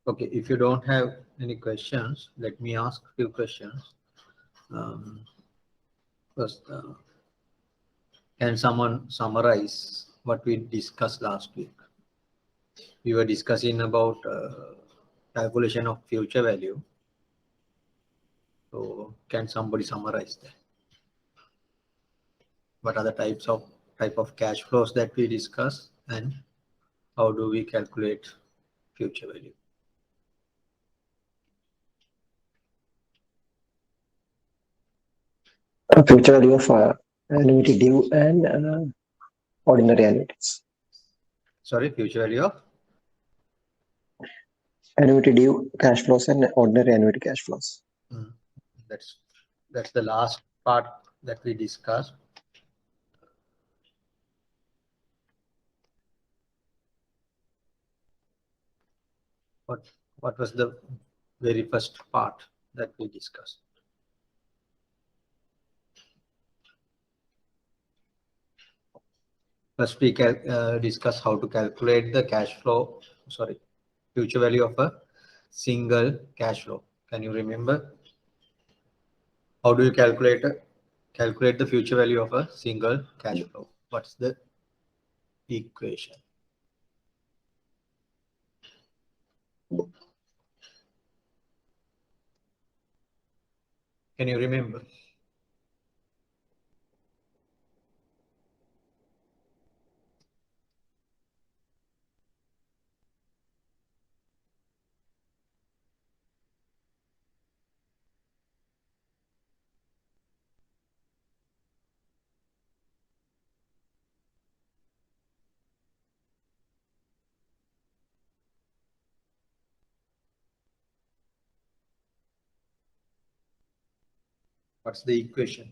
Okay, if you don't have any questions, let me ask a few questions. First, can someone summarize what we discussed last week? We were discussing about calculation of future value. So can somebody summarize that? What are the type of cash flows that we discuss, and how do we calculate future value? Future value of annuity due and ordinary annuities. Sorry, future value of Annuity due cash flows and ordinary annuity cash flows. that's the last part that we discussed. What was the very first part that we discussed? First, we discuss how to calculate the future value of a single cash flow. Can you remember? How do you calculate the future value of a single cash flow? What's the equation? Can you remember? What's the equation?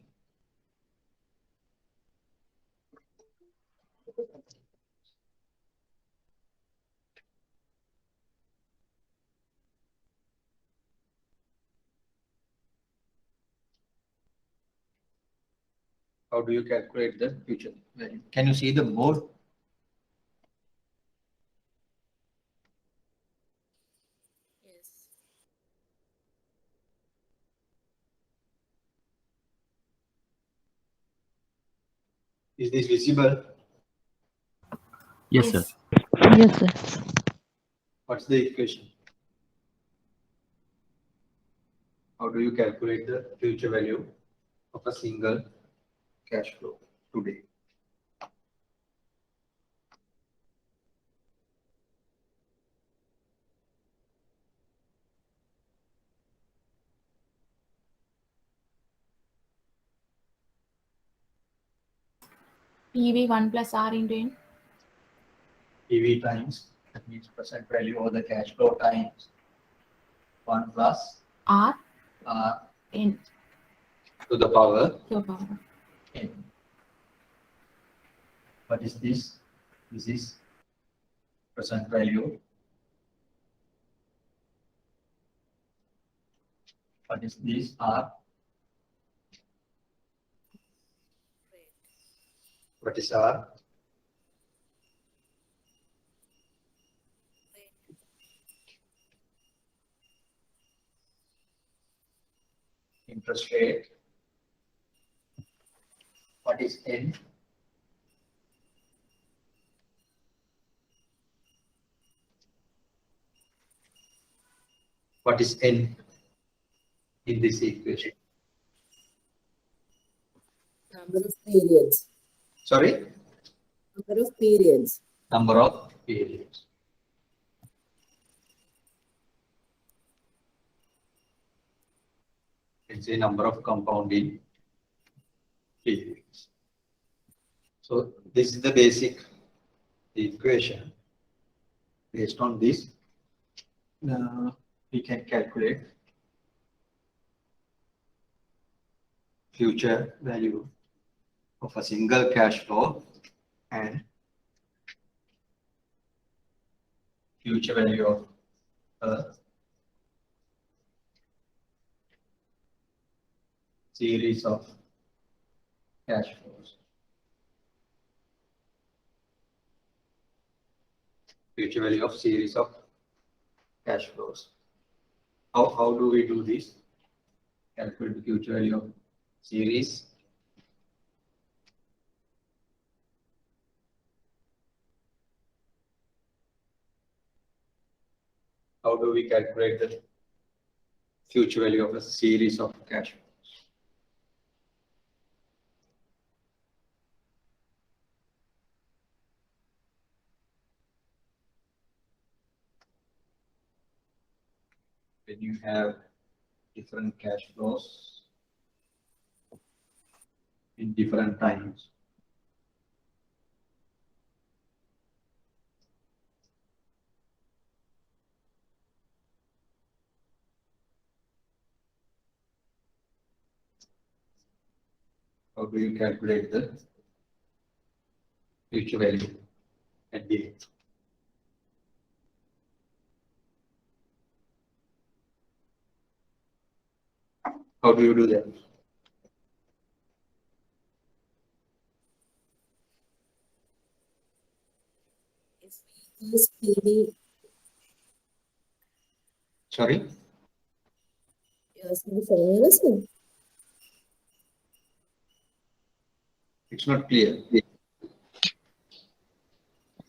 How do you calculate the future value? Can you see the board? Yes. Is this visible? Yes, sir. Yes, sir. What's the equation? How do you calculate the future value of a single cash flow today? PV 1 plus R into N. PV times, that means percent value over the cash flow times 1 plus R R N to the power to the power. N. What is this? This is percent value. What is this? R. What is R? Interest rate. What is N? What is N in this equation? Number of periods. Sorry? Number of periods. Number of periods. It's a number of compounding periods. So this is the basic equation. Based on this, we can calculate future value of a single cash flow and future value of a series of cash flows. Future value of series of cash flows. How do we do this? Calculate the future value of series. How do we calculate the future value of a series of cash flows? When you have different cash flows in different times, how do you calculate the future value at the end? How do you do that? If we use PV, Sorry? you're asking the formulas? It's not clear.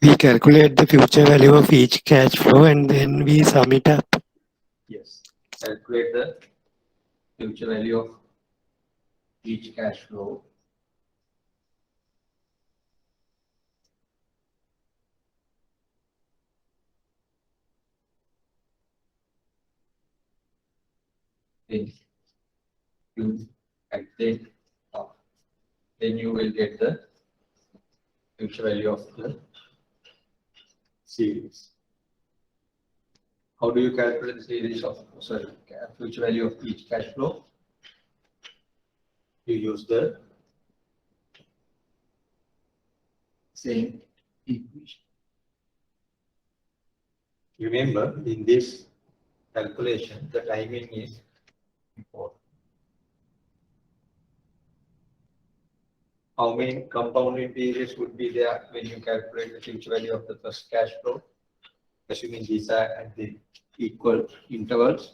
We calculate the future value of each cash flow and then we sum it up. Yes. Calculate the future value of each cash flow. Then you calculate up. Then you will get the future value of the series. How do you calculate the series of, future value of each cash flow? You use the same equation. Remember, in this calculation, the timing is important. How many compounding periods would be there when you calculate the future value of the first cash flow? Assuming these are at the equal intervals.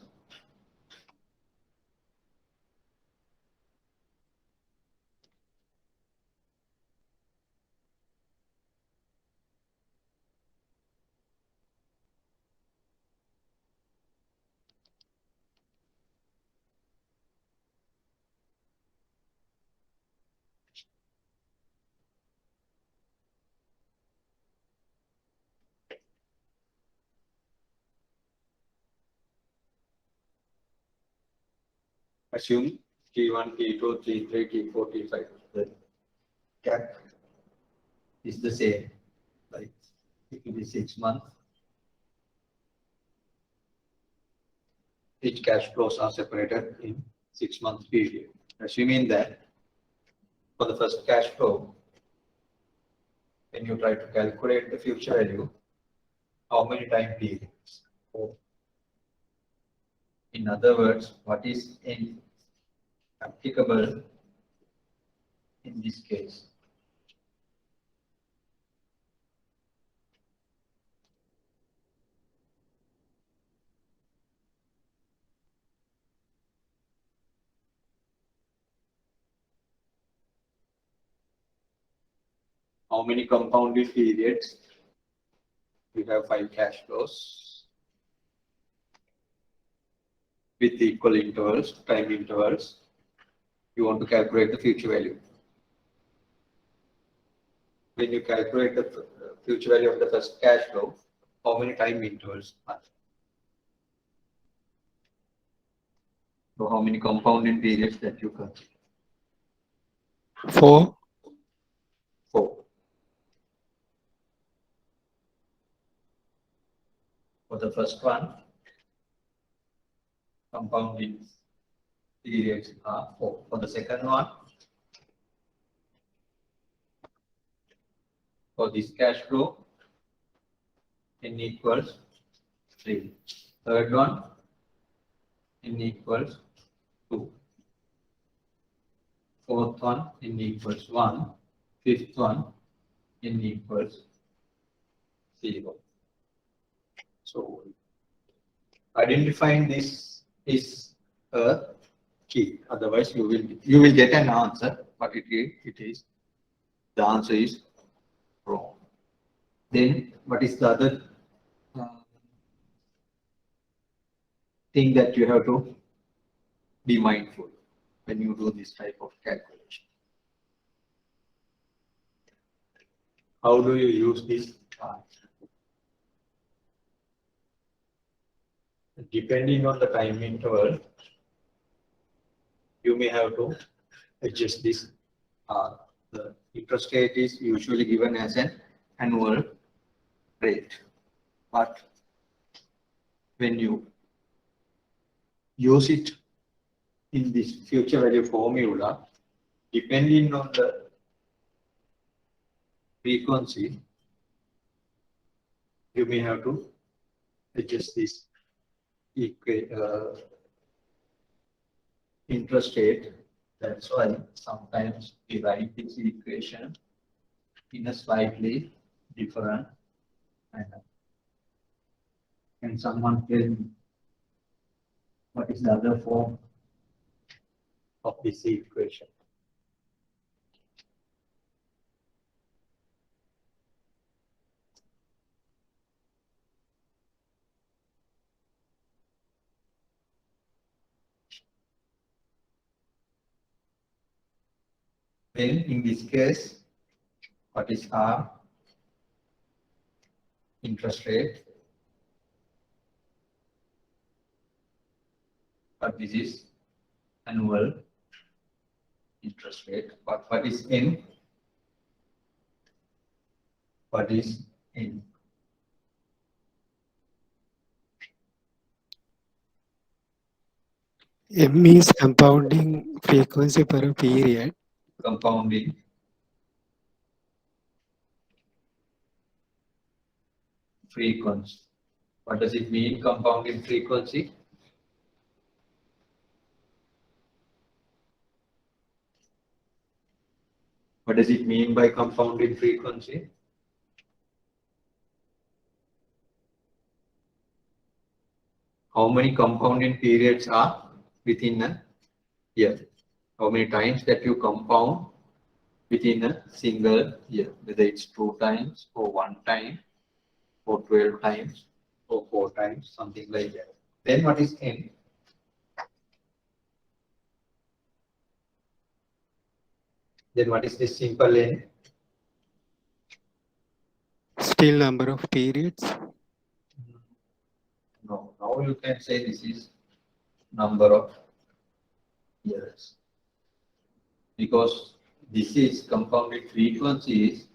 Assume T1, T2, T3, T4, T5. The gap is the same. Like it will be 6 months. Each cash flows are separated in 6 month period. Assuming that for the first cash flow, when you try to calculate the future value, how many time periods? In other words, what is applicable in this case? How many compounded periods? We have 5 cash flows with equal intervals, time intervals. You want to calculate the future value. When you calculate the future value of the first cash flow, how many time intervals are there? So how many compounding periods that you consider? 4. 4. For the first one, compounding periods are 4. For the second one, for this cash flow, n equals 3. Third one, n equals 2. Fourth one, n equals 1. Fifth one, n equals 0. So Identifying this is a key. Otherwise, you will get an answer, but the answer is wrong. Then what is the other thing that you have to be mindful when you do this type of calculation? How do you use this part? Depending on the time interval, you may have to adjust this. The interest rate is usually given as an annual rate, but when you use it in this future value formula, depending on the frequency, you may have to adjust this interest rate. That's why sometimes we write this equation in a slightly different manner. Can someone tell me what is the other form of this equation? Then in this case, what is our interest rate? But this is annual interest rate. But what is N? What is N? M is compounding frequency per period. Compounding frequency. What does it mean, compounding frequency? What does it mean by compounding frequency? How many compounding periods are within a year? How many times that you compound within a single year, whether it's 2 times or 1 time or 12 times or 4 times, something like that. Then what is N? Then what is this simple N? Still number of periods. No, now you can say this is number of years, because this is compounded frequency is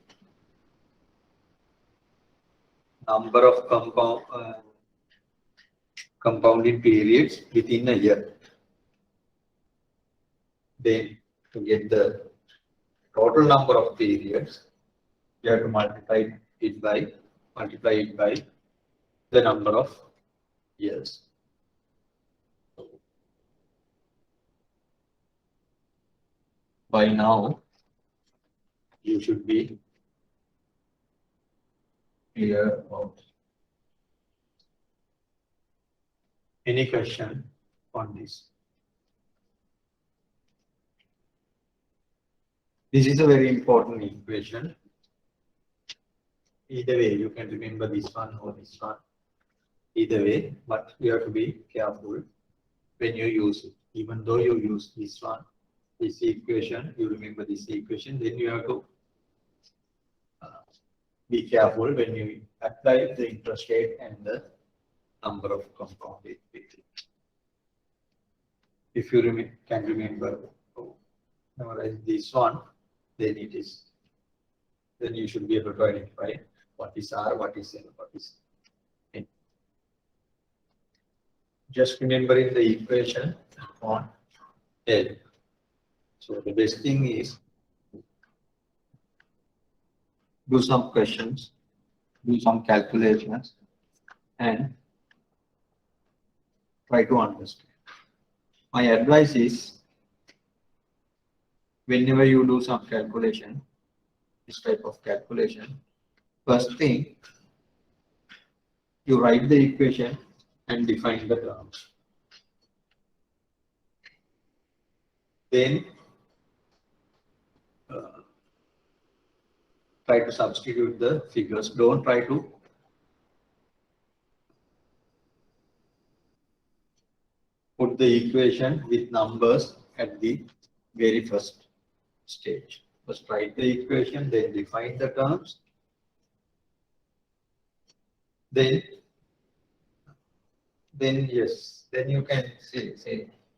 number of compounded periods within a year. Then to get the total number of periods, you have to multiply it by the number of years. By now, you should be clear about any question on this. This is a very important equation. Either way, you can remember this one or this one. Either way, but you have to be careful when you use it. Even though you use this one, this equation, you remember this equation, then you have to be careful when you apply the interest rate and the number of compounded periods. If you can remember, memorize this one, then you should be able to identify what is R, what is N, what is N. Just remembering the equation on L. So the best thing is do some questions, do some calculations, and try to understand. My advice is, whenever you do some calculation, this type of calculation, first thing, you write the equation and define the terms. Then try to substitute the figures. Don't try to put the equation with numbers at the very first stage. First write the equation, then define the terms. Then yes, then you can say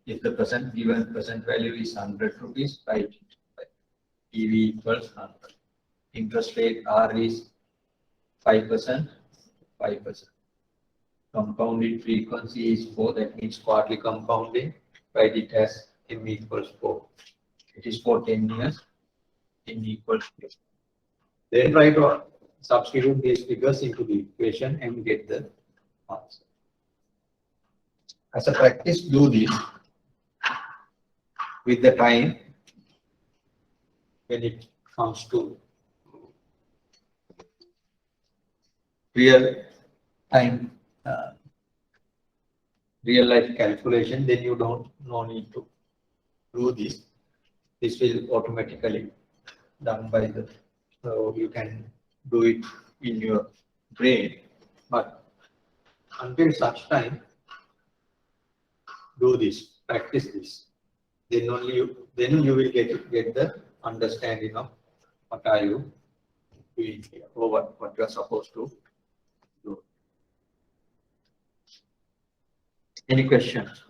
if the given present value is 100 rupees, write PV equals 100. Interest rate R is 5%, 5%. Compounded frequency is 4, that means quarterly compounding. Write it as M equals 4. It is for 10 years, M equals 4. Then try to substitute these figures into the equation and get the answer. As a practice, do this with the time when it comes to real time, real life calculation, then you no need to do this. This will automatically done by the, so you can do it in your brain. But until such time, do this, practice this. Then only you will get the understanding of what are you doing here or what you are supposed to do. Any questions?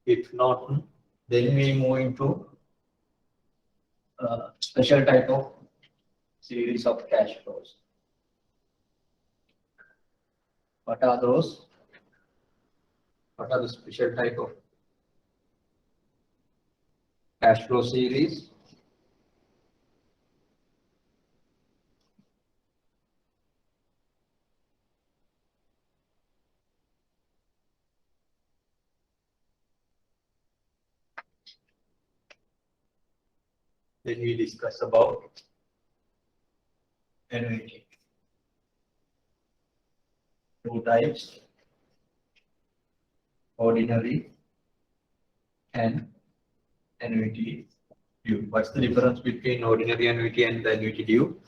If not, then we move into a special type of series of cash flows. What are those? What are the special type of cash flow series? Then we discuss about annuity. Two types, ordinary and annuity due. What's the difference between ordinary annuity and the annuity due?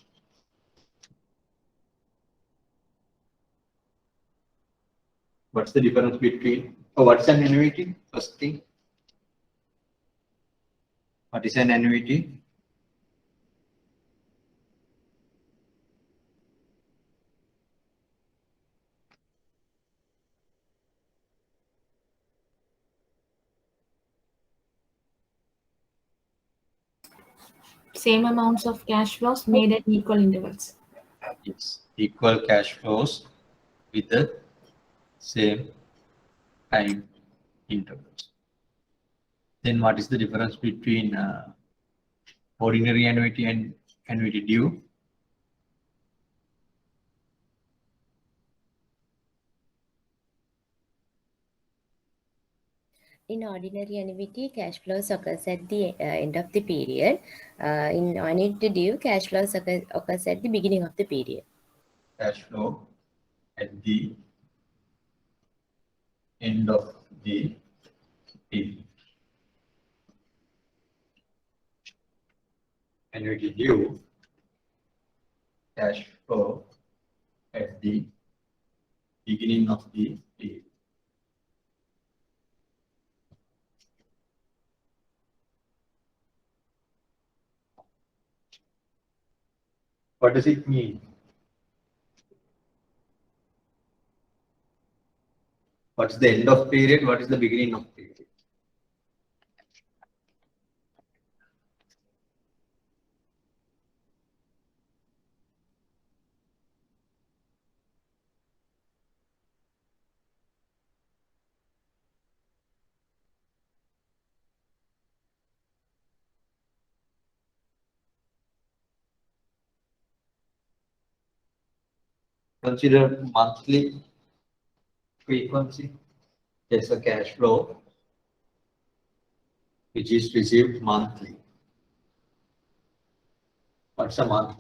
What's the difference between, what's an annuity? First thing, what is an annuity? Same amounts of cash flows made at equal intervals. Yes, equal cash flows with the same time intervals. Then what is the difference between ordinary annuity and annuity due? In ordinary annuity, cash flows occurs at the end of the period. In annuity due, cash flows occurs at the beginning of the period. Cash flow at the end of the period. Annuity due, cash flow at the beginning of the period. What does it mean? What's the end of period? What is the beginning of period? Consider monthly frequency as a cash flow which is received monthly. What's a month?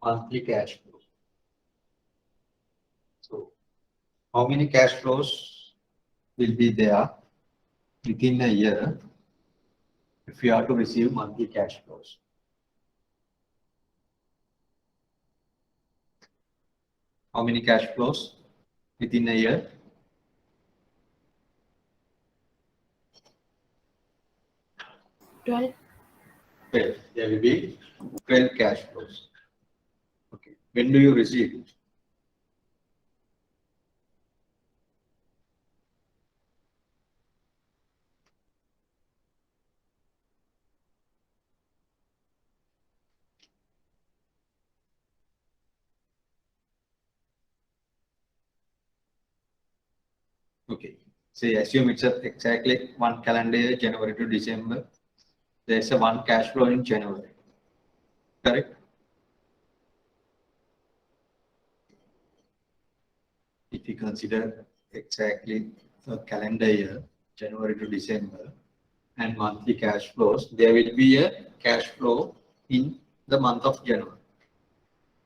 Monthly cash flow. So, how many cash flows will be there within a year if we are to receive monthly cash flows? How many cash flows within a year? 12. 12. There will be 12 cash flows. Okay. When do you receive it? Okay. Say assume it's exactly one calendar year, January to December. There's a one cash flow in January. Correct? If you consider exactly a calendar year, January to December, and monthly cash flows, there will be a cash flow in the month of January.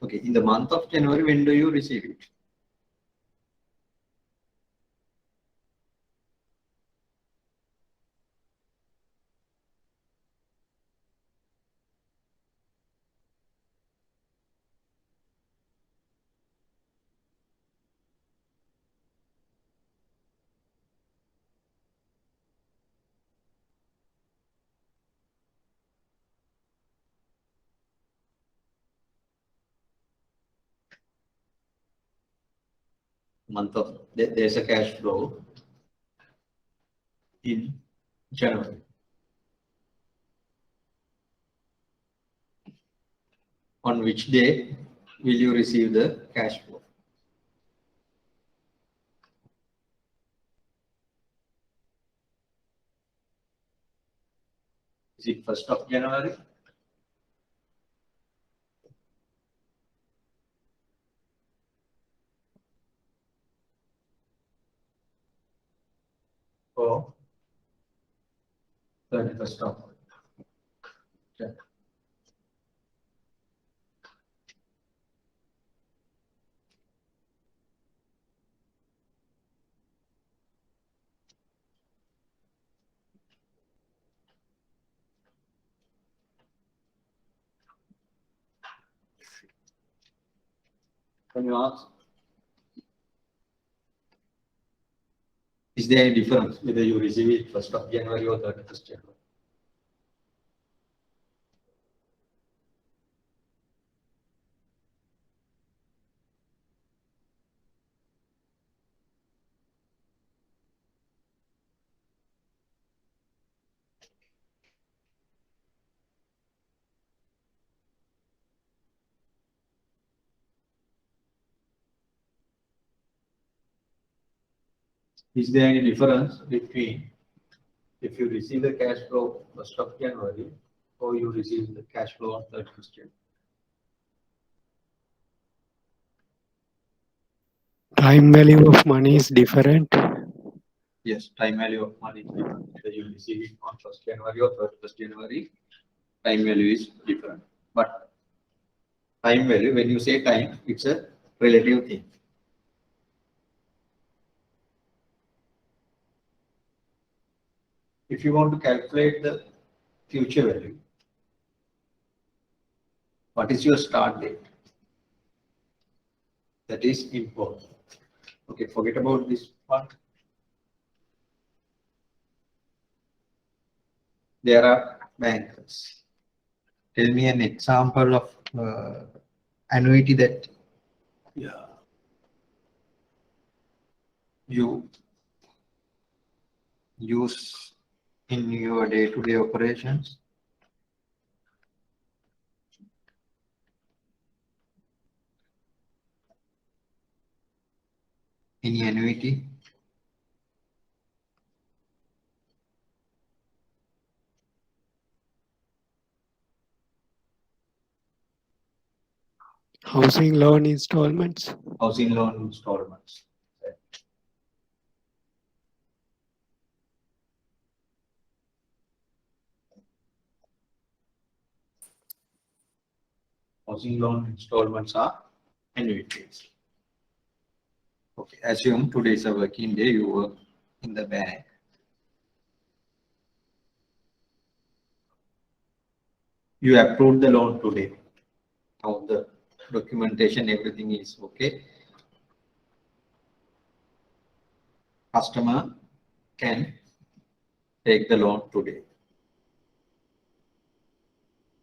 Okay, in the month of January, when do you receive it? There's a cash flow in January. On which day will you receive the cash flow? Is it 1st of January? Or 31st of January? Can you ask? Is there any difference whether you receive it 1st of January or 31st January? Is there any difference between if you receive the cash flow 1st of January or you receive the cash flow on 31st January? Time value of money is different. Yes, time value of money is different. Whether you receive it on 1st January or 31st January, time value is different. But time value, when you say time, it's a relative thing. If you want to calculate the future value, what is your start date? That is important. Okay, forget about this one. There are bankers. Tell me an example of annuity that you use in your day-to-day operations. Any annuity? Housing loan installments. Housing loan installments. Housing loan installments are annuities. Okay, assume today is a working day, you work in the bank. You approved the loan today. Now the documentation, everything is okay. Customer can take the loan today.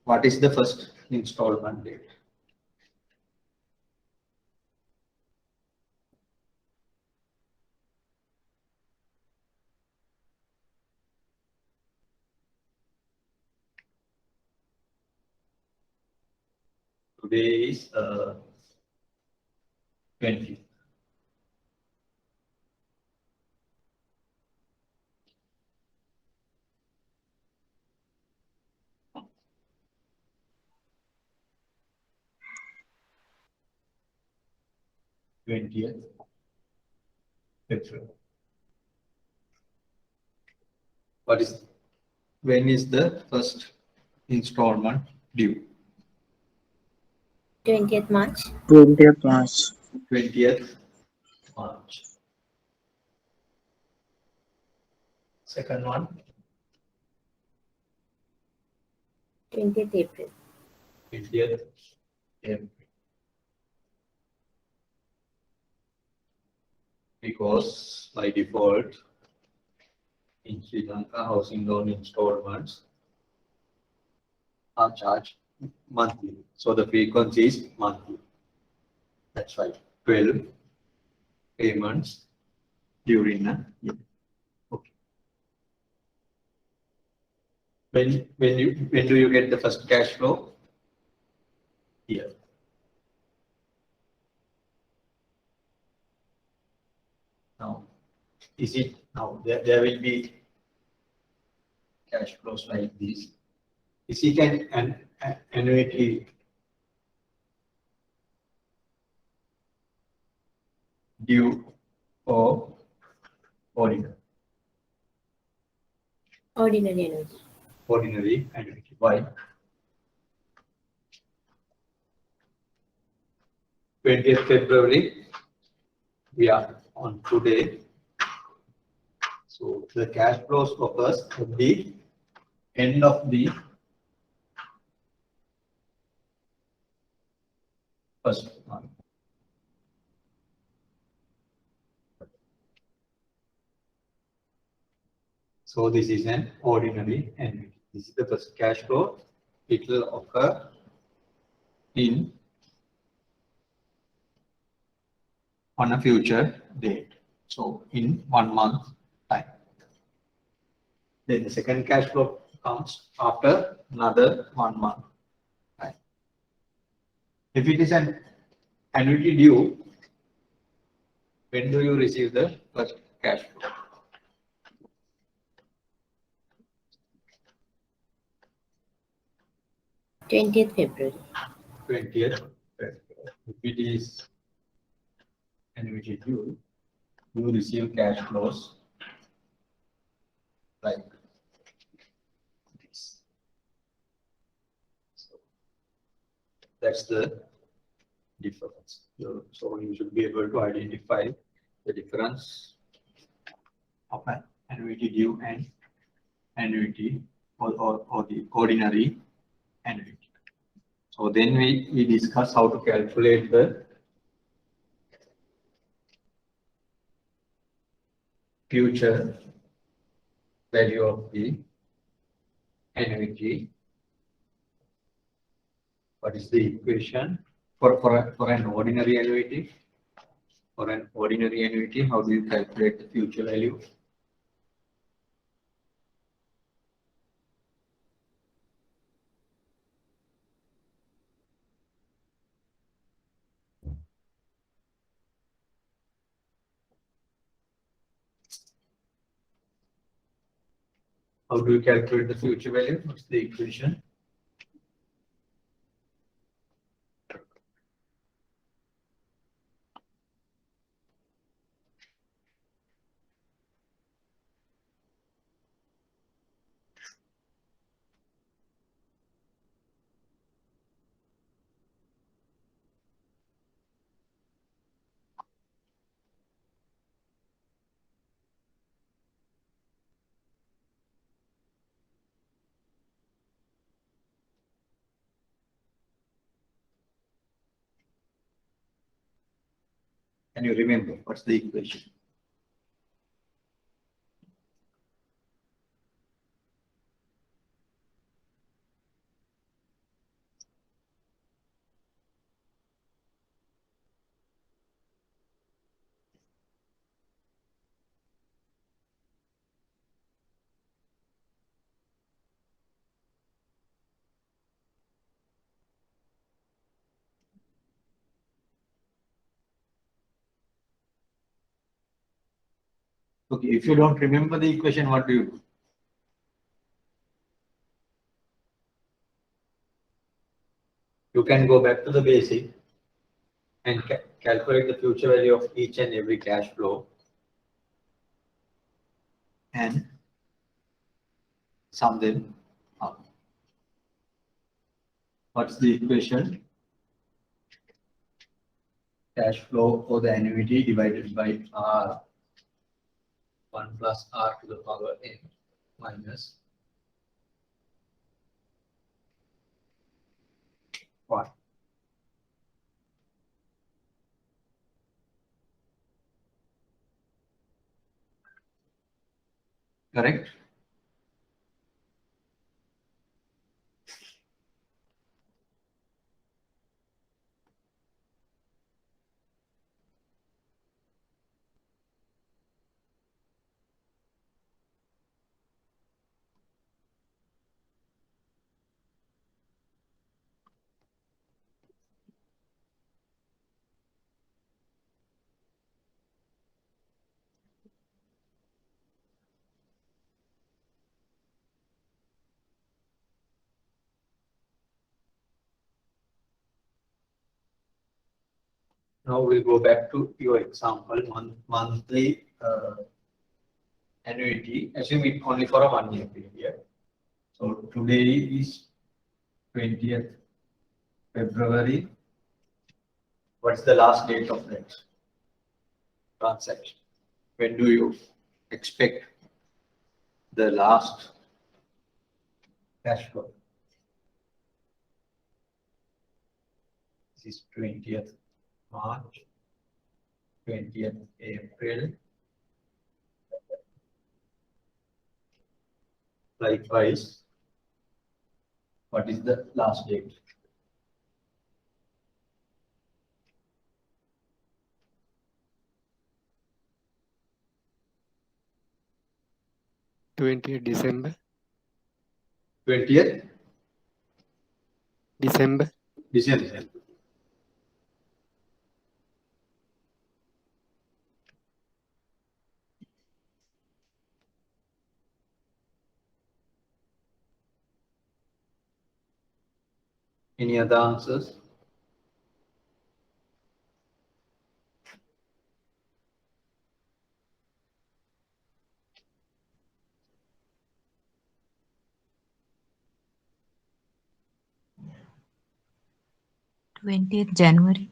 What is the first installment date? Today is 20. February. When is the first installment due? 20th March. 20th March. 20th March. Second one, 20th April. 20th April. Because by default, in Sri Lanka, housing loan installments are charged monthly. So the frequency is monthly. That's right. 12 payments during a year. Okay. When do you get the first cash flow? Here. Now, is it now there will be cash flows like this. Is it an annuity due or ordinary? Ordinary annuity. Ordinary annuity. Why? 20th February, we are on today. So the cash flows occurs at the end of the first month. So this is an ordinary annuity. This is the first cash flow. It will occur on a future date. So in 1 month time. Then the second cash flow comes after another 1 month time. If it is an annuity due, when do you receive the first cash flow? Twentieth February. 20th February. If it is annuity due, you receive cash flows like this. So that's the difference. So you should be able to identify the difference of an annuity due and annuity or the ordinary annuity. So then we discuss how to calculate the future value of the annuity. What is the equation for an ordinary annuity? For an ordinary annuity, how do you calculate the future value? How do you calculate the future value? What's the equation? Can you remember what's the equation? Okay, if you don't remember the equation, what do you do? You can go back to the basic and calculate the future value of each and every cash flow and sum them up. What's the equation? Cash flow for the annuity divided by R, 1 plus R to the power n minus 1. Correct? Now we'll go back to your example, monthly annuity, assume it only for a 1 year period. So today is 20th February. What's the last date of that transaction? When do you expect the last cash flow? This is 20th March, 20th April. Likewise, what is the last date? December. 20th December. December. Any other answers? January 20th January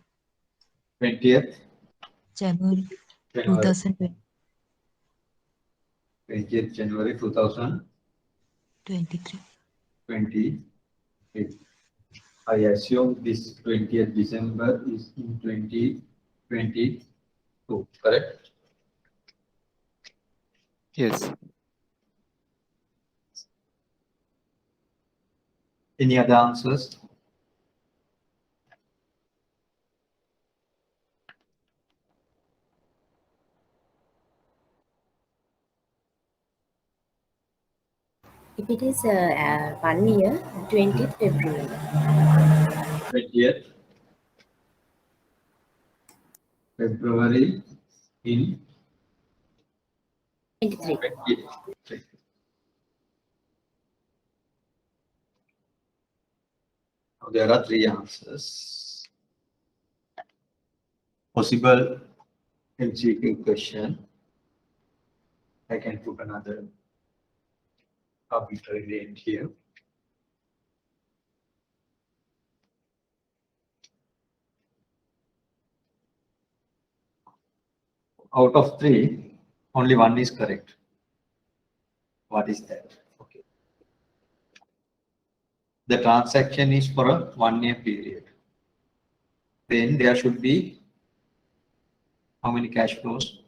January. 2020 20th January 2023. 23. I assume this 20th December is in 2022, correct? Yes. Any other answers? If it is 1 year, 20th February. 20th February in 23. 2023. Now there are 3 answers. Possible MCQ question. I can put another arbitrary date here. Out of 3, only 1 is correct. What is that? Okay. The transaction is for a 1 year period. Then there should be How many cash flows?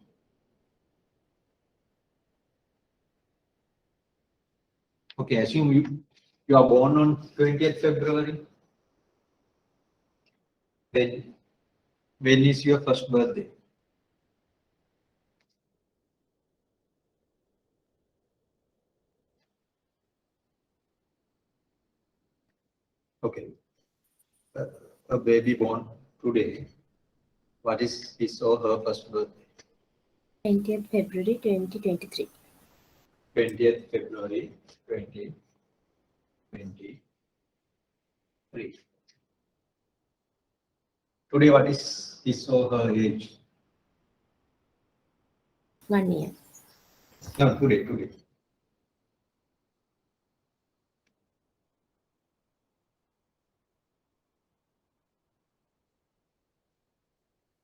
Okay, assume you are born on 20th February. Then when is your first birthday? Okay, a baby born today. What is his or her first birthday? 20th February 2023. 20th February 2023. Today, what is his or her age? 1 year. No, today.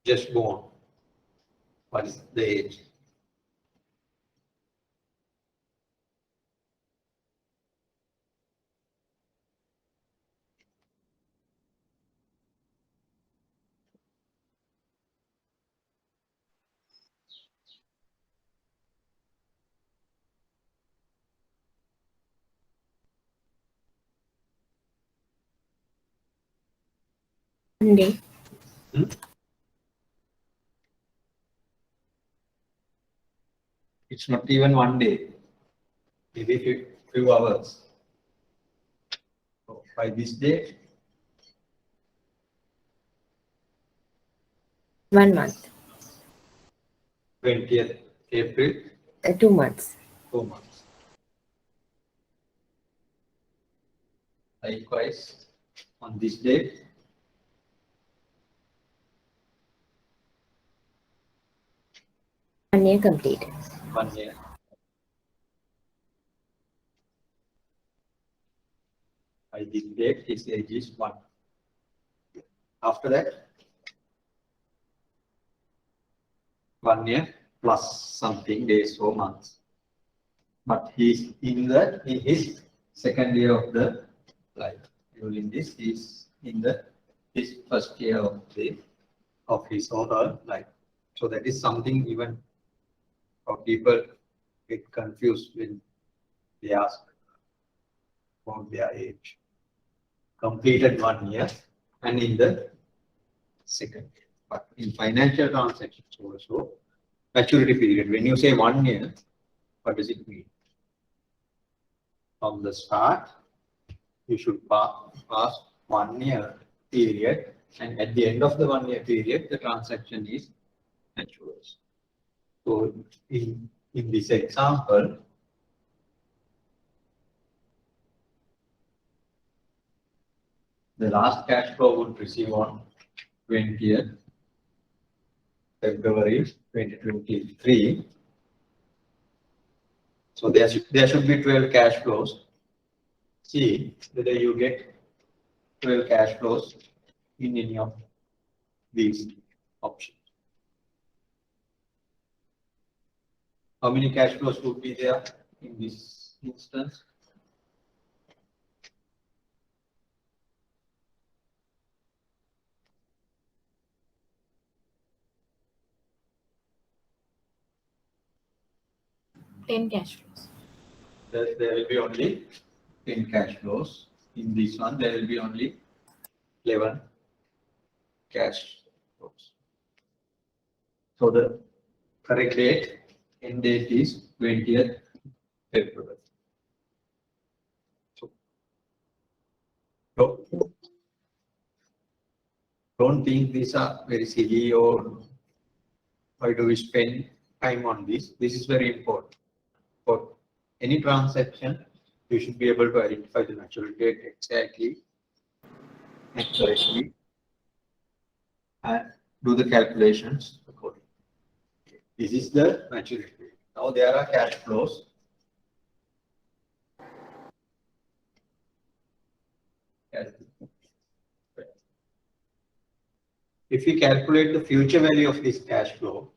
Just born. What is the age? Monday. It's not even 1 day. Maybe few hours. So by this day, 1 month. 20th April, 2 months. 2 months. Likewise, on this day, 1 year completed. 1 year. By this date, his age is 1. After that, 1 year plus something days or months. But he's in his second year of the life. During this, he's in his first year of his or her life. So that is something even for people get confused when they ask about their age. Completed 1 year and in the second year. But in financial transactions also, maturity period, when you say 1 year, what does it mean? From the start, you should pass 1 year period, and at the end of the 1 year period, the transaction is matures. So in this example, the last cash flow would receive on 20th February 2023. So there should be 12 cash flows. See whether you get 12 cash flows in any of these options. How many cash flows would be there in this instance? Ten cash flows. There will be only 10 cash flows. In this one, there will be only 11 cash flows. So the correct date, end date is 20th February. So don't think these are very silly or why do we spend time on this? This is very important. For any transaction, you should be able to identify the maturity date exactly and correctly and do the calculations accordingly. This is the maturity date. Now there are cash flows. If we calculate the future value of this cash flow,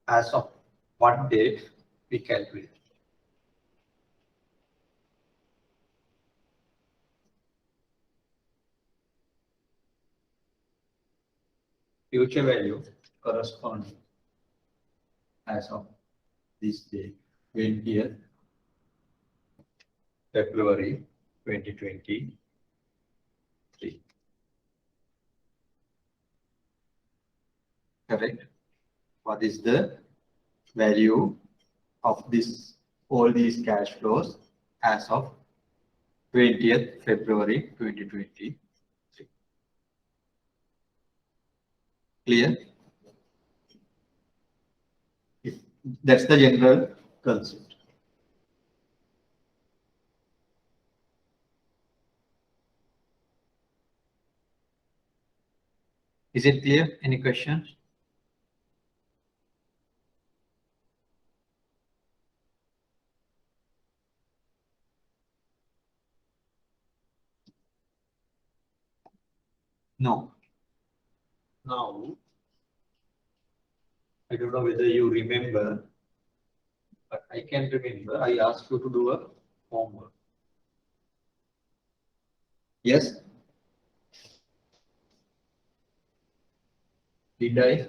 as of what date we calculate? Future value corresponding as of this day, 20th February 2023. Correct. What is the value of this, all these cash flows as of 20th February 2023? Clear? That's the general concept. Is it clear? Any questions? No. Now, I don't know whether you remember, but I can remember I asked you to do a homework. Yes? Did I?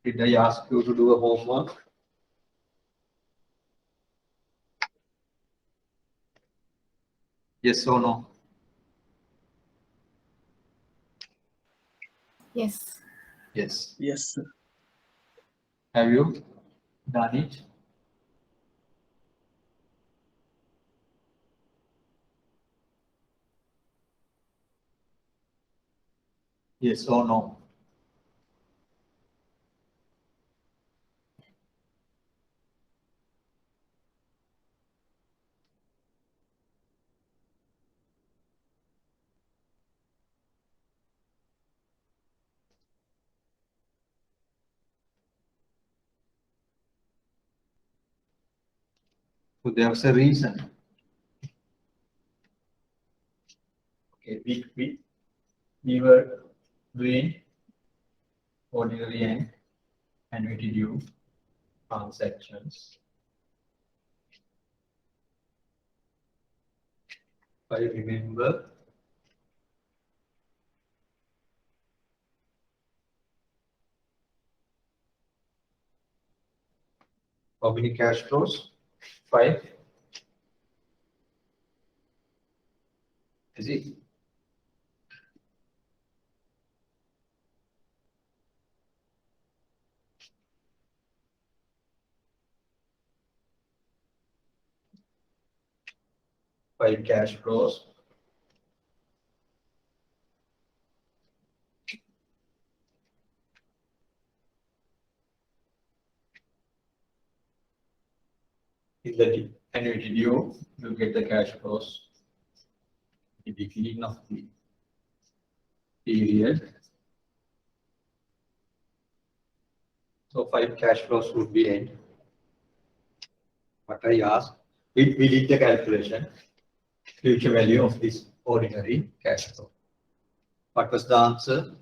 Did I ask you to do a homework? Yes or no? Yes. Yes. Yes, sir. Have you done it? Yes or no? So there's a reason. Okay, we were doing ordinary and annuity due transactions. I remember how many cash flows? 5. Is it? Five cash flows. In the annuity due, you get the cash flows in the beginning of the period. So 5 cash flows would be end. What I asked, we did the calculation, future value of this ordinary cash flow. What was the answer?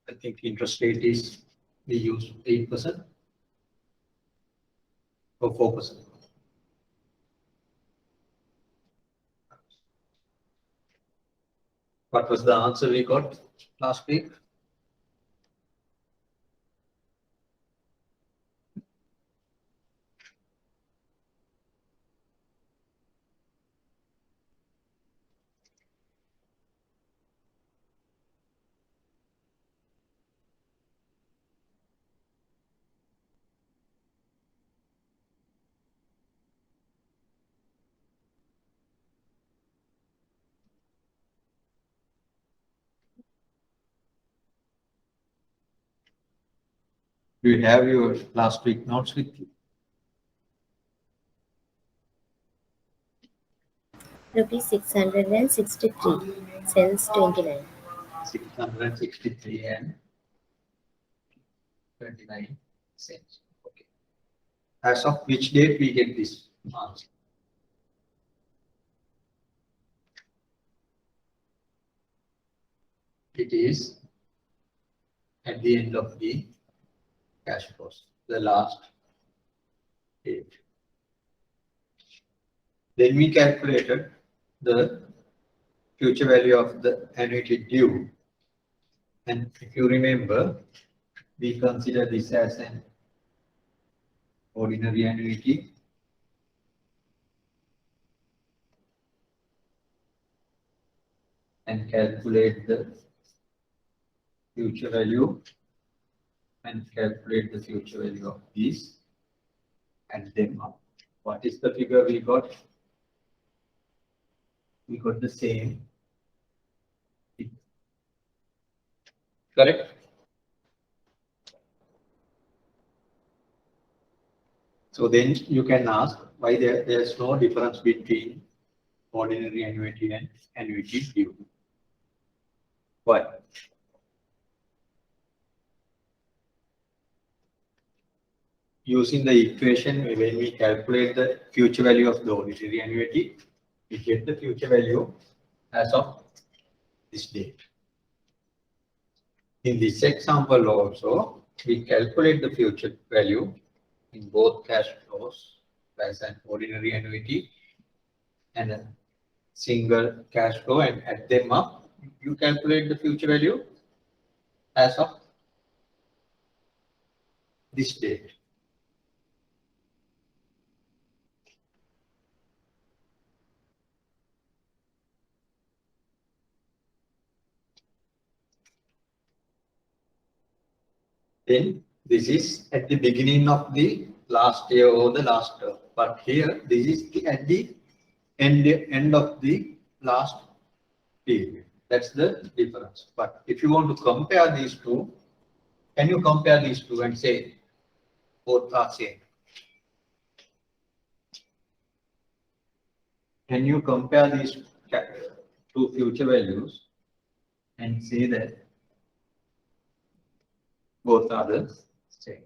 I think interest rate is, we use 8% or 4%. What was the answer we got last week? Do you have your last week notes with you? Rupees 663 cents 29. 663 and 29 cents. Okay. As of which date we get this answer? it is at the end of the cash flows, the last date. Then we calculated the future value of the annuity due. And if you remember, we consider this as an ordinary annuity and calculate the future value and calculate the future value of these and them up. What is the figure we got? We got the same. Correct? So then you can ask why there's no difference between ordinary annuity and annuity due. Why? Using the equation, when we calculate the future value of the ordinary annuity, we get the future value as of this date. In this example also, we calculate the future value in both cash flows as an ordinary annuity and a single cash flow and add them up. You calculate the future value as of this date. Then this is at the beginning of the last year or the last term. But here, this is at the end of the last period. That's the difference. But if you want to compare these two, can you compare these two and say both are same? Can you compare these two future values and say that both are the same?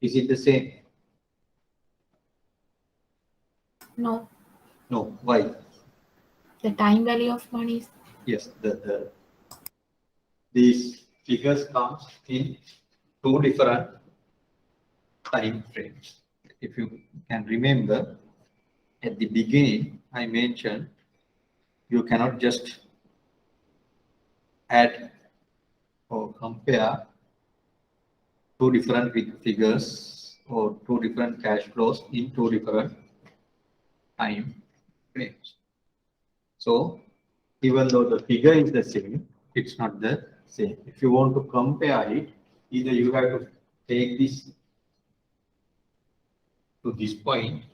Is it the same? No, No. Why? the time value of money is Yes, these figures comes in two different time frames. If you can remember, at the beginning, I mentioned you cannot just add or compare two different figures or two different cash flows in two different time frames. So even though the figure is the same, it's not the same. If you want to compare it, either you have to take this to this point,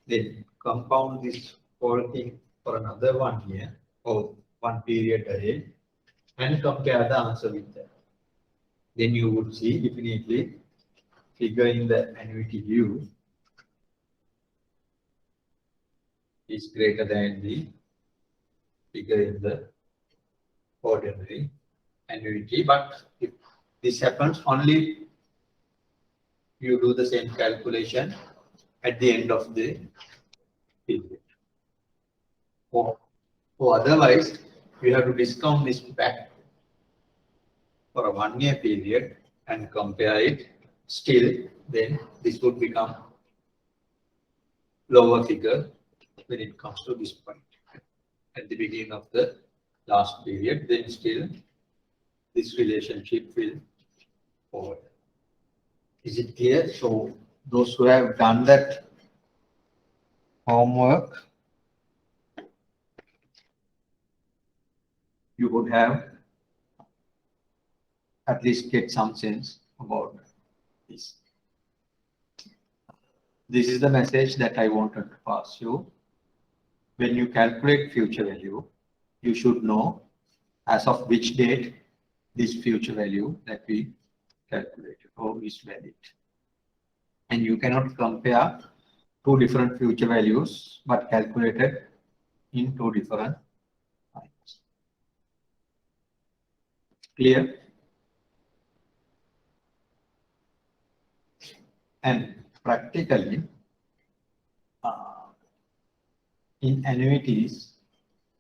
then compound this whole thing for another 1 year or one period ahead and compare the answer with that. Then you would see definitely figure in the annuity due is greater than the figure in the ordinary annuity. But if this happens, only you do the same calculation at the end of the period. Or otherwise, you have to discount this back for a 1 year period and compare it. Still, then this would become lower figure when it comes to this point at the beginning of the last period. Then still this relationship will hold. Is it clear? So those who have done that homework, you would have at least get some sense about this. This is the message that I wanted to pass you. When you calculate future value, you should know as of which date this future value that we calculated or is valid. And you cannot compare two different future values but calculated in two different times. Clear? And practically, in annuities,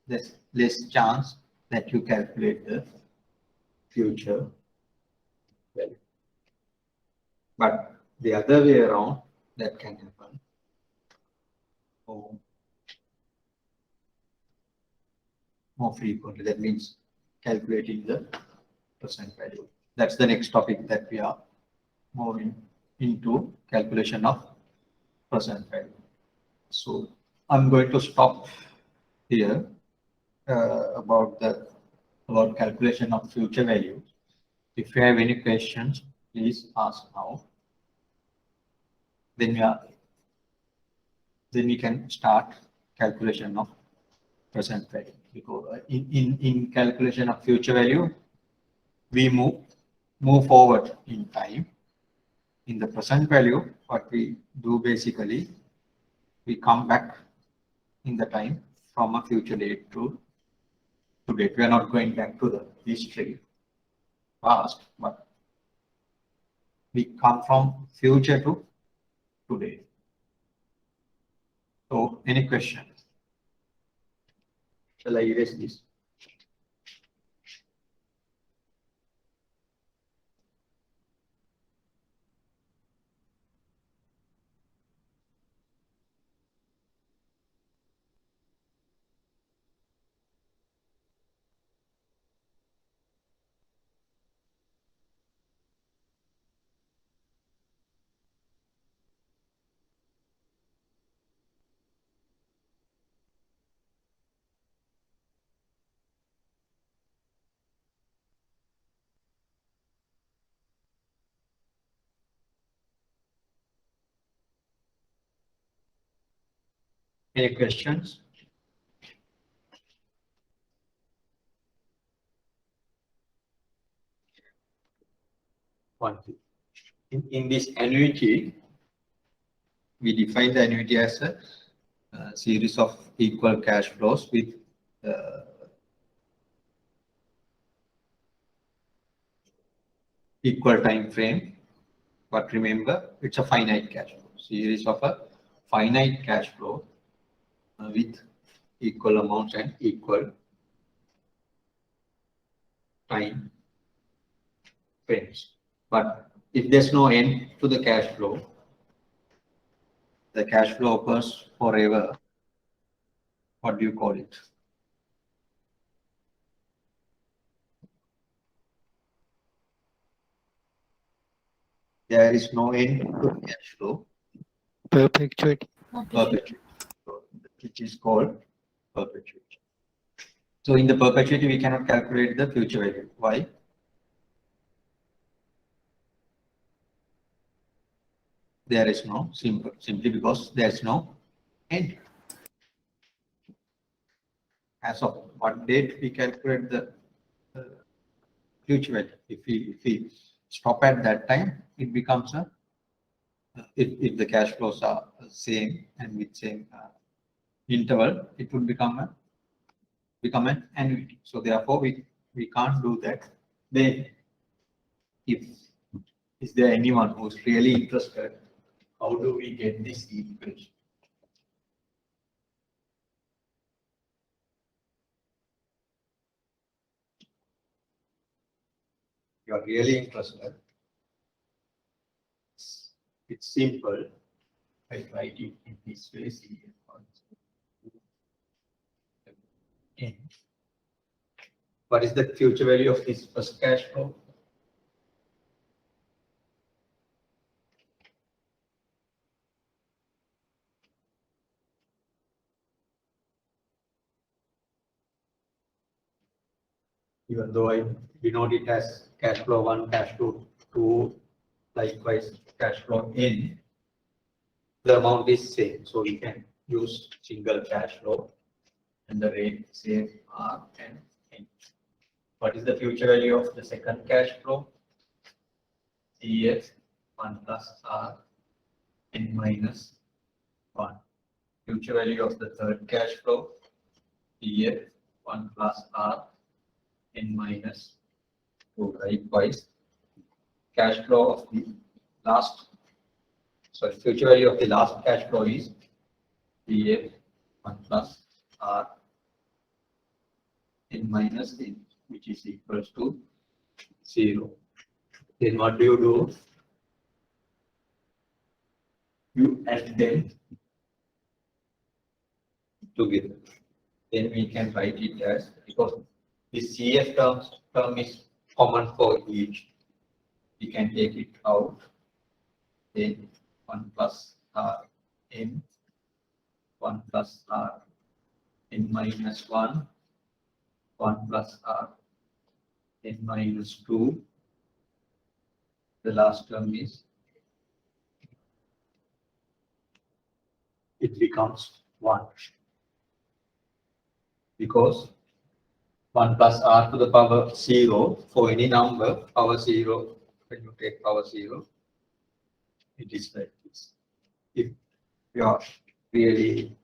there's less chance that you calculate the future value. But the other way around, that can happen. More frequently. That means calculating the percent value. That's the next topic that we are moving into, calculation of percent value. So I'm going to stop here about calculation of future value. If you have any questions, please ask now. Then we can start calculation of present value. Because in calculation of future value, we move forward in time. In the present value, what we do basically, we come back in the time from a future date to date. We are not going back to the history past, but we come from future to today. So, any questions? Shall I erase this? Any questions? One thing. In this annuity, we define the annuity as a series of equal cash flows with equal time frame. But remember, it's a finite cash flow. Series of a finite cash flow with equal amounts and equal time frames. But if there's no end to the cash flow occurs forever. What do you call it? There is no end to the cash flow. Perpetuity. Perpetuity, which is called perpetuity. So in the perpetuity, we cannot calculate the future value. Why? There is no simply because there is no end. As of what date we calculate the future value. If we stop at that time, it becomes a if the cash flows are same and with same interval, it would become an annuity. So therefore, we can't do that. Then, is there anyone who's really interested? How do we get this equation? You are really interested. It's simple. I write it in this way. What is the future value of this first cash flow? Even though I denote it as cash flow 1, cash flow 2, likewise cash flow n, the amount is same. So we can use single cash flow and the rate same R and N. What is the future value of the second cash flow? CF 1 plus R N minus 1. Future value of the third cash flow, CF 1 plus R N minus So likewise, cash flow of the future value of the last cash flow is PF 1 plus R n minus n, which is equals to 0. Then what do? You add them together. Then we can write it as, because the CF term is common for each, we can take it out. Then 1 plus R n, 1 plus R n minus 1, 1 plus R n minus 2. The last term is, it becomes 1. Because 1 plus R to the power 0, for any number, power 0, when you take power 0, it is like this. If you are really,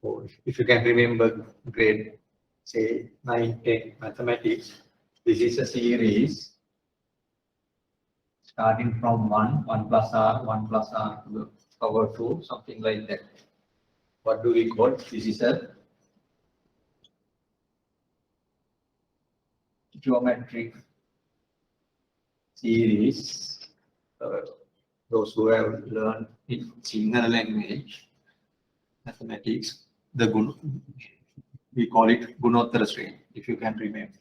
or if you can remember grade, say 9, 10 mathematics, this is a series starting from 1 plus R, 1 plus R to the power 2, something like that. What do we call? This is a geometric series. Those who have learned in Sinhala language, mathematics, we call it Gunottara Shreni, if you can remember.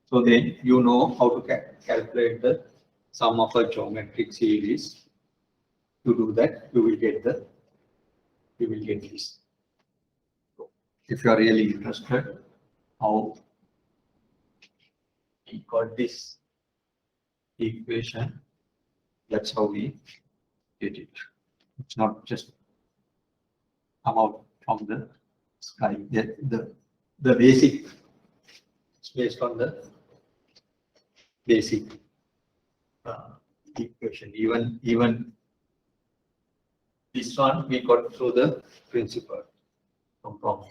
So then you know how to calculate the sum of a geometric series. To do that, you will get this. If you are really interested, how we got this equation, that's how we get it. It's not just come out from the sky. The basic, it's based on the basic equation. Even this one we got through the principle from.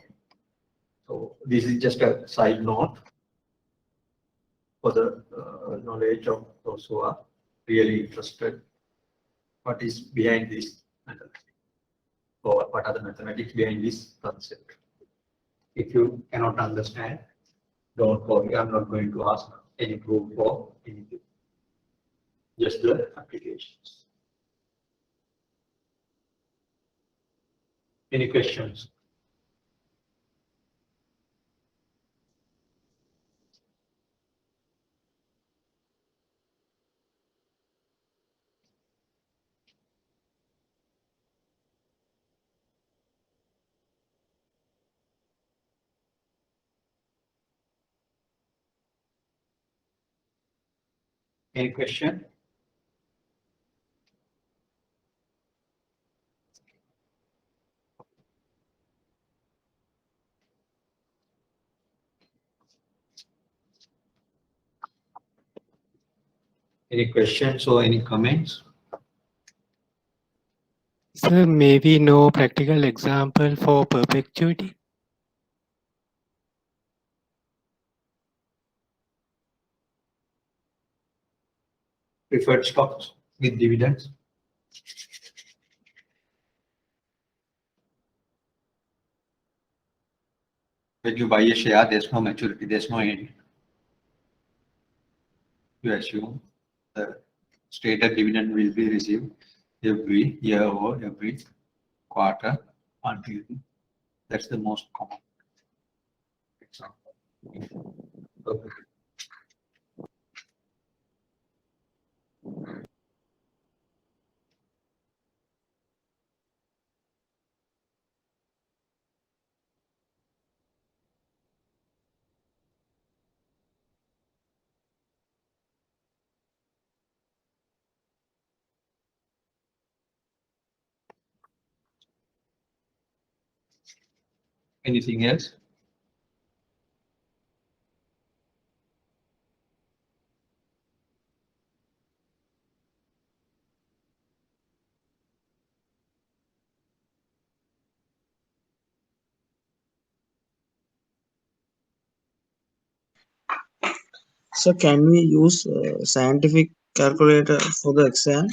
So this is just a side note for the knowledge of those who are really interested. What is behind this mathematics? Or what are the mathematics behind this concept? If you cannot understand, don't worry. I'm not going to ask any proof or anything. Just the applications. Any questions? Any question? Any questions or any comments? Sir, maybe no practical example for perpetuity? Preferred stocks with dividends? When you buy a share, there's no maturity, there's no end. You assume the stated dividend will be received every year or every quarter until that's the most common example. Okay. Anything else? So can we use scientific calculator for the exam?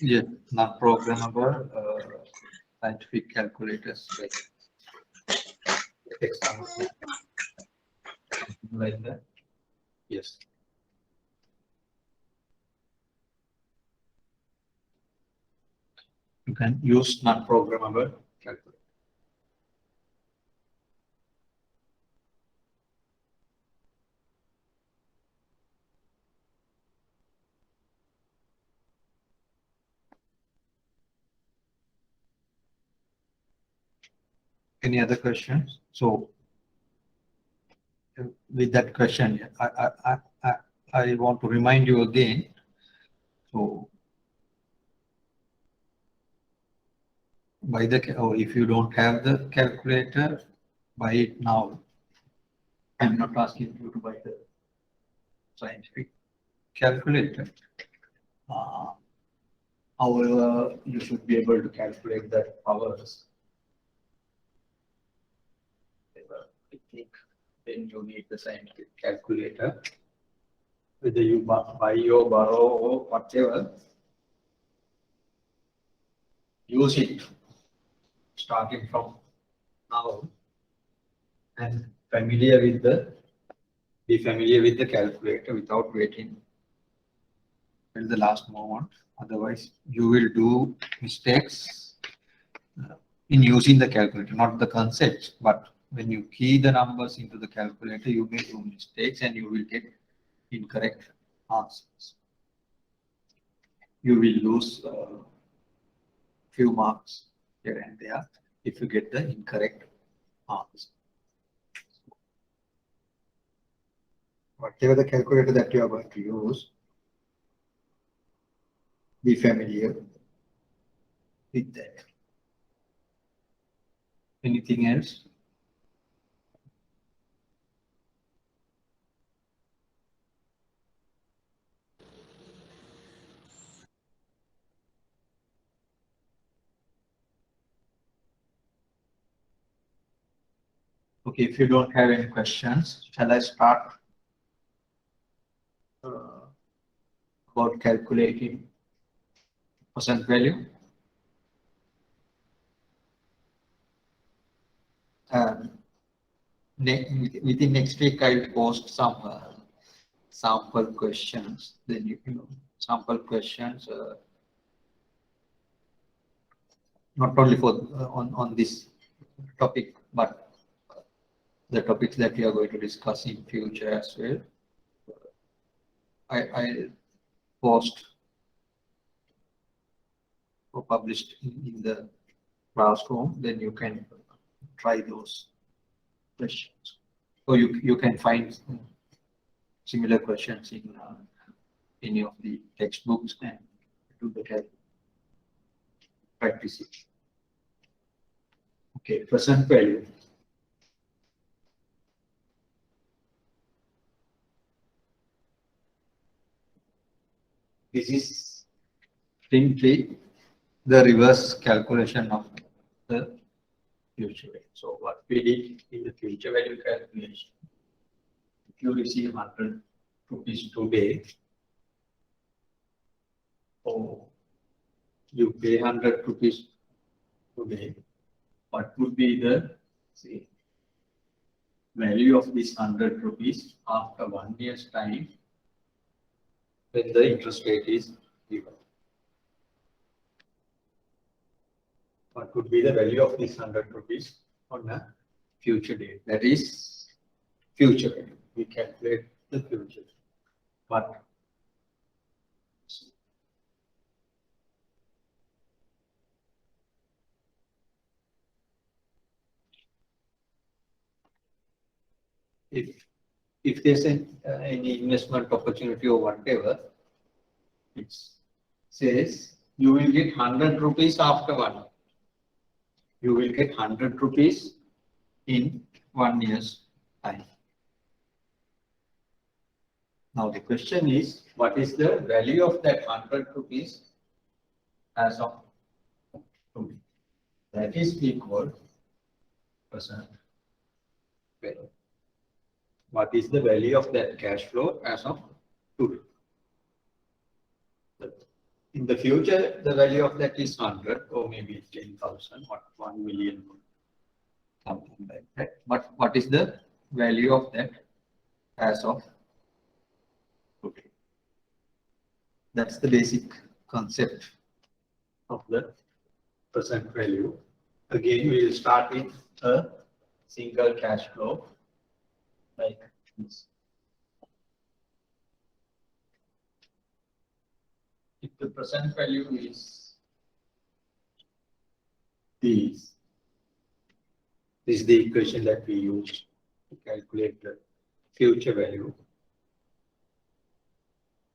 Yeah, not programmable scientific calculators like example, something like that. Yes. You can use not programmable calculator. Any other questions? So with that question, I want to remind you again. So buy the, or if you don't have the calculator, buy it now. I'm not asking you to buy the scientific calculator. However, you should be able to calculate the powers. I think then you need the scientific calculator. Whether you buy or borrow or whatever, use it starting from now and be familiar with the calculator without waiting till the last moment. Otherwise, you will do mistakes in using the calculator, not the concepts, but when you key the numbers into the calculator, you may do mistakes and you will get incorrect answers. You will lose few marks here and there if you get the incorrect answer. Whatever the calculator that you are going to use, be familiar with that. Anything else? Okay, if you don't have any questions, shall I start about calculating percent value? Within next week, I will post some sample questions. Then you know sample questions, not only for on this topic, but the topics that we are going to discuss in future as well. I post or published in the classroom. Then you can try those questions, or you can find similar questions in any of the textbooks and do the practice it. Okay, percent value. This is simply the reverse calculation of the future value. So what we did in the future value calculation, if you receive 100 rupees today, or you pay 100 rupees today, what would be the value of this 100 rupees after 1 year's time when the interest rate is given? What would be the value of this 100 rupees on a future date? That is future value. We calculate the future. But if there's any investment opportunity or whatever, it says you will get 100 rupees after 1 year. You will get 100 rupees in 1 year's time. Now the question is, what is the value of that 100 rupees as of today? That is equal percent value. what is the value of that cash flow as of today. In the future, the value of that is 100 or maybe 10,000 or 1 million, something like that. But what is the value of that as of today? That's the basic concept of the present value. Again, we will start with a single cash flow like this. If the present value is this is the equation that we use to calculate the future value.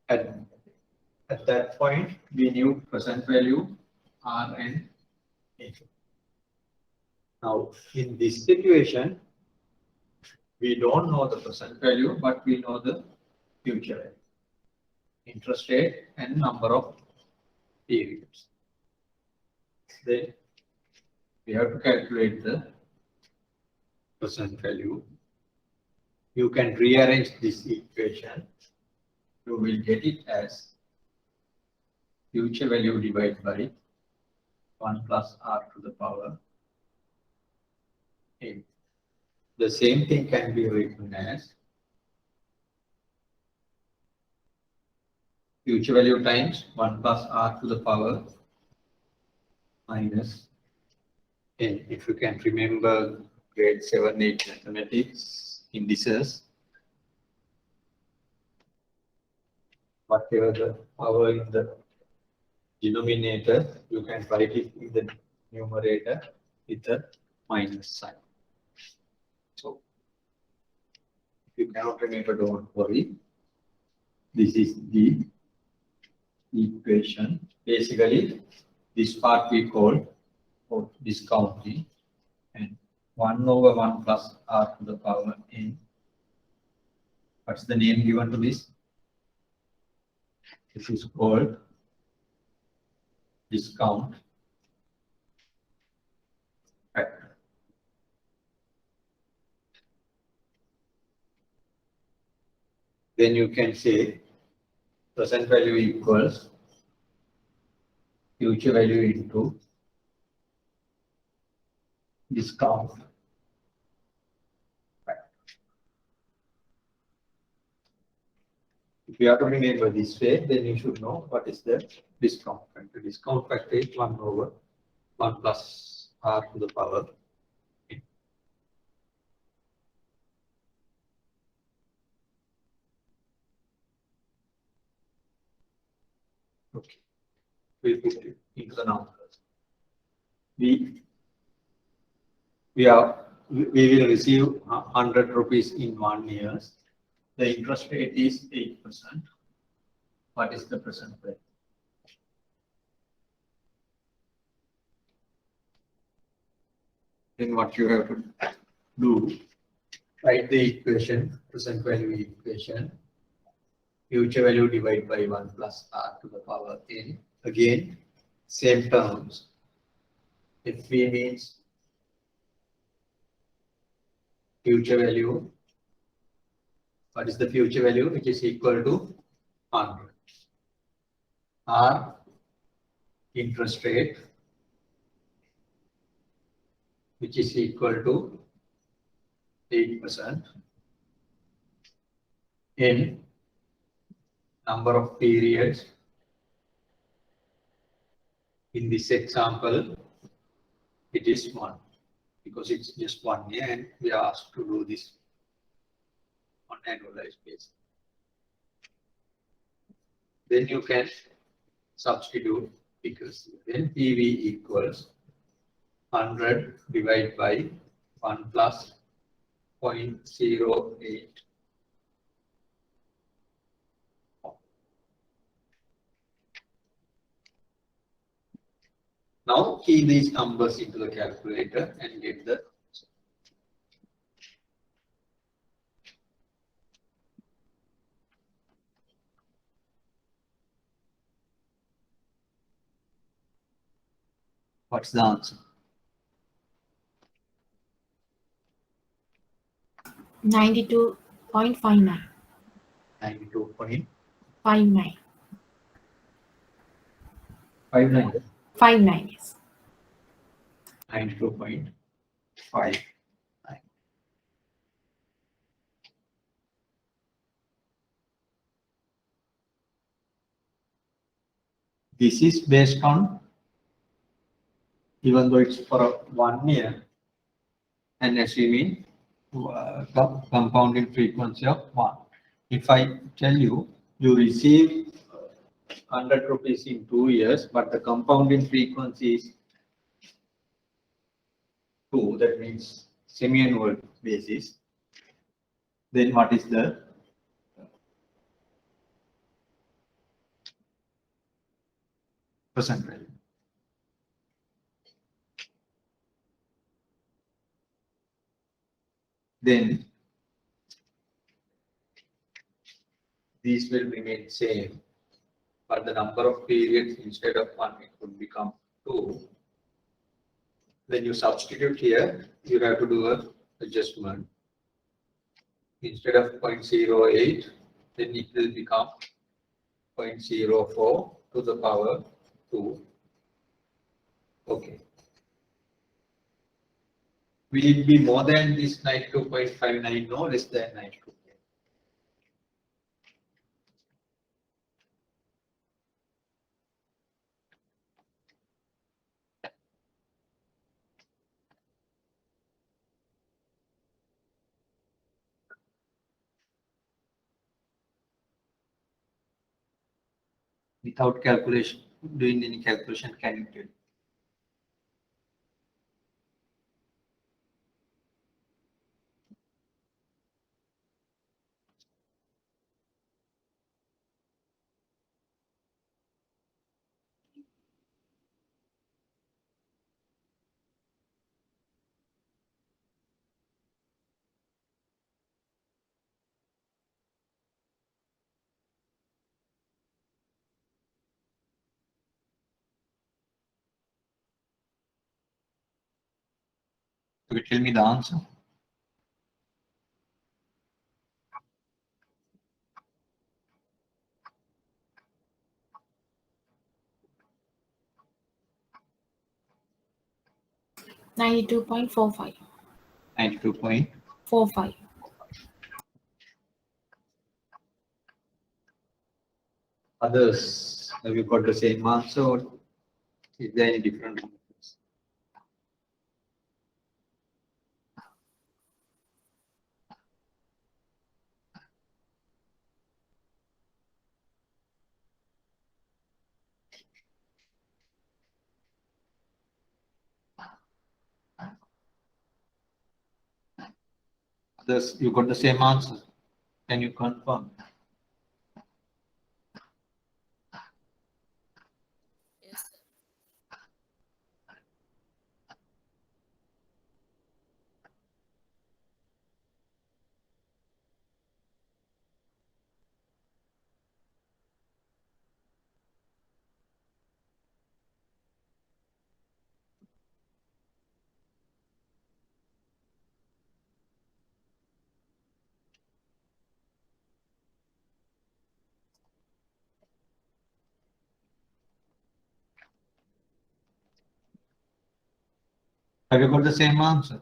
At that point, we knew present value R and A. Now, in this situation, we don't know the present value, but we know the future value, interest rate and number of periods. Then we have to calculate the present value. You can rearrange this equation. You will get it as future value divided by 1 plus R to the power A. The same thing can be written as future value times 1 plus R to the power minus N. If you can remember grade 7, 8 mathematics indices, whatever the power in the denominator, you can write it in the numerator with a minus sign. So, if you cannot remember, don't worry. This is the equation. Basically, this part we call discounting, and 1 over 1 plus R to the power N. What's the name given to this? This is called discount factor. Then you can say present value equals future value into discount factor. If you have to remember this way, then you should know what is the discount factor. Discount factor is 1 over 1 plus R to the power N. Okay, we'll put it into the numbers. We will receive 100 rupees in 1 year. The interest rate is 8%. What is the present value? Then what you have to do, write the equation, present value equation, future value divided by 1 plus R to the power N. Again, same terms. FV means future value. What is the future value? Which is equal to 100. R, interest rate, which is equal to 8%. N, number of periods. In this example, it is 1 because it's just 1 year and we are asked to do this on annualized basis. Then you can substitute because then PV equals 100 divided by 1 plus 0.08. Now key these numbers into the calculator and get the what's the answer? 92 0.59. 92.59. 59. 59, yes. 92.5. This is based on, even though it's for 1 year, and assuming compounding frequency of 1. If I tell you, you receive 100 rupees in 2 years, but the compounding frequency is 2, that means semi-annual basis, then what is the present value? Then these will remain same, but the number of periods instead of 1, it would become 2. When you substitute here, you have to do a adjustment. Instead of 0.08, then it will become 0.04 to the power 2. Okay. Will it be more than this 92.59? No, less than 92. Without calculation, doing any calculation, can you tell? Could you tell me the answer? $92.45. 92.45. Others, have you got the same answer, or is there any different answers? Others, you got the same answer. Can you confirm? Yes, sir. Have you got the same answer?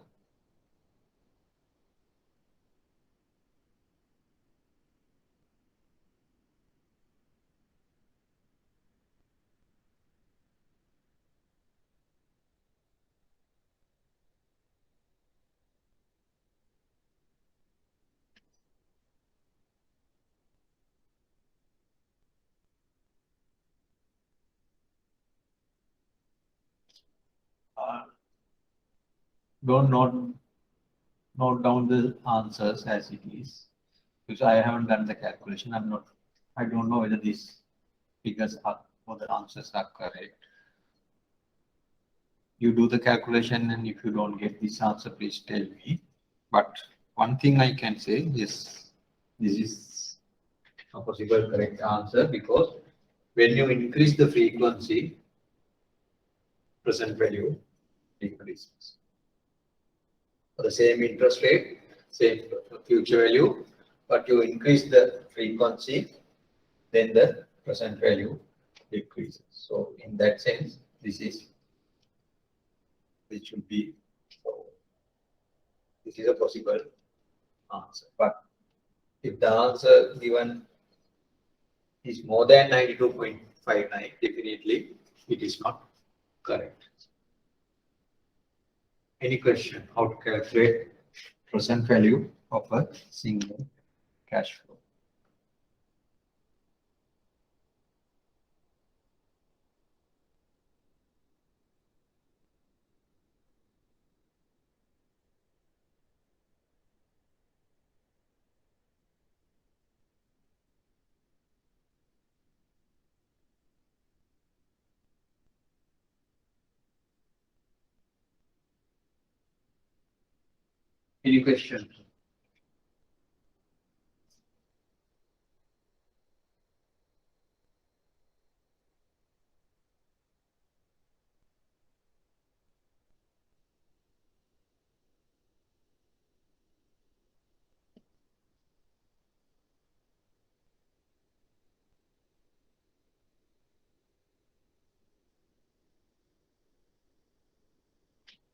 Don't note down the answers as it is, because I haven't done the calculation. I don't know whether these figures are or the answers are correct. You do the calculation, and if you don't get this answer, please tell me. But one thing I can say is this is a possible correct answer, because when you increase the frequency, present value increases. For the same interest rate, same future value, but you increase the frequency, then the present value decreases. So in that sense, this should be, so this is a possible answer. But if the answer given is more than 92.59, definitely it is not correct. Any question how to calculate present value of a single cash flow? Any question?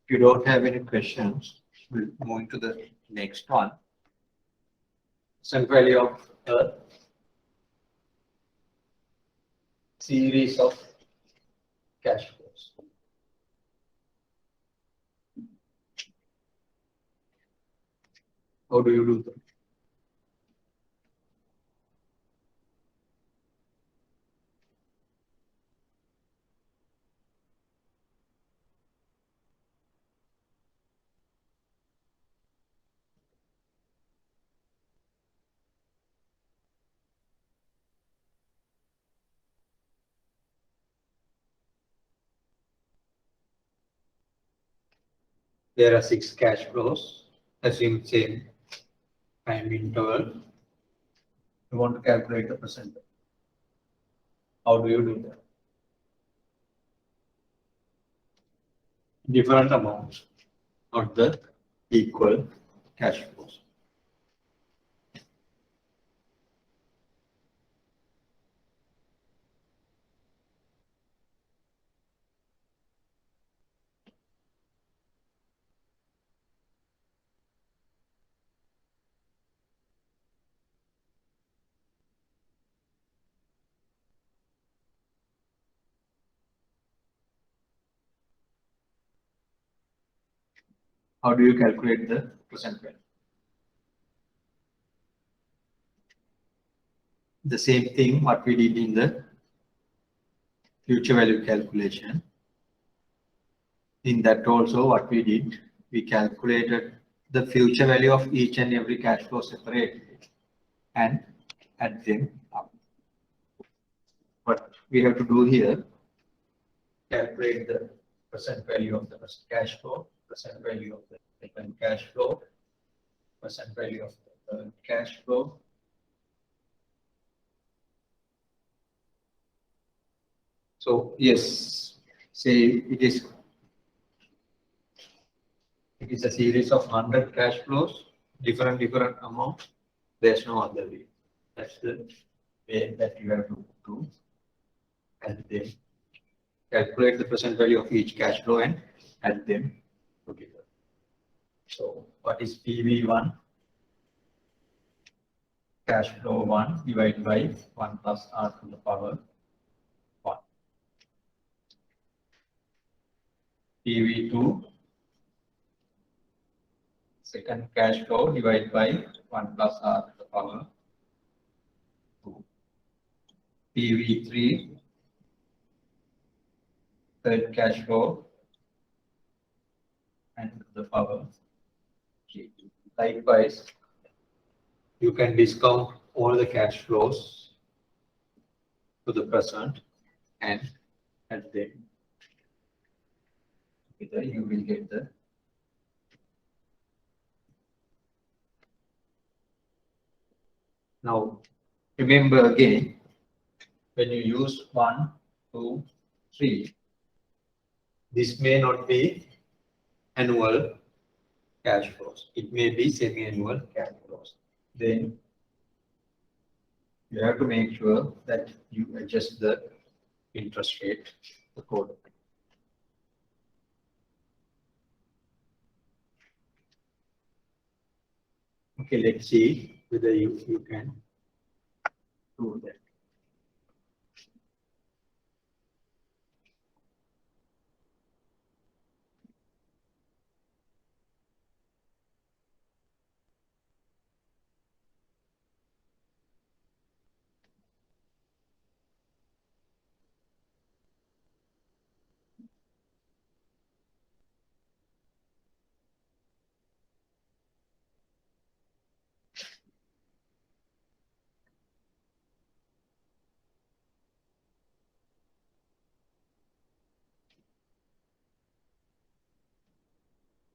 If you don't have any questions, we'll move to the next one. Present value of a series of cash flows. How do you do that? There are 6 cash flows, assume same time interval. You want to calculate the percent. How do you do that? Different amounts, not the equal cash flows. How do you calculate the present value? The same thing what we did in the future value calculation. In that also what we did, we calculated the future value of each and every cash flow separately and add them up. What we have to do here, calculate the present value of the first cash flow, present value of the second cash flow, present value of the third cash flow. So yes, say it is a series of 100 cash flows, different amounts. There's no other way. That's the way that you have to do, and then calculate the present value of each cash flow and add them together. So what is PV1? Cash flow 1 divided by 1 plus R to the power 1. PV2, second cash flow divided by 1 plus R to the power 2. PV3, third cash flow and to the power 3. Likewise, you can discount all the cash flows to the present and add them together. You will get the now. Remember again, when you use 1, 2, 3, this may not be annual cash flows. It may be semi-annual cash flows. Then you have to make sure that you adjust the interest rate, the code. Okay, let's see whether you can do that.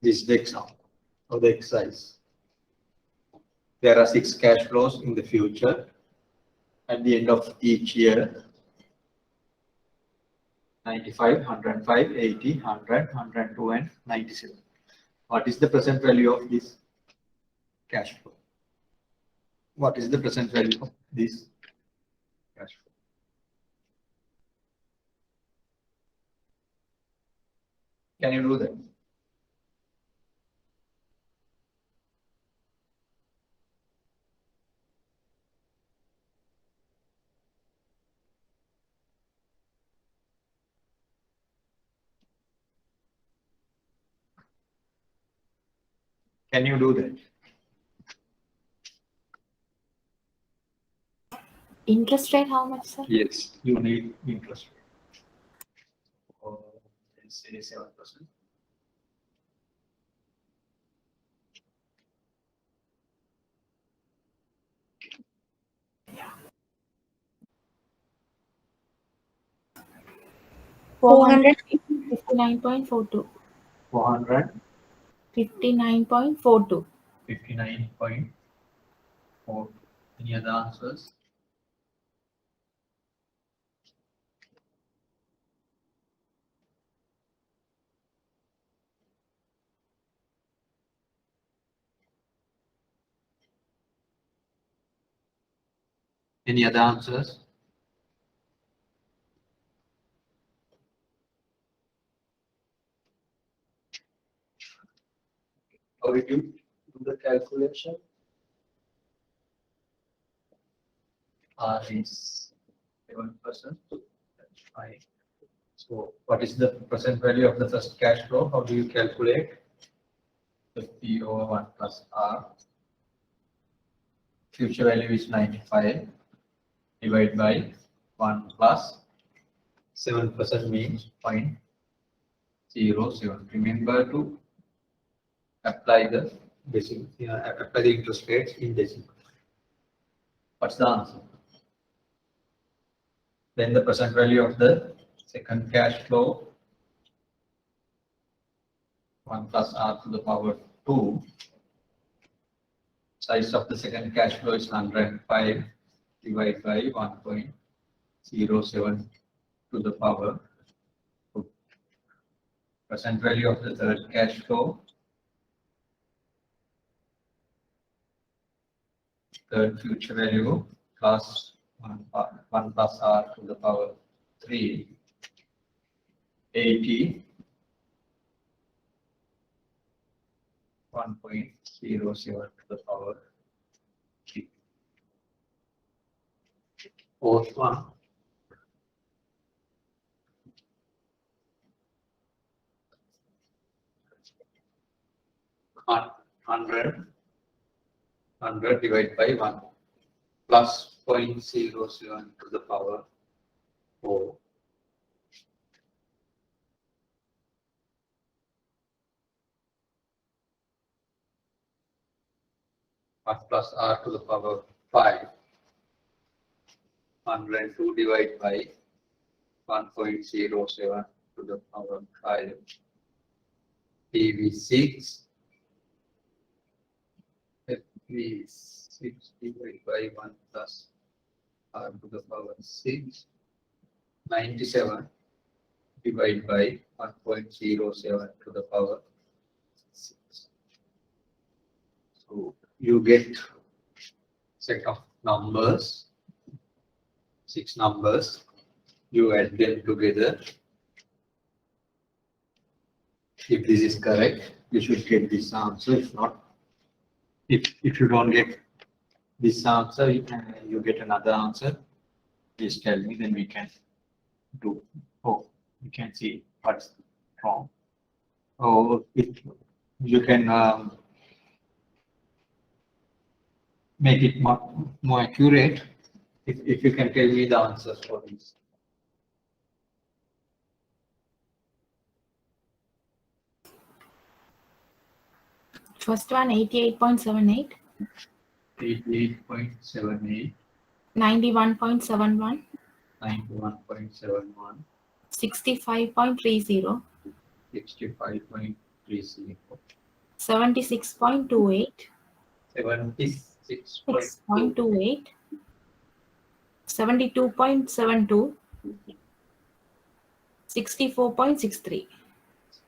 This is the example of the exercise. There are 6 cash flows in the future. At the end of each year, 95, 105, 80, 100, 102, and 97. What is the present value of this cash flow? What is the present value of this cash flow? Can you do that? Can you do that? Interest rate, how much, sir? Yes, you need interest rate. Or let's say 7%. $400 59.42. 400, 59.42. 59.4. Any other answers? Any other answers? How did you do the calculation? R is 7%. That's fine. So what is the present value of the first cash flow? How do you calculate? 50 over 1 plus R. Future value is 95. Divide by 1 plus 7% means 0.07. Remember to apply the decimal, apply the interest rates in decimal. What's the answer? Then the present value of the second cash flow, 1 plus R to the power 2. Size of the second cash flow is 105 divided by 1.07 to the power 2. Present value of the third cash flow, third future value plus 1 plus R to the power 3, 80, 1.07 to the power 3. Fourth one, hundred divided by 1 plus 0.07 to the power 4. Plus R to the power 5. 102 divided by 1.07 to the power 5. PV6. PV6 divided by 1 plus R to the power 6. 97 divided by 1.07 to the power 6. So you get set of numbers 6 numbers. You add them together. If this is correct, you should get this answer. If not, if you don't get this answer, you get another answer. Please tell me, then we can do. Oh, we can see what's wrong. Oh, you can make it more accurate if you can tell me the answers for these. First one 88.78, 88.78, 91.71, 91.71, 65.30, 65.30, 76.28, 76.2, 6.28, 72.72, 64.63.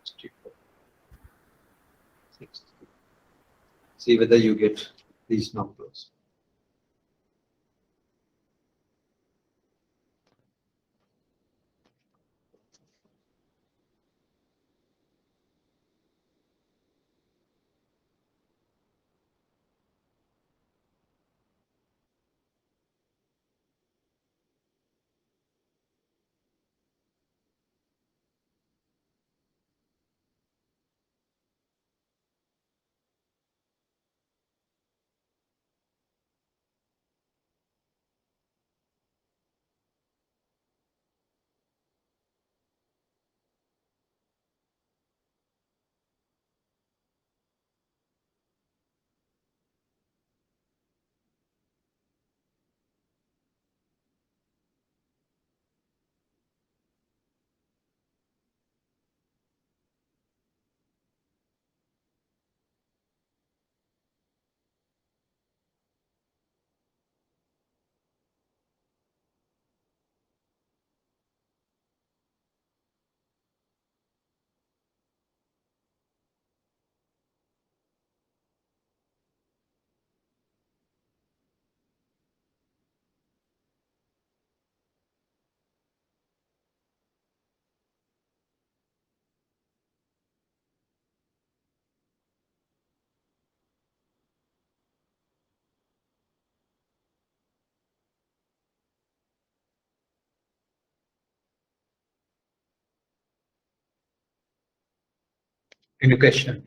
64, 60. See whether you get these numbers. Any question?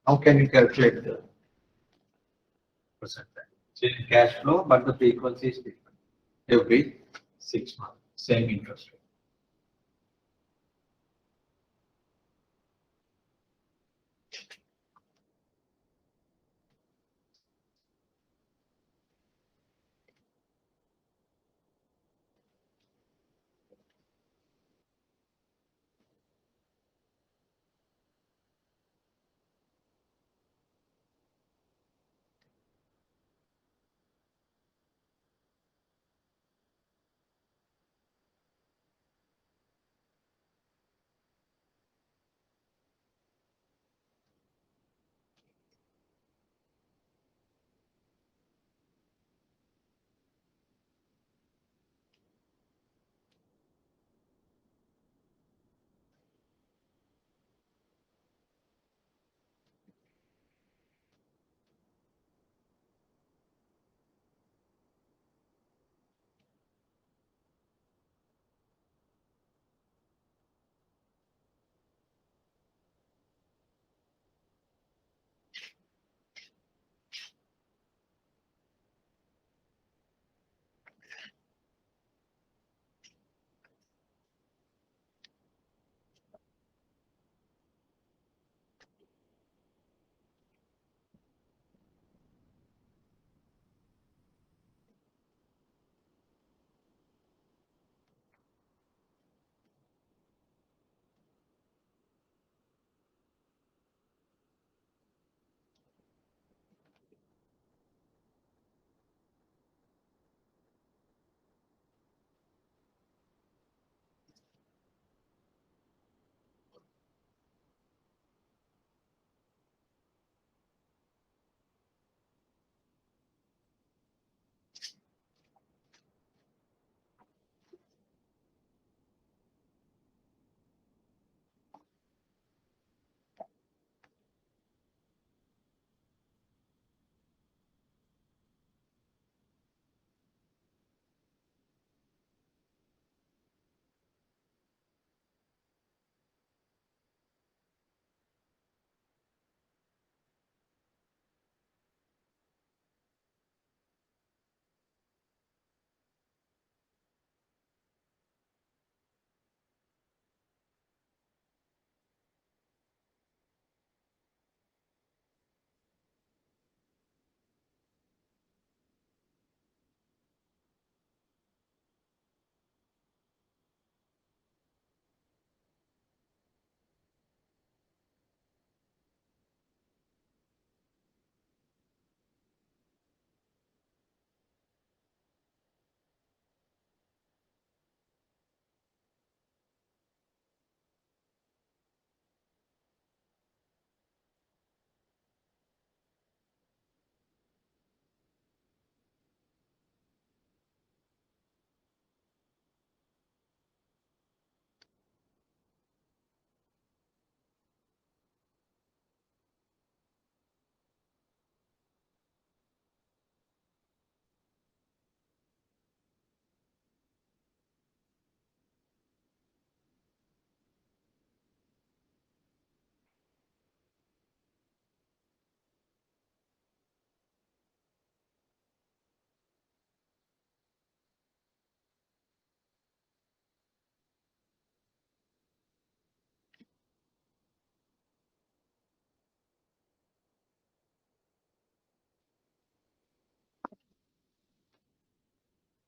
How can you calculate the percentage? It's in cash flow, but the frequency is different. Every 6 months, same interest rate.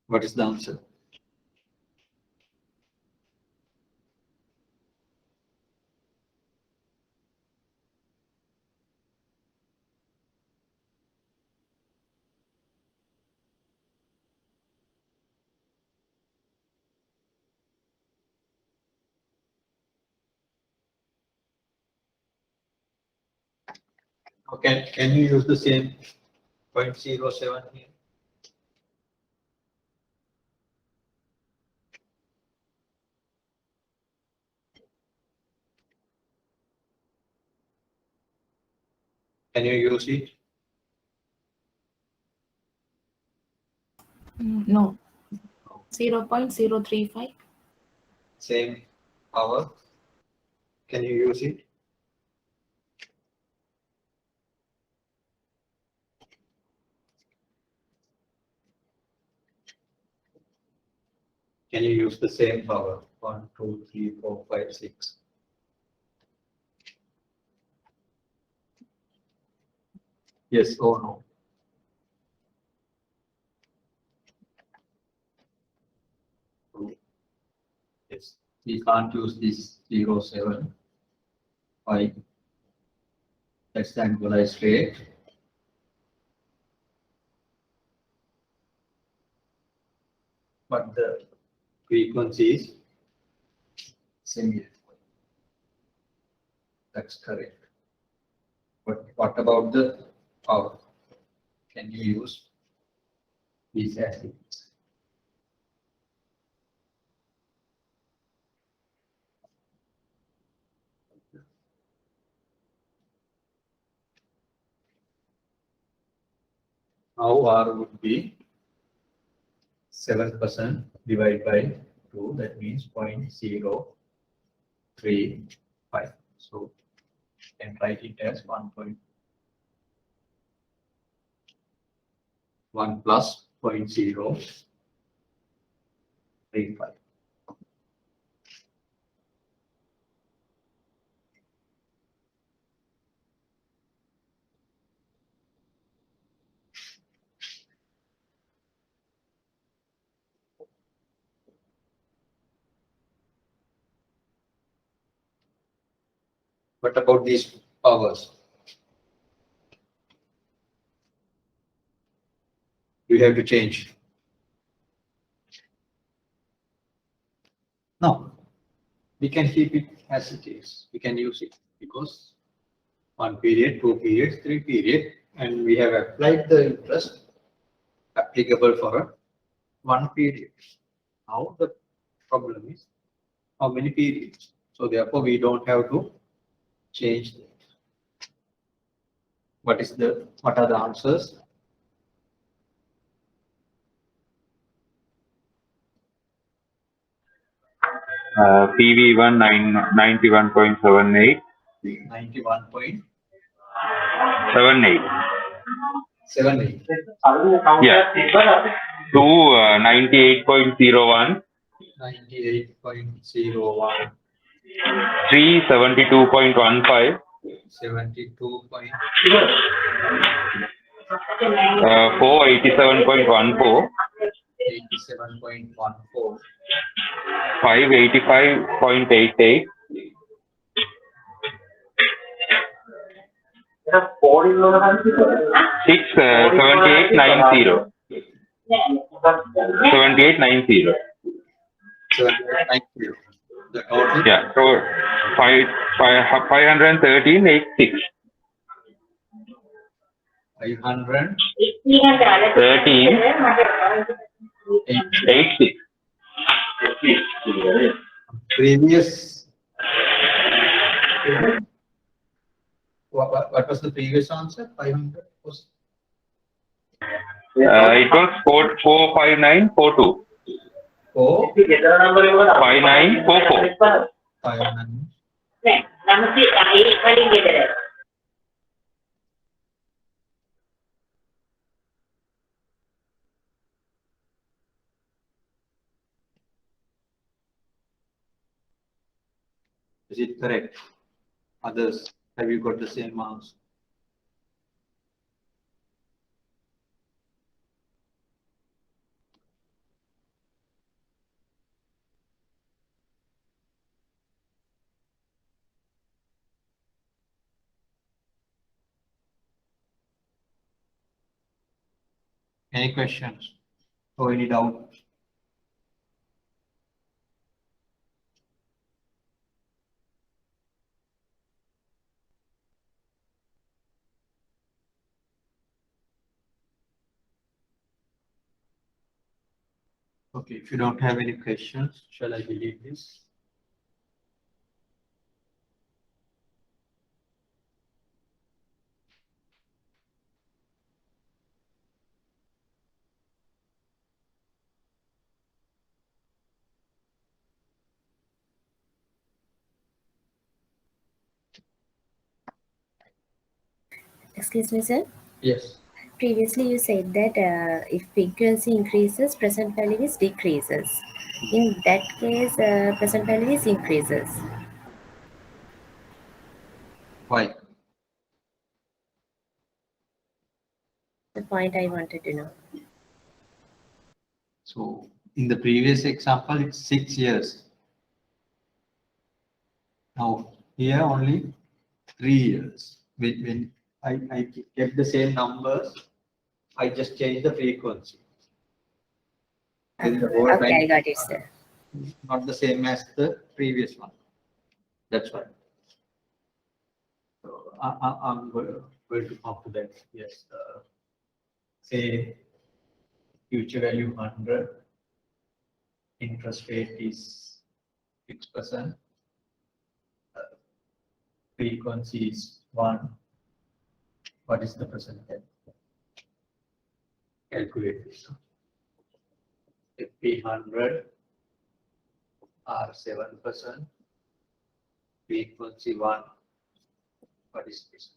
What is the answer? Okay, can you use the same 0.07 here? Can you use it? No. 0.035. Same power. Can you use it? Can you use the same power? 1, 2, 3, 4, 5, 6. Yes or no? Yes. We can't use this 0, 7, 5. That's the annualized rate. But the frequency is same. That's correct. But what about the power? Can you use these attributes? Now R would be 7% divided by 2. That means 0.035. So you can write it as 1 plus 0.035. What about these powers? We have to change. No, we can keep it as it is. We can use it because 1 period, 2 periods, 3 period, and we have applied the interest applicable for 1 period. Now the problem is how many periods. So therefore we don't have to change that. What are the answers? PV1 91.78. 91.78. 78. Yeah. 2 98.01. 98.01. 3 72.15. 72.14. 4 87.14. 87.14. 5 85.88. 6 78.90. 78.90. 78.90. The total? Yeah, so 513.86. 513.86. Previous. What was the previous answer? 500 was? It was 459.42. 59.44. 59. Is it correct? Others, have you got the same answer? Any questions or any doubt? Okay, if you don't have any questions, shall I delete this? Excuse me, sir. Yes. Previously, you said that if frequency increases, present value is decreases. In that case, present value is increases. Why? The point I wanted to know. So in the previous example, it's 6 years. Now here only 3 years. When I kept the same numbers, I just changed the frequency. Then the whole Okay, I time got it, sir. not the same as the previous one. That's why. So I'm going to come to that. Yes. Say future value 100, interest rate is 6%, frequency is 1. What is the percentage? Calculate this. If 100 are 7%, frequency 1, what is this?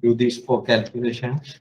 Do this for calculations.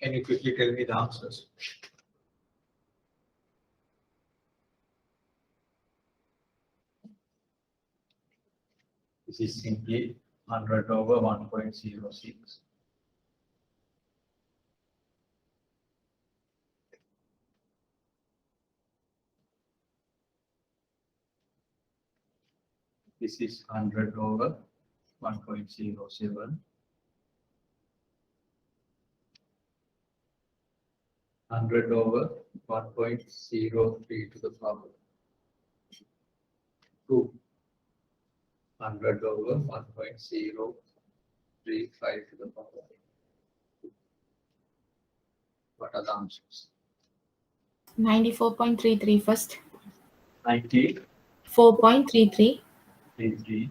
Can you quickly tell me the answers? This is simply 100 over 1.06. This is 100 over 1.07. 100 over 1.03 to the power 2. 100 over 1.035 to the power 2. What are the answers? 94.33 first. 90, 4.33. 83,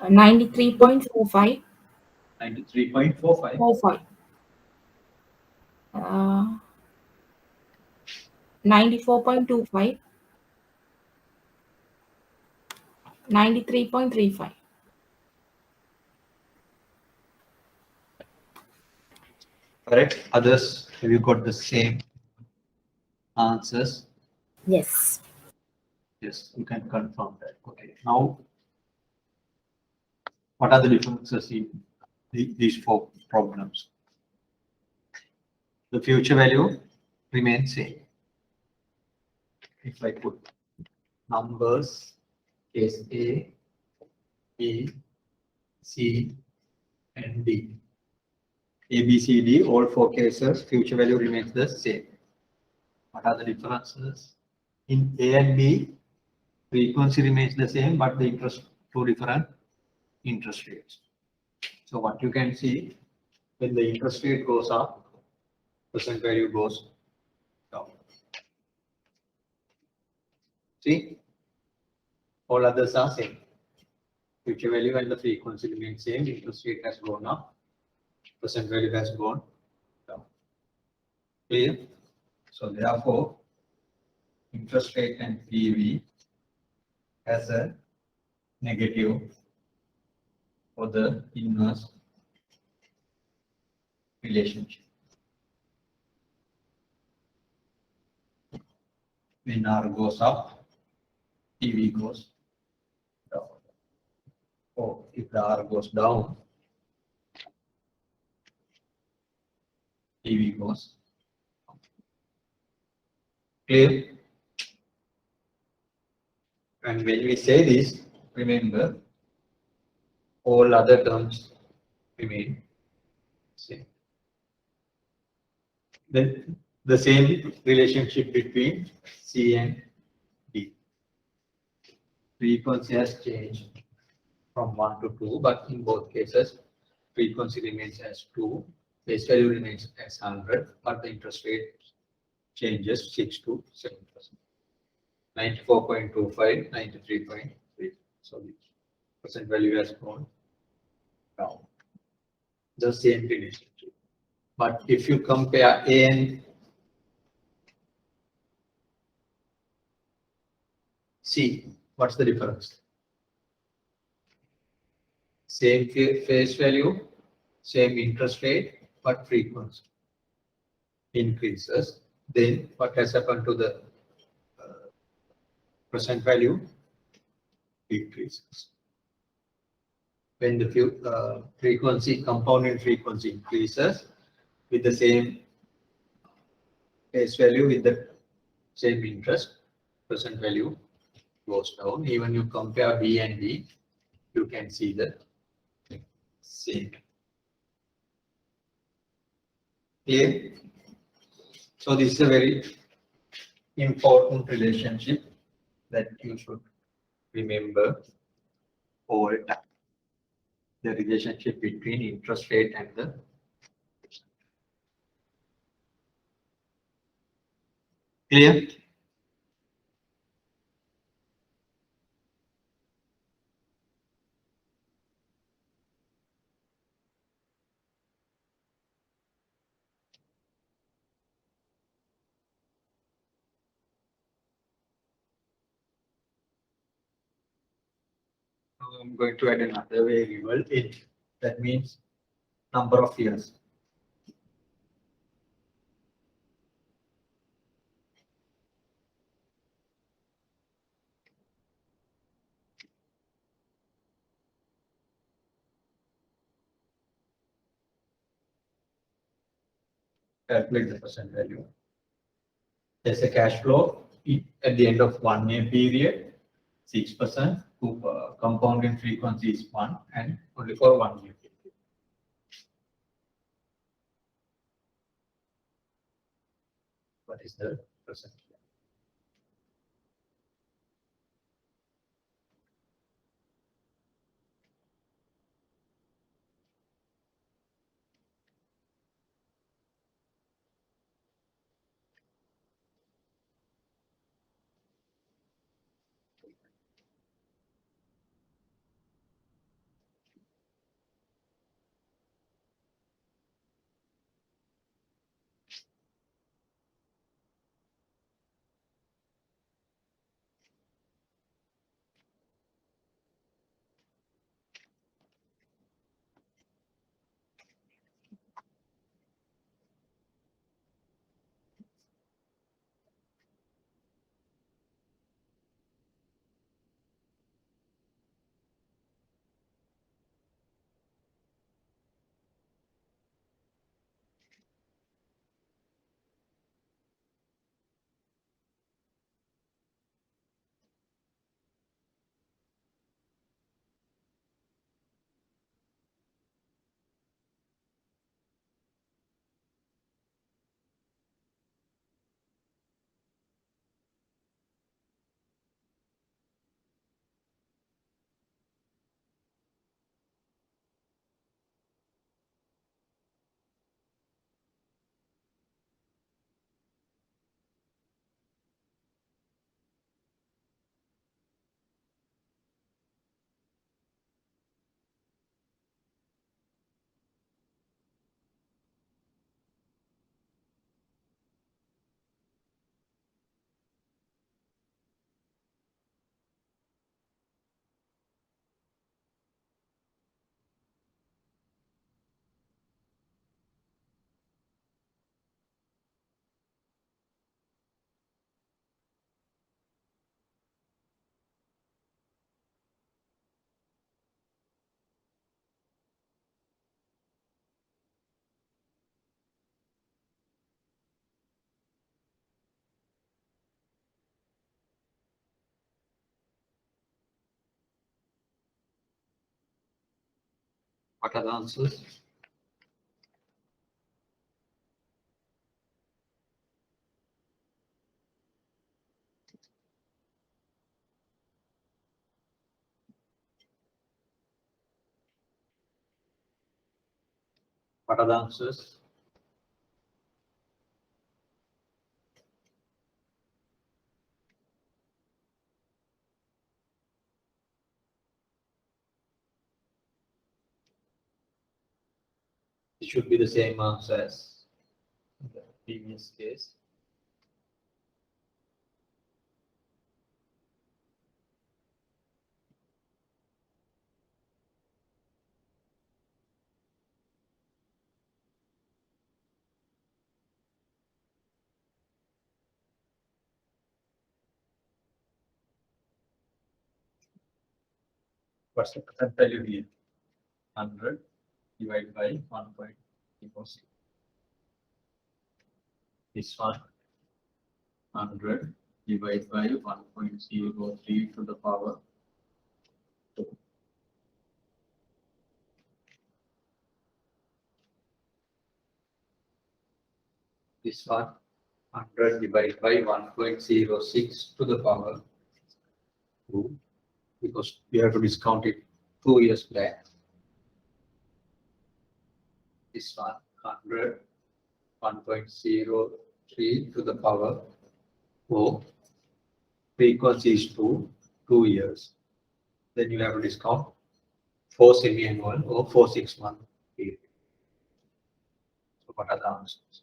93.45. 93.45. 45. 94.25. 93.35. Correct. Others, have you got the same answers? Yes. Yes, you can confirm that. Okay. Now, what are the differences in these 4 problems? The future value remains same. If I put numbers, case A, B, C, and D. A, B, C, D, all 4 cases, future value remains the same. What are the differences? In A and B, frequency remains the same, but the interest, 2 different interest rates. So what you can see, when the interest rate goes up, present value goes down. See, all others are same. Future value and the frequency remain same. Interest rate has gone up. Present value has gone down. Clear? So therefore, interest rate and PV has a negative for the inverse relationship. When R goes up, PV goes down. Or if the R goes down, PV goes up. Clear? And when we say this, remember all other terms remain same. Then the same relationship between C and D. Frequency has changed from 1 to 2, but in both cases, frequency remains as 2, base value remains as 100, but the interest rate changes 6 to 7%. 94.25, 93.3. So the present value has gone down. The same relationship. But if you compare A and C, what's the difference? Same face value, same interest rate, but frequency increases. Then what has happened to the present value? Decreases. When the frequency, compounding frequency increases with the same face value with the same interest, present value goes down. Even you compare B and D, you can see the same. Clear? So this is a very important relationship that you should remember all time. The relationship between interest rate and the clear? I'm going to add another variable in. That means number of years. calculate the present value. There's a cash flow at the end of 1 year period, 6%, compounding frequency is 1 and only for 1 year period. What is the present value? What are the answers? What are the answers? It should be the same answer as the previous case. What's the present value here? 100 divided by 1.06. This one, 100 divided by 1.03 to the power 2. This one, 100 divided by 1.06 to the power 2, because we have to discount it 2 years back. This one, 100, 1.03 to the power 4. Frequency is 2 years. Then you have to discount 4 semi-annual or 4 6-month period. So what are the answers?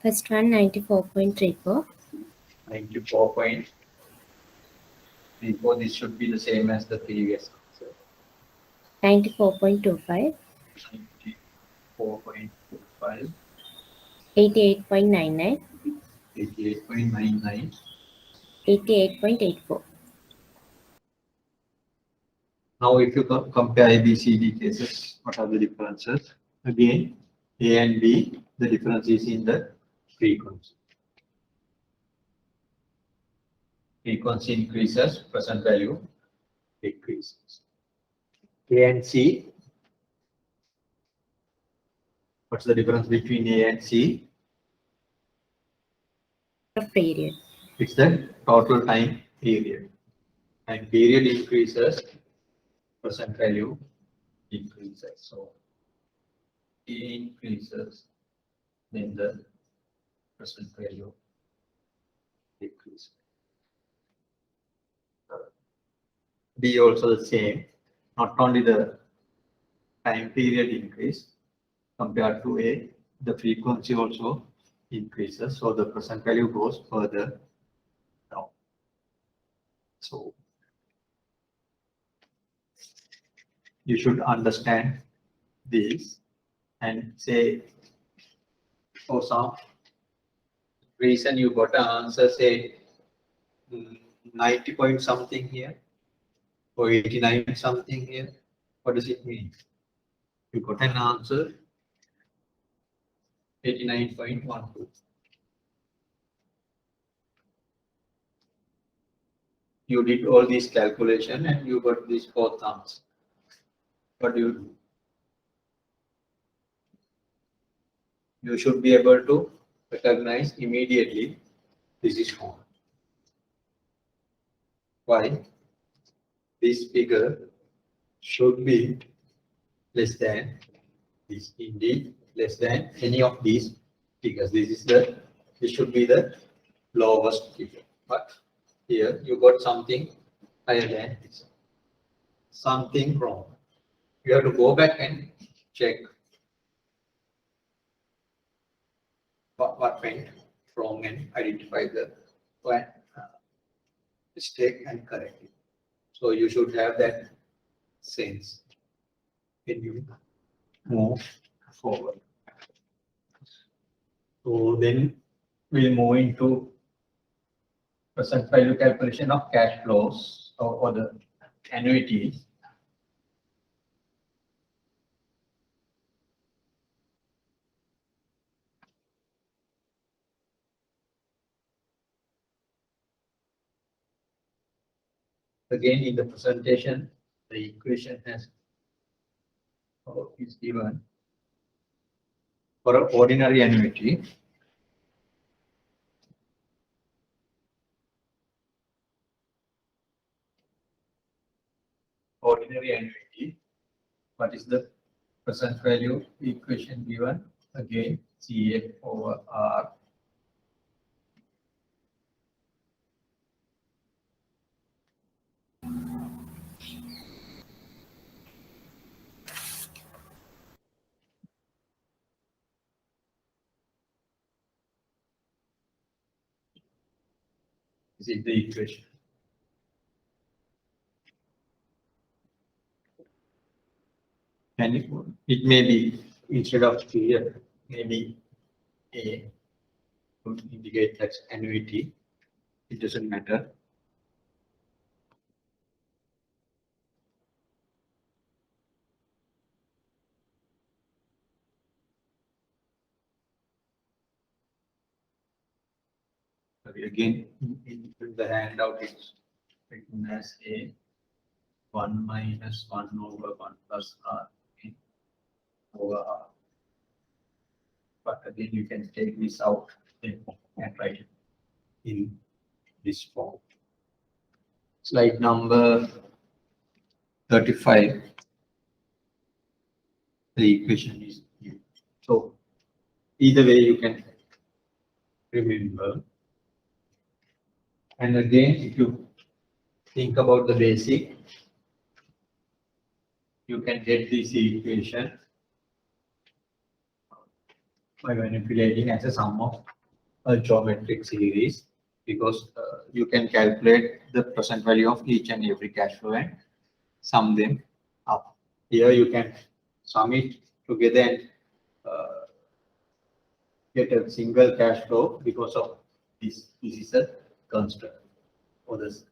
First one, 94.34. 94.34. This should be the same as the previous answer. 94.25. 94.25. 88.99. 88.99. 88.84. Now, if you compare ABCD cases, what are the differences? Again, A and B, the difference is in the frequency. Frequency increases, present value decreases. A and C, what's the difference between A and C? Period. It's the total time period. Time period increases, present value increases. So A increases, then the present value decreases. B also the same. Not only the time period increase compared to A, the frequency also increases. So the present value goes further down. So you should understand this and say for some reason you got an answer, say 90 point something here or 89 something here. What does it mean? You got an answer 89.12. You did all these calculation and you got these 4 thumbs. What do you do? You should be able to recognize immediately this is wrong. Why? This figure should be less than this, indeed less than any of these figures. This should be the lowest figure. But here you got something higher than this. Something wrong. You have to go back and check what went wrong and identify the mistake and correct it. So you should have that sense when you move forward. So then we'll move into present value calculation of cash flows or the annuities. Again, in the presentation, the equation is given for an ordinary annuity. Ordinary annuity, what is the present value equation given? Again, CF over R. This is the equation. And it may be, instead of here, maybe A to indicate that's annuity. It doesn't matter. Again, in the handout, it's written as A 1 minus 1 over 1 plus R over R. But again, you can take this out and write it in this form. Slide number 35. The equation is here. So either way you can remember. And again, if you think about the basic, you can get this equation by manipulating as a sum of a geometric series, because you can calculate the present value of each and every cash flow and sum them up. Here you can sum it together and get a single cash flow because of this. This is a constant for the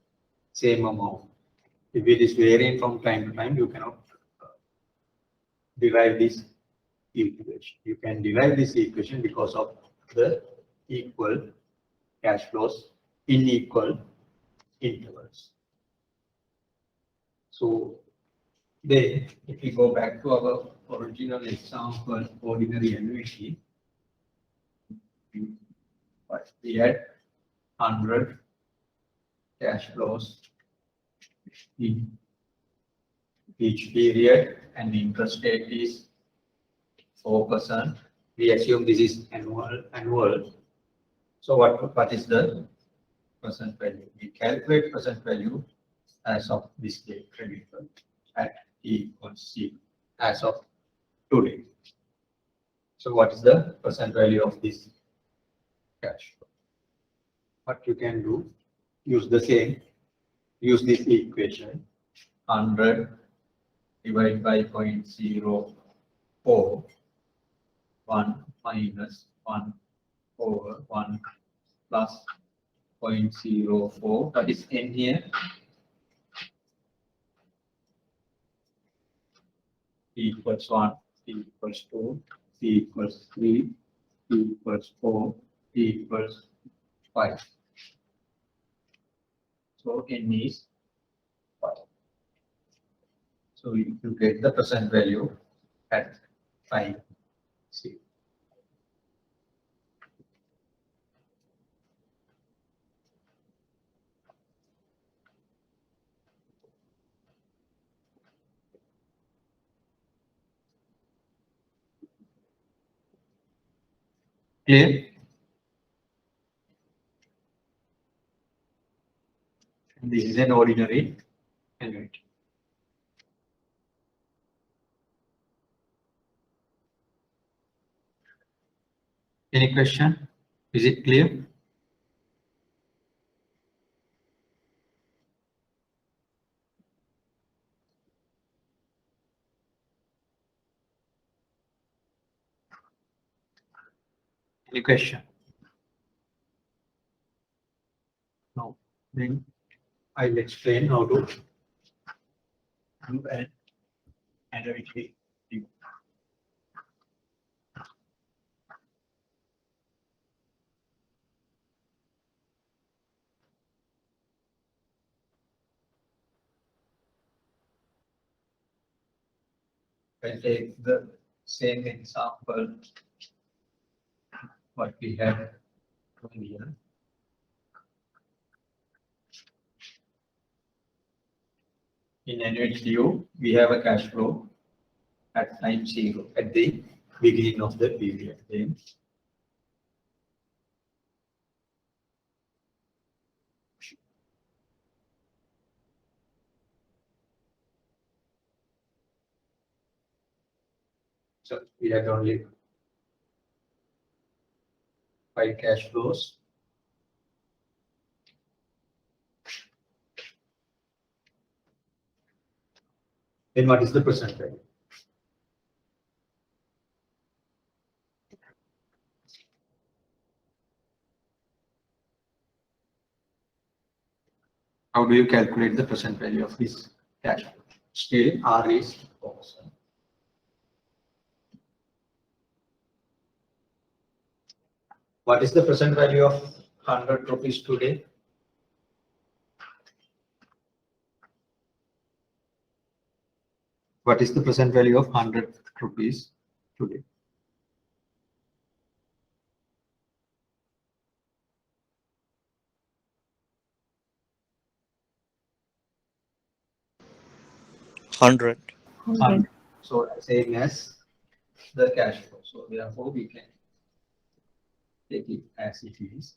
same amount. If it is varying from time to time, you cannot derive this equation. You can derive this equation because of the equal cash flows in equal intervals. So then, if we go back to our original example, ordinary annuity, we had 100 cash flows in each period, and the interest rate is 4%. We assume this is annual. So what is the present value? We calculate present value as of this day, credited at T equals C as of today. So what is the present value of this cash flow? What you can do, use this equation, 100 divided by 0.04, 1 minus 1 over 1 plus 0.04, that is n here, T equals 1, T equals 2, T equals 3, T equals 4, T equals 5. So n is 5. So you get the present value at time C. Clear? And this is an ordinary annuity. Any question? Is it clear? Any question? No. Then I'll explain how to do an annuity. I'll take the same example what we have here. In annuity due, we have a cash flow at time 0 at the beginning of the period. Then so we had only 5 cash flows. Then what is the present value? How do you calculate the present value of this cash flow? Still, R is 4%. What is the present value of 100 rupees today? What is the present value of 100 rupees today? Hundred. 100. So same as the cash flow. So therefore we can take it as it is.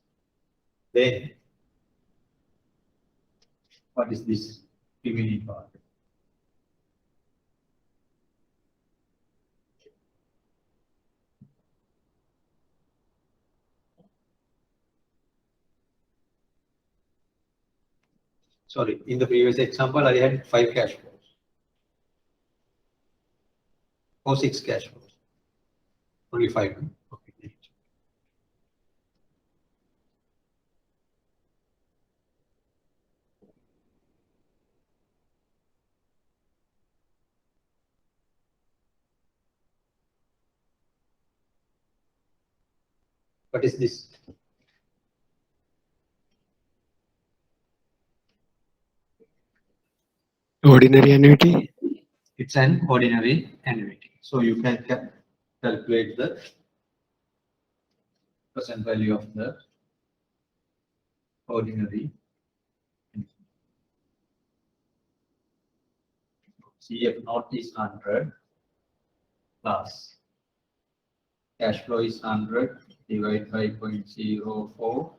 Then what is this remaining part? Sorry, in the previous example, I had 5 cash flows or 6 cash flows. Only 5. Okay. What is this? Ordinary annuity. It's an ordinary annuity. So you can calculate the present value of the ordinary. CF naught is 100 plus cash flow is 100 divided by 0.04,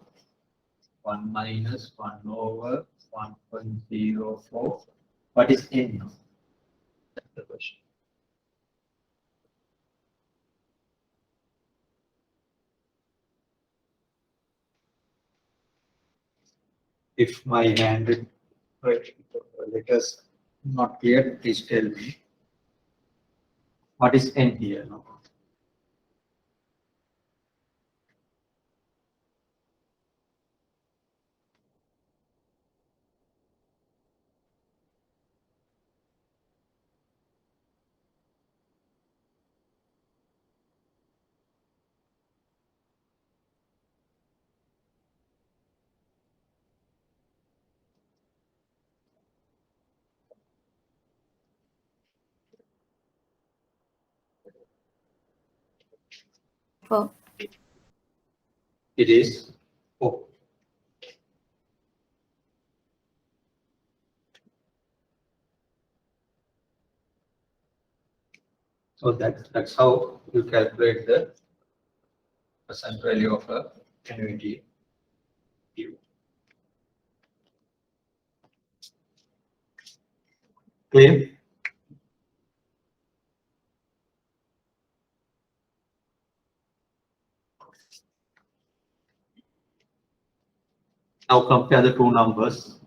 1 minus 1 over 1.04. What is N now? That's the question. If my hand letters not clear, please tell me. What is N here now? For It is O. So that's how you calculate the present value of a annuity due. Clear? Now compare the two numbers,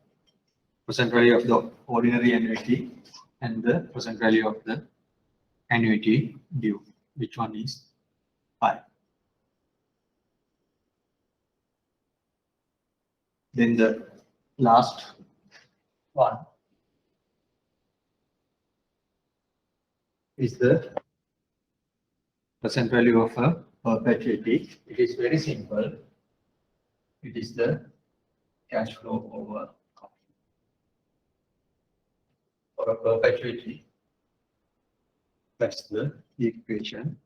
present value of the ordinary annuity and the present value of the annuity due. Which one is 5? Then the last one is the present value of a perpetuity. It is very simple. It is the cash flow over for a perpetuity. That's the equation.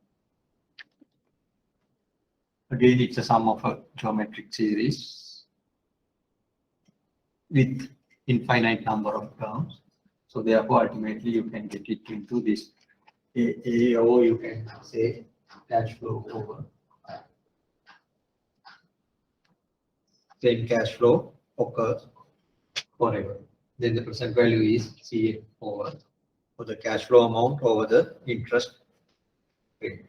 Again, it's a sum of a geometric series with infinite number of terms. So therefore, ultimately, you can get it into this or you can say cash flow over. Then cash flow occurs forever. Then the present value is CA over for the cash flow amount over the interest rate.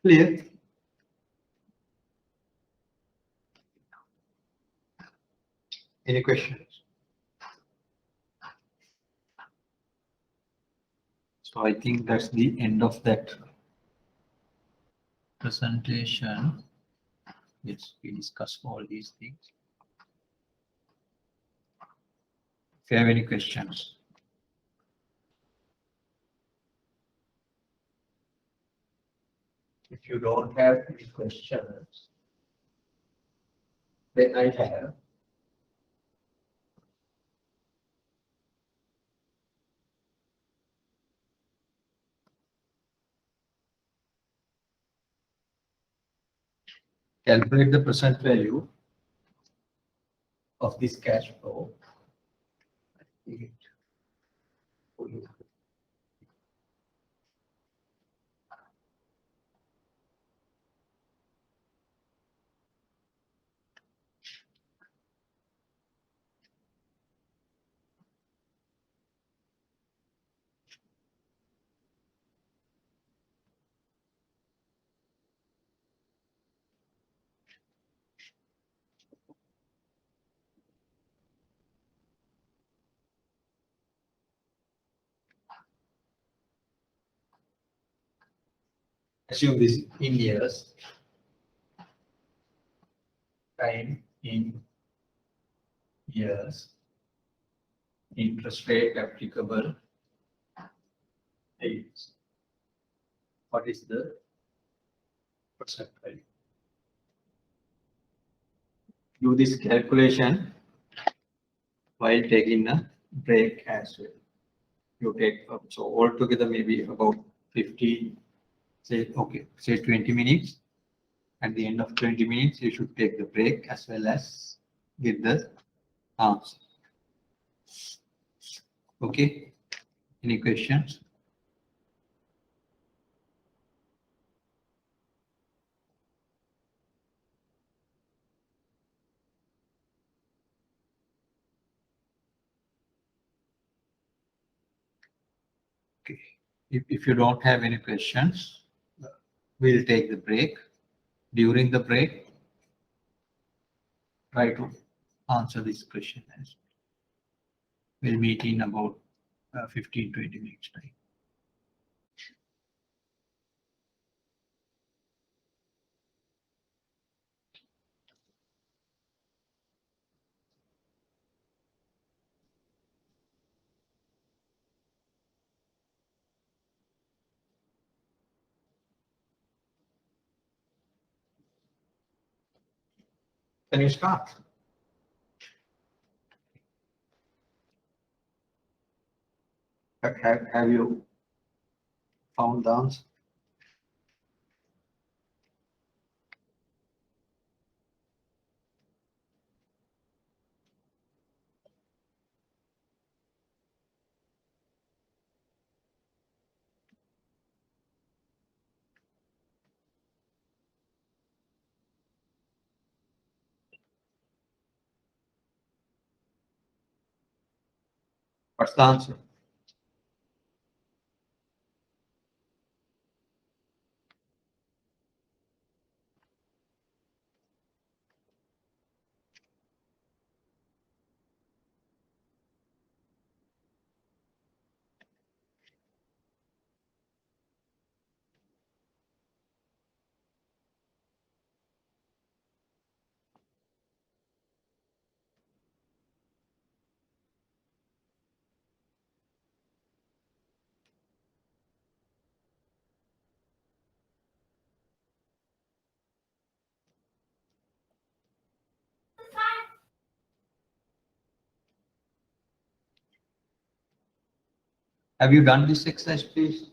Clear? Any questions? So I think that's the end of that presentation. Yes, we discussed all these things. If you have any questions. If you don't have any questions, then I have. Calculate the present value of this cash flow. assume this in years, time in years, interest rate applicable is, what is the percent value? Do this calculation while taking a break as well. You take so altogether maybe about 15, say okay, say 20 minutes. At the end of 20 minutes, you should take the break as well as get the answer. Okay. Any questions? Okay. If you don't have any questions, we'll take the break. During the break, try to answer this question as well. We'll meet in about 15-20 minutes time. Can you start? Have you found the answer? What's the answer? Have you done this exercise, please?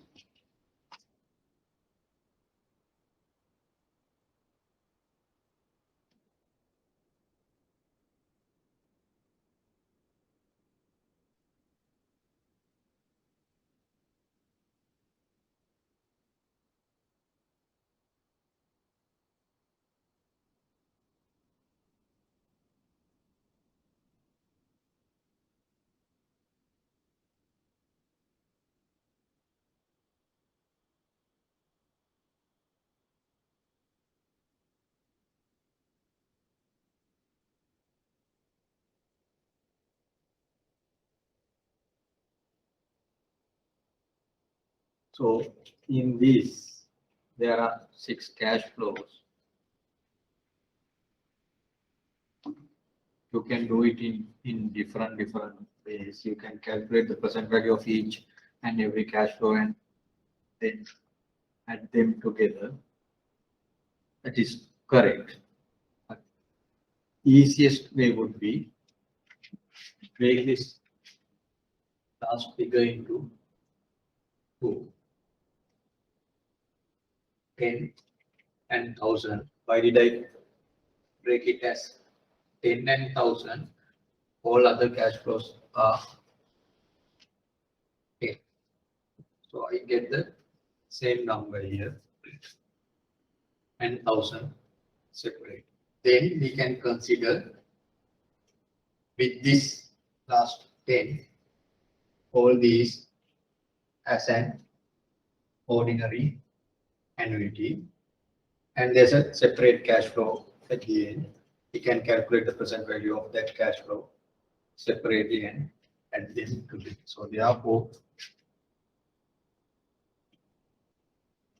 So in this, there are 6 cash flows. You can do it in different ways. You can calculate the present value of each and every cash flow and then add them together. That is correct. But easiest way would be break this last figure into 2. 10 and 1000. Why did I break it as 10 and 1000? All other cash flows are 10. So I get the same number here and 1000 separate. Then we can consider with this last 10 all these as an ordinary annuity, and there's a separate cash flow at the end. We can calculate the present value of that cash flow separately and add them together. So therefore,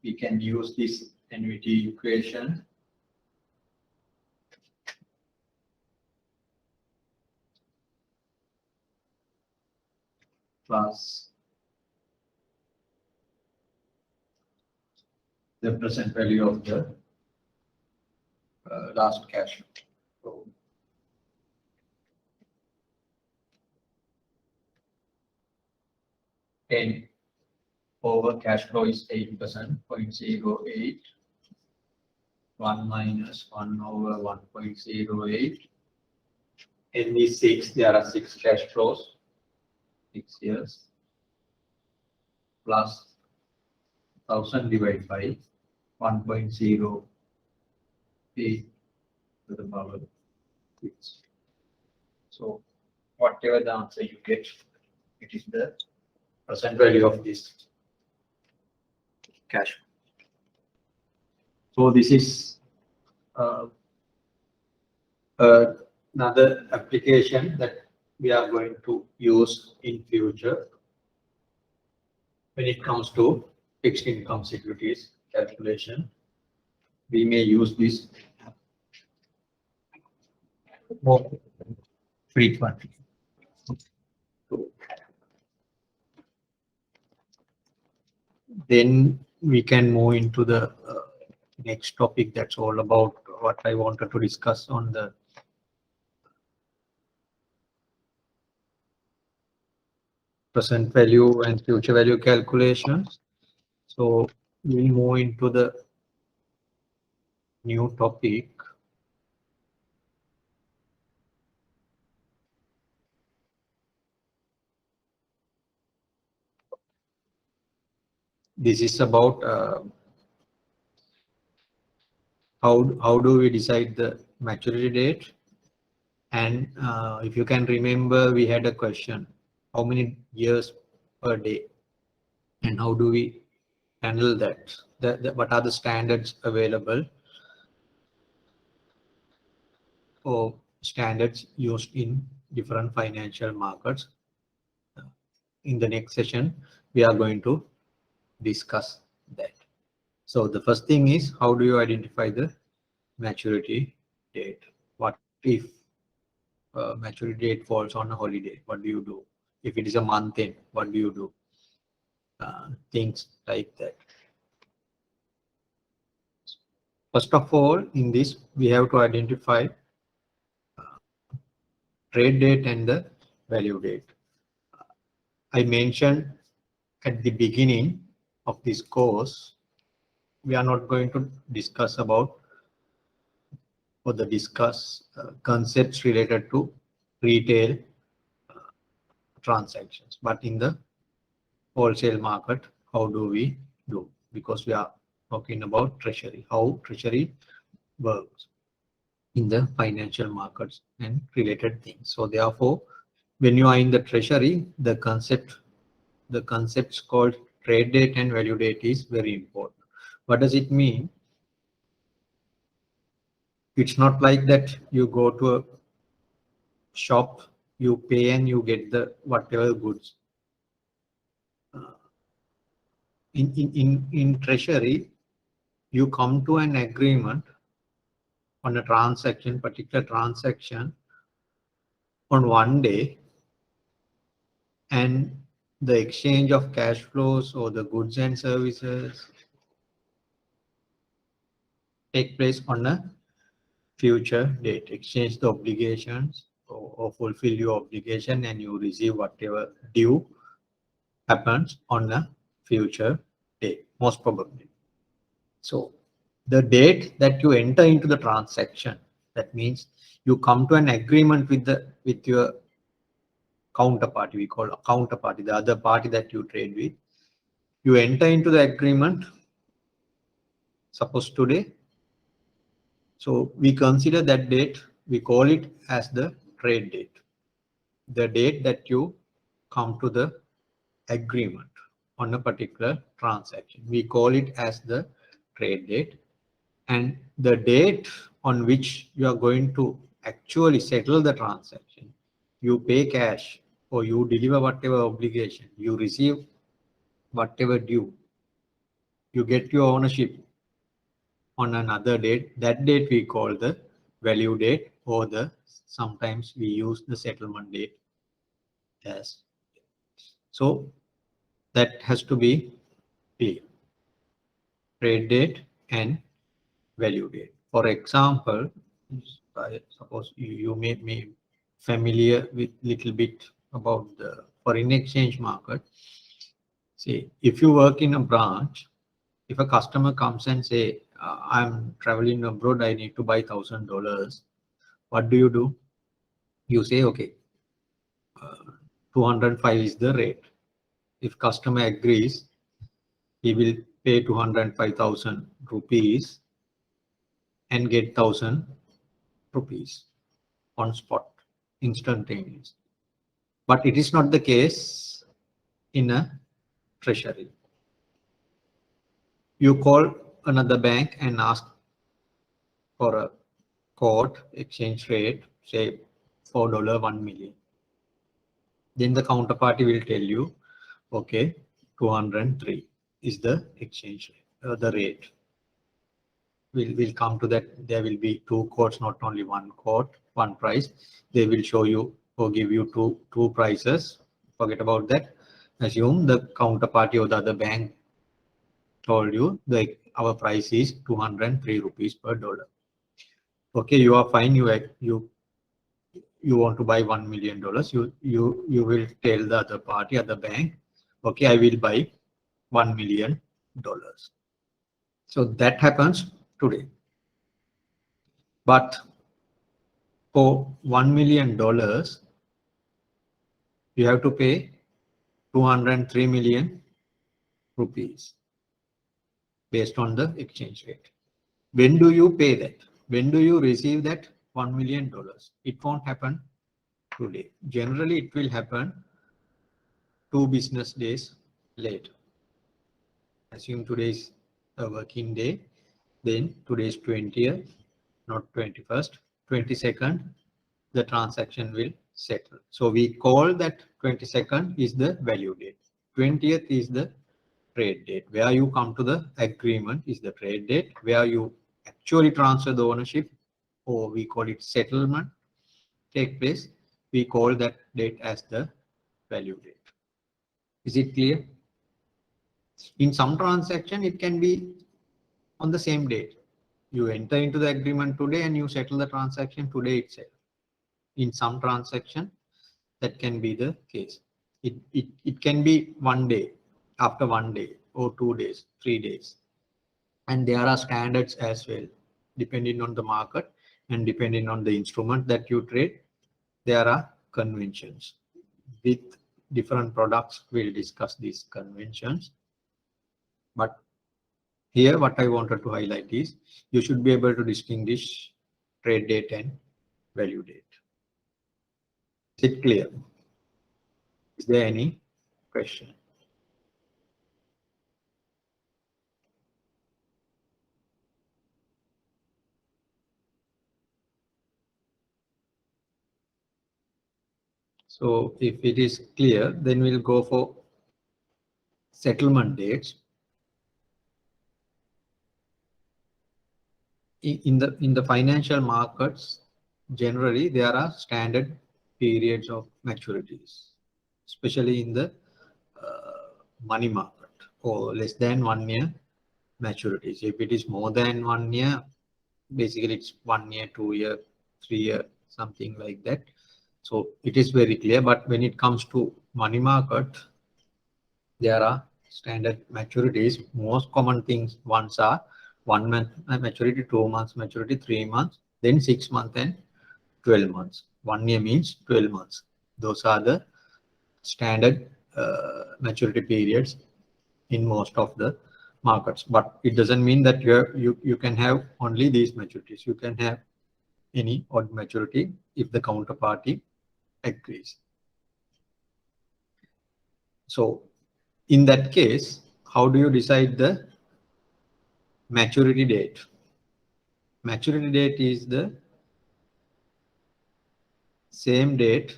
we can use this annuity equation plus the present value of the last cash flow. So 10 over cash flow is 8%, 0.08. 1 minus 1 over 1.08. In these 6, there are 6 cash flows, 6 years, plus 1000 divided by 1.08 to the power 6. So whatever the answer you get, it is the present value of this cash. So this is another application that we are going to use in future when it comes to fixed income securities calculation. We may use this more frequently. Then we can move into the next topic. That's all about what I wanted to discuss on the present value and future value calculations. So we'll move into the new topic. This is about how do we decide the maturity date, and if you can remember, we had a question: how many years per day, and how do we handle that? What are the standards available, or standards used in different financial markets? In the next session, we are going to discuss that. So the first thing is, how do you identify the maturity date? What if maturity date falls on a holiday? What do you do? If it is a month end, what do you do? Things like that. First of all, in this, we have to identify trade date and the value date. I mentioned at the beginning of this course, we are not going to discuss about or discuss concepts related to retail transactions, but in the wholesale market, how do we do? Because we are talking about treasury, how treasury works in the financial markets and related things. So therefore, when you are in the treasury, the concepts called trade date and value date is very important. What does it mean? It's not like that you go to a shop, you pay and you get the whatever goods. In treasury, you come to an agreement on a transaction, particular transaction, on one day, and the exchange of cash flows or the goods and services take place on a future date. Exchange the obligations or fulfill your obligation, and you receive whatever due happens on a future date, most probably. So the date that you enter into the transaction, that means you come to an agreement with your counterparty. We call a counterparty, the other party that you trade with. You enter into the agreement, suppose today. So we consider that date, we call it as the trade date. The date that you come to the agreement on a particular transaction, we call it as the trade date. And the date on which you are going to actually settle the transaction, you pay cash or you deliver whatever obligation, you receive whatever due, you get your ownership on another date. That date we call the value date, or sometimes we use the settlement date as. So that has to be clear. Trade date and value date. For example, suppose you may be familiar with little bit about the foreign exchange market. See, if you work in a branch, if a customer comes and say, I'm traveling abroad, I need to buy $1,000. What do? You say, okay, 205 is the rate. If customer agrees, he will pay 205,000 rupees and get 1,000 rupees on spot, instantaneous. But it is not the case in a treasury. You call another bank and ask for a quote, exchange rate, say $4, 1 million. Then the counterparty will tell you, okay, 203 is the exchange rate, the rate. We'll come to that. There will be two quotes, not only one quote, one price. They will show you or give you two prices. Forget about that. Assume the counterparty or the other bank told you our price is 203 rupees per dollar. Okay, you are fine. You want to buy $1 million. You will tell the other party, other bank, okay, I will buy $1 million. So that happens today. But for $1 million, you have to pay 203 million rupees based on the exchange rate. When do you pay that? When do you receive that $1 million? It won't happen today. Generally, it will happen 2 business days later. Assume today is a working day, then today is 20th, not 21st, 22nd, the transaction will settle. So we call that 22nd is the value date. 20th is the trade date. Where you come to the agreement is the trade date. Where you actually transfer the ownership, or we call it settlement, take place, we call that date as the value date. Is it clear? In some transaction, it can be on the same date. You enter into the agreement today and you settle the transaction today itself. In some transaction, that can be the case. It can be 1 day, after 1 day, or 2 days, 3 days. And there are standards as well, depending on the market and depending on the instrument that you trade. There are conventions. With different products, we'll discuss these conventions. But here, what I wanted to highlight is you should be able to distinguish trade date and value date. Is it clear? Is there any question? So if it is clear, then we'll go for settlement dates. In the financial markets, generally there are standard periods of maturities, especially in the money market, or less than 1 year maturities. If it is more than 1 year, basically it's 1 year, 2 year, 3 year, something like that. So it is very clear. But when it comes to money market, there are standard maturities. Most common things ones are 1 month maturity, 2 months maturity, 3 months, then 6 months and 12 months. 1 year means 12 months. Those are the standard maturity periods in most of the markets. But it doesn't mean that you can have only these maturities. You can have any odd maturity if the counterparty agrees. So in that case, how do you decide the maturity date? Maturity date is the same date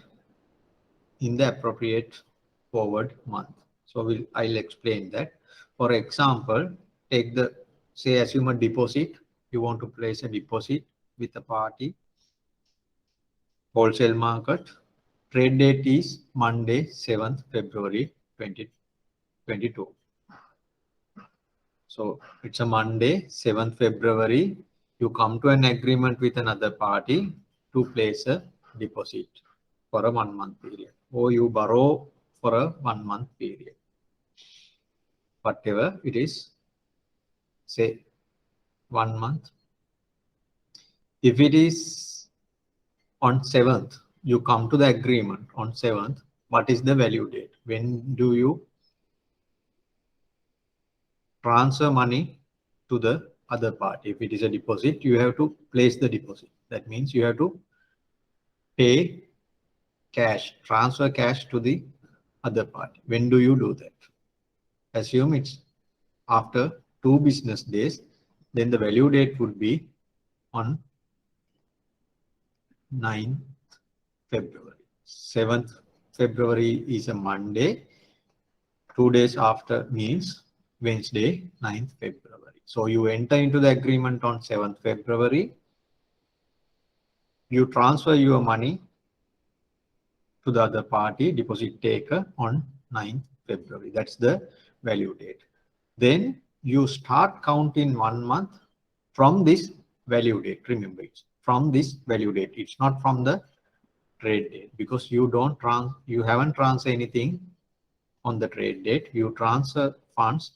in the appropriate forward month. So I'll explain that. For example, take the, say, assume a deposit. You want to place a deposit with a party, wholesale market. Trade date is Monday, 7th February 2022. So it's a Monday, 7th February. You come to an agreement with another party to place a deposit for a 1 month period, or you borrow for a 1 month period. Whatever it is, say 1 month. If it is on 7th, you come to the agreement on 7th. What is the value date? When do you transfer money to the other party? If it is a deposit, you have to place the deposit. That means you have to pay cash, transfer cash to the other party. When do you do that? Assume it's after 2 business days, then the value date would be on 9th February. 7th February is a Monday. 2 days after means Wednesday, 9th February. So you enter into the agreement on 7th February. You transfer your money to the other party, deposit taker, on 9th February. That's the value date. Then you start counting 1 month from this value date. Remember, it's from this value date. It's not from the trade date, because you haven't transferred anything on the trade date. You transfer funds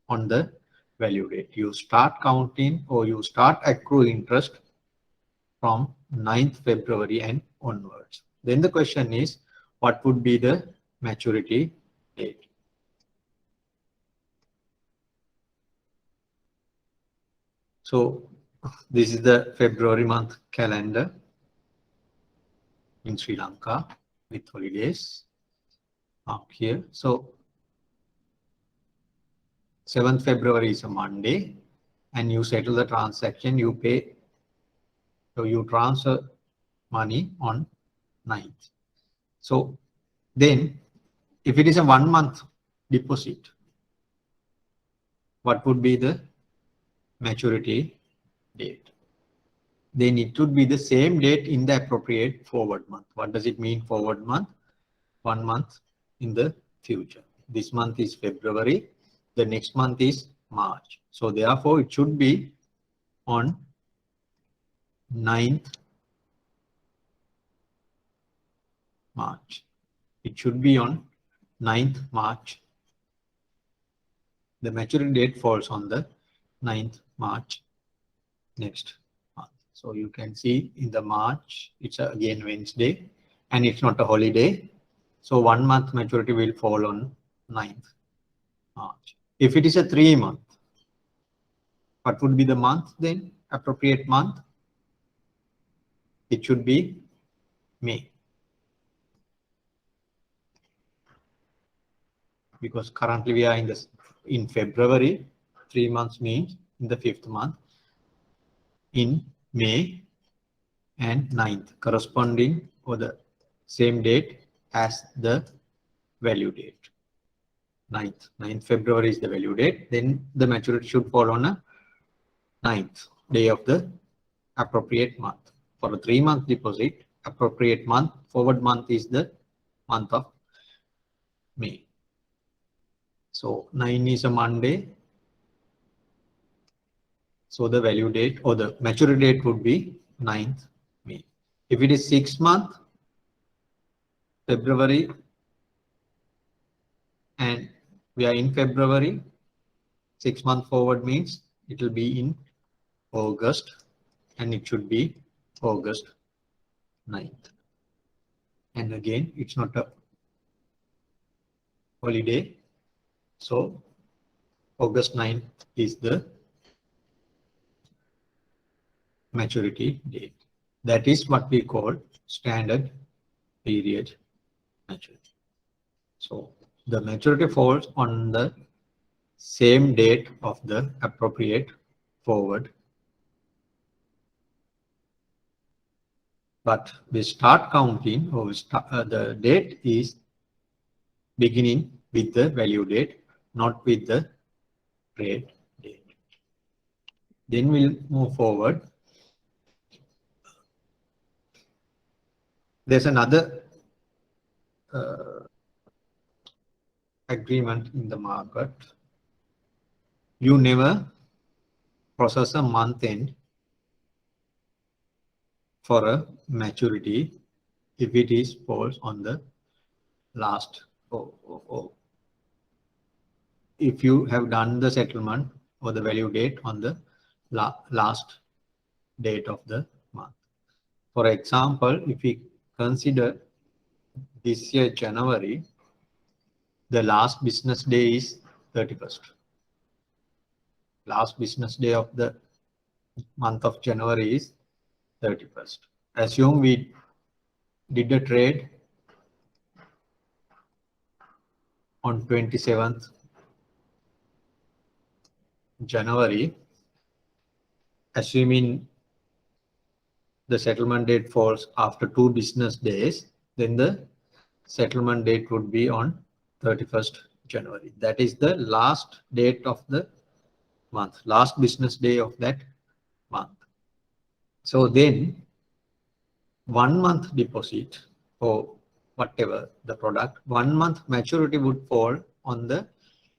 on the value date. You start counting, or you start accruing interest from 9th February and onwards. Then the question is, what would be the maturity date? So this is the February month calendar in Sri Lanka with holidays up here. So 7th February is a Monday, and you settle the transaction, you pay, so you transfer money on 9th. So then if it is a 1 month deposit, what would be the maturity date? Then it would be the same date in the appropriate forward month. What does it mean, forward month? 1 month in the future. This month is February, the next month is March. So therefore it should be on 9th March. It should be on 9th March. The maturity date falls on the 9th March next month. So you can see in the March, it's again Wednesday, and it's not a holiday. So 1 month maturity will fall on 9th March. If it is a 3 month, what would be the month then? Appropriate month? It should be May. Because currently we are in February. 3 months means in the 5th month. In May and 9th, corresponding, or the same date as the value date. 9th February is the value date. Then the maturity should fall on a 9th day of the appropriate month. For a 3 month deposit, appropriate month, forward month is the month of May. So 9 is a Monday. So the value date, or the maturity date, would be 9th May. If it is 6 month, February, and we are in February, 6 month forward means it will be in August, and it should be August 9th. And again, it's not a holiday. So August 9th is the maturity date. That is what we call standard period maturity. So the maturity falls on the same date of the appropriate forward. But we start counting, or the date is beginning with the value date, not with the trade date. Then we'll move forward. There's another agreement in the market. You never process a month end for a maturity if it is falls on the last if you have done the settlement or the value date on the last date of the month. For example, if we consider this year January, the last business day is 31st. Last business day of the month of January is 31st. Assume we did a trade on 27th January, assuming the settlement date falls after 2 business days, then the settlement date would be on 31st January. That is the last date of the month, last business day of that month. So then 1 month deposit or whatever the product, 1 month maturity would fall on the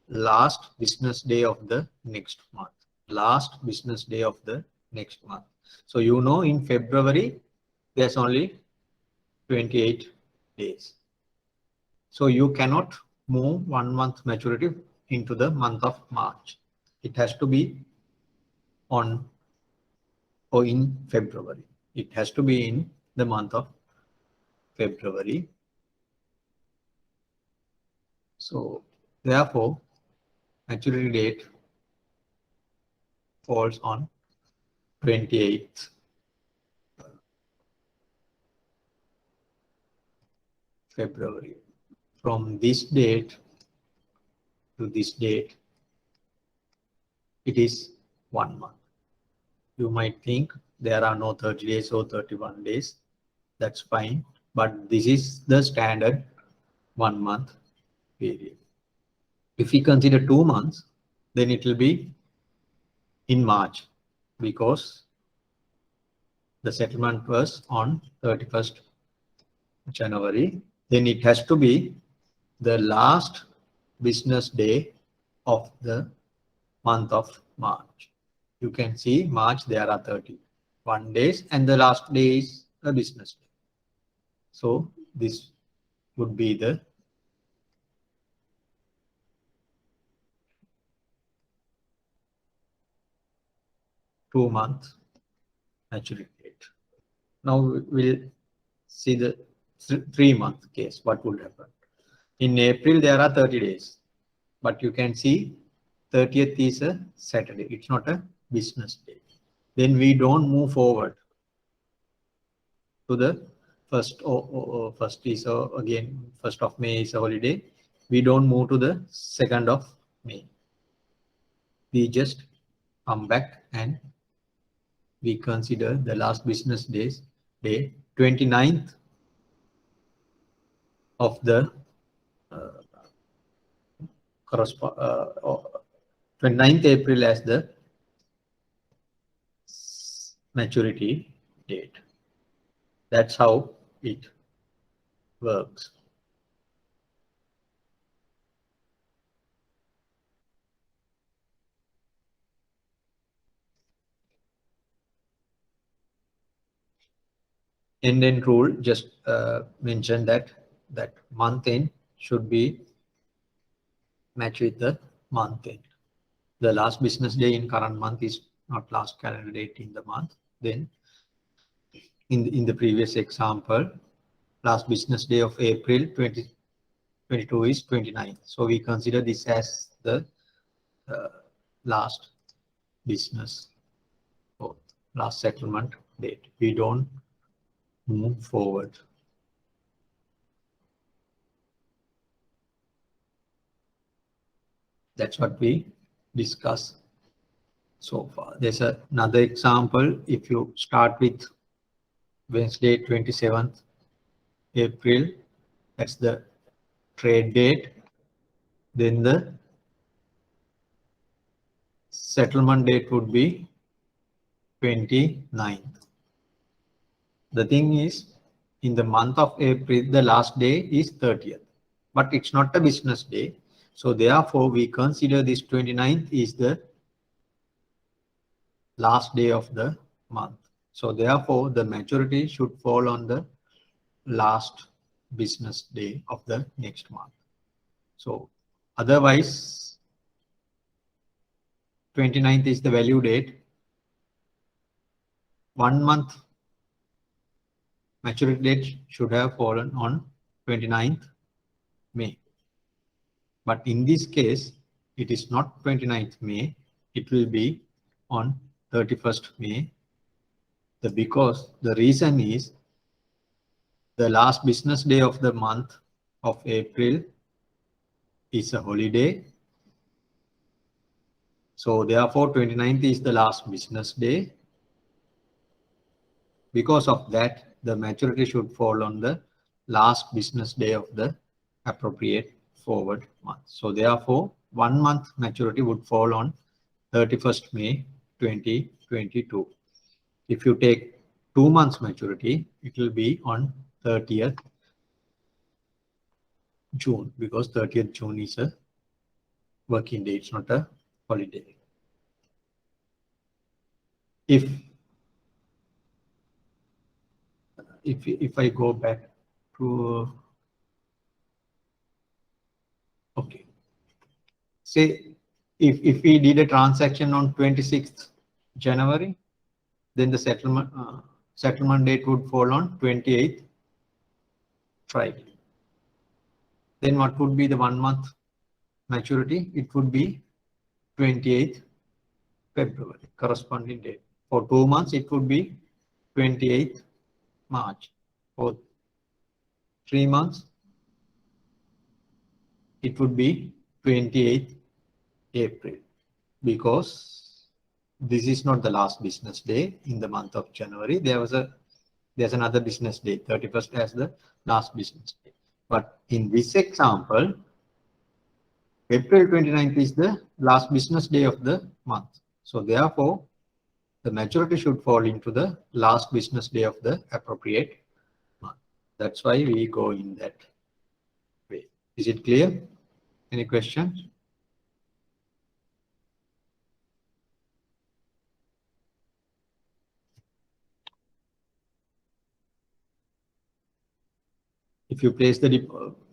last business day of the next month. Last business day of the next month. So you know in February there's only 28 days. So you cannot move 1 month maturity into the month of March. It has to be on or in February. It has to be in the month of February. So therefore, maturity date falls on 28th February. From this date to this date, it is 1 month. You might think there are no 30 days or 31 days. That's fine. But this is the standard 1 month period. If we consider 2 months, then it will be in March because the settlement was on 31st January. Then it has to be the last business day of the month of March. You can see March there are 31 days and the last day is a business day. So this would be the two-month maturity date. Now we'll see the 3-month case. What would happen? In April there are 30 days, but you can see 30th is a Saturday. It's not a business day. Then we don't move forward to the first is again 1st of May is a holiday. We don't move to the 2nd of May. We just come back and we consider the last business day 29th of the 29th April as the maturity date. That's how it works. End rule just mentioned that month end should be match with the month end. The last business day in current month is not last calendar date in the month. Then in the previous example, last business day of April 2022 is 29th. So we consider this as the last business or last settlement date. We don't move forward. That's what we discussed so far. There's another example. If you start with Wednesday 27th April, that's the trade date. Then the settlement date would be 29th. The thing is, in the month of April, the last day is 30th, but it's not a business day. So therefore, we consider this 29th is the last day of the month. So therefore, the maturity should fall on the last business day of the next month. So otherwise, 29th is the value date. 1 month maturity date should have fallen on 29th May. But in this case, it is not 29th May. It will be on 31st May. Because the reason is the last business day of the month of April is a holiday. So therefore 29th is the last business day. Because of that, the maturity should fall on the last business day of the appropriate forward month. So therefore 1 month maturity would fall on 31st May 2022. If you take 2 months maturity, it will be on 30th June, because 30th June is a working day, it's not a holiday. If I go back to, okay, say if we did a transaction on 26th January, then the settlement date would fall on 28th Friday. Then what would be the 1 month maturity? It would be 28th February, corresponding date. For 2 months, it would be 28th March. For 3 months, it would be 28th April, because this is not the last business day in the month of January. There's another business day, 31st as the last business day. But in this example, April 29th is the last business day of the month. So therefore, the maturity should fall into the last business day of the appropriate month. That's why we go in that way. Is it clear? Any questions? If you place the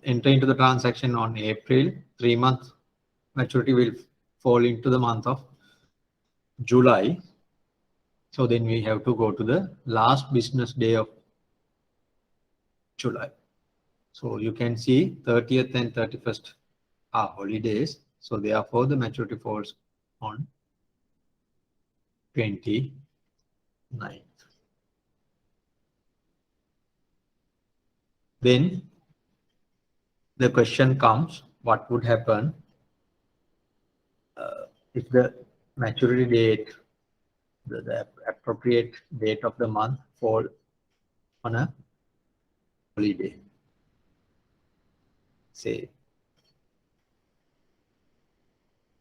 enter into the transaction on April, 3 month maturity will fall into the month of July. So then we have to go to the last business day of July. So you can see 30th and 31st are holidays. So therefore the maturity falls on 29th. Then the question comes, what would happen if the maturity date, the appropriate date of the month fall on a holiday? Say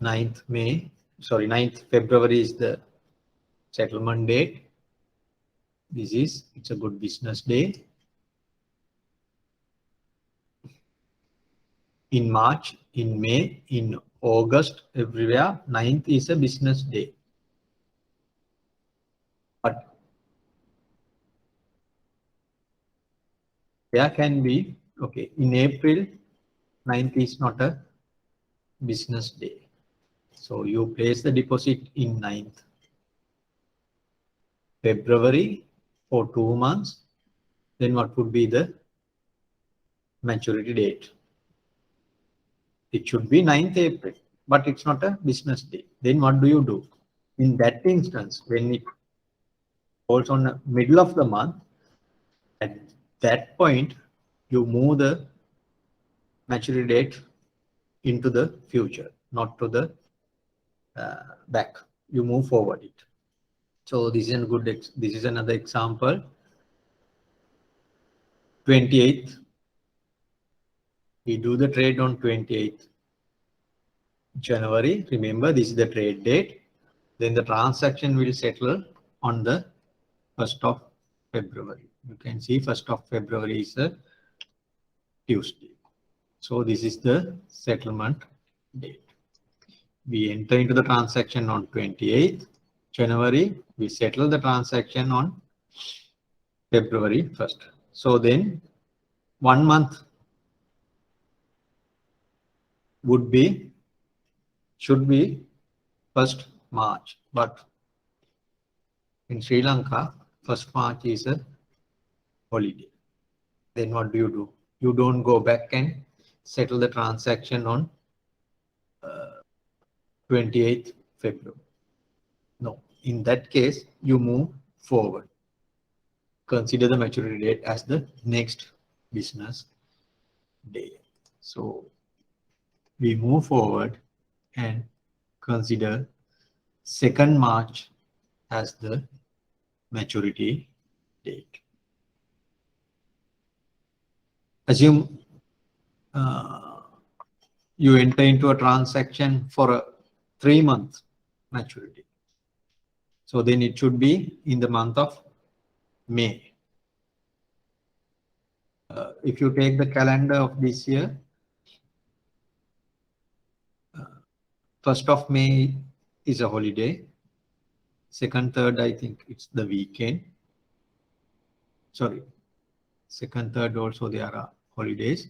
9th February is the settlement date. It's a good business day. In March, in May, in August, everywhere, 9th is a business day. But there can be, okay, in April, 9th is not a business day. So you place the deposit in 9th February for 2 months. Then what would be the maturity date? It should be 9th April, but it's not a business day. Then what do you do? In that instance, when it falls on the middle of the month, at that point, you move the maturity date into the future, not to the back. You move forward it. So this is another example. 28th. We do the trade on 28th January. Remember, this is the trade date. Then the transaction will settle on the 1st of February. You can see 1st of February is a Tuesday. So this is the settlement date. We enter into the transaction on 28th January. We settle the transaction on February 1st. So then 1 month should be 1st March, but in Sri Lanka, 1st March is a holiday. Then what do? You don't go back and settle the transaction on 28th February. No, in that case, you move forward. Consider the maturity date as the next business day. So we move forward and consider 2nd March as the maturity date. Assume you enter into a transaction for a 3-month maturity. So then it should be in the month of May. If you take the calendar of this year, 1st of May is a holiday. 2nd, 3rd, I think it's the weekend. Sorry, 2nd, 3rd also there are holidays.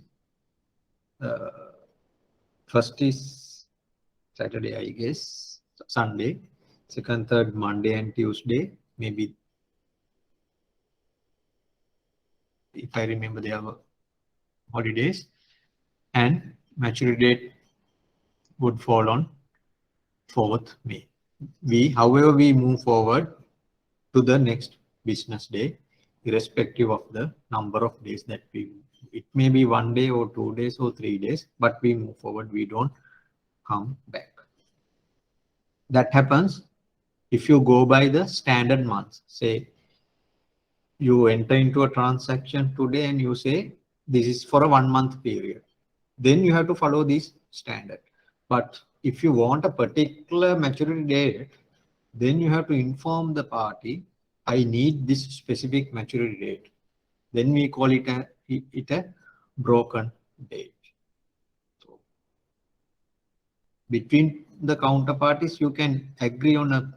1st is Saturday, I guess, Sunday. 2nd, 3rd, Monday and Tuesday. Maybe, if I remember, they are holidays. And maturity date would fall on 4th May. However, we move forward to the next business day, irrespective of the number of days that we move. It may be 1 day or 2 days or 3 days, but we move forward, we don't come back. That happens if you go by the standard months. Say you enter into a transaction today and you say this is for a 1 month period. Then you have to follow this standard. But if you want a particular maturity date, then you have to inform the party, I need this specific maturity date. Then we call it a broken date. So between the counterparties, you can agree on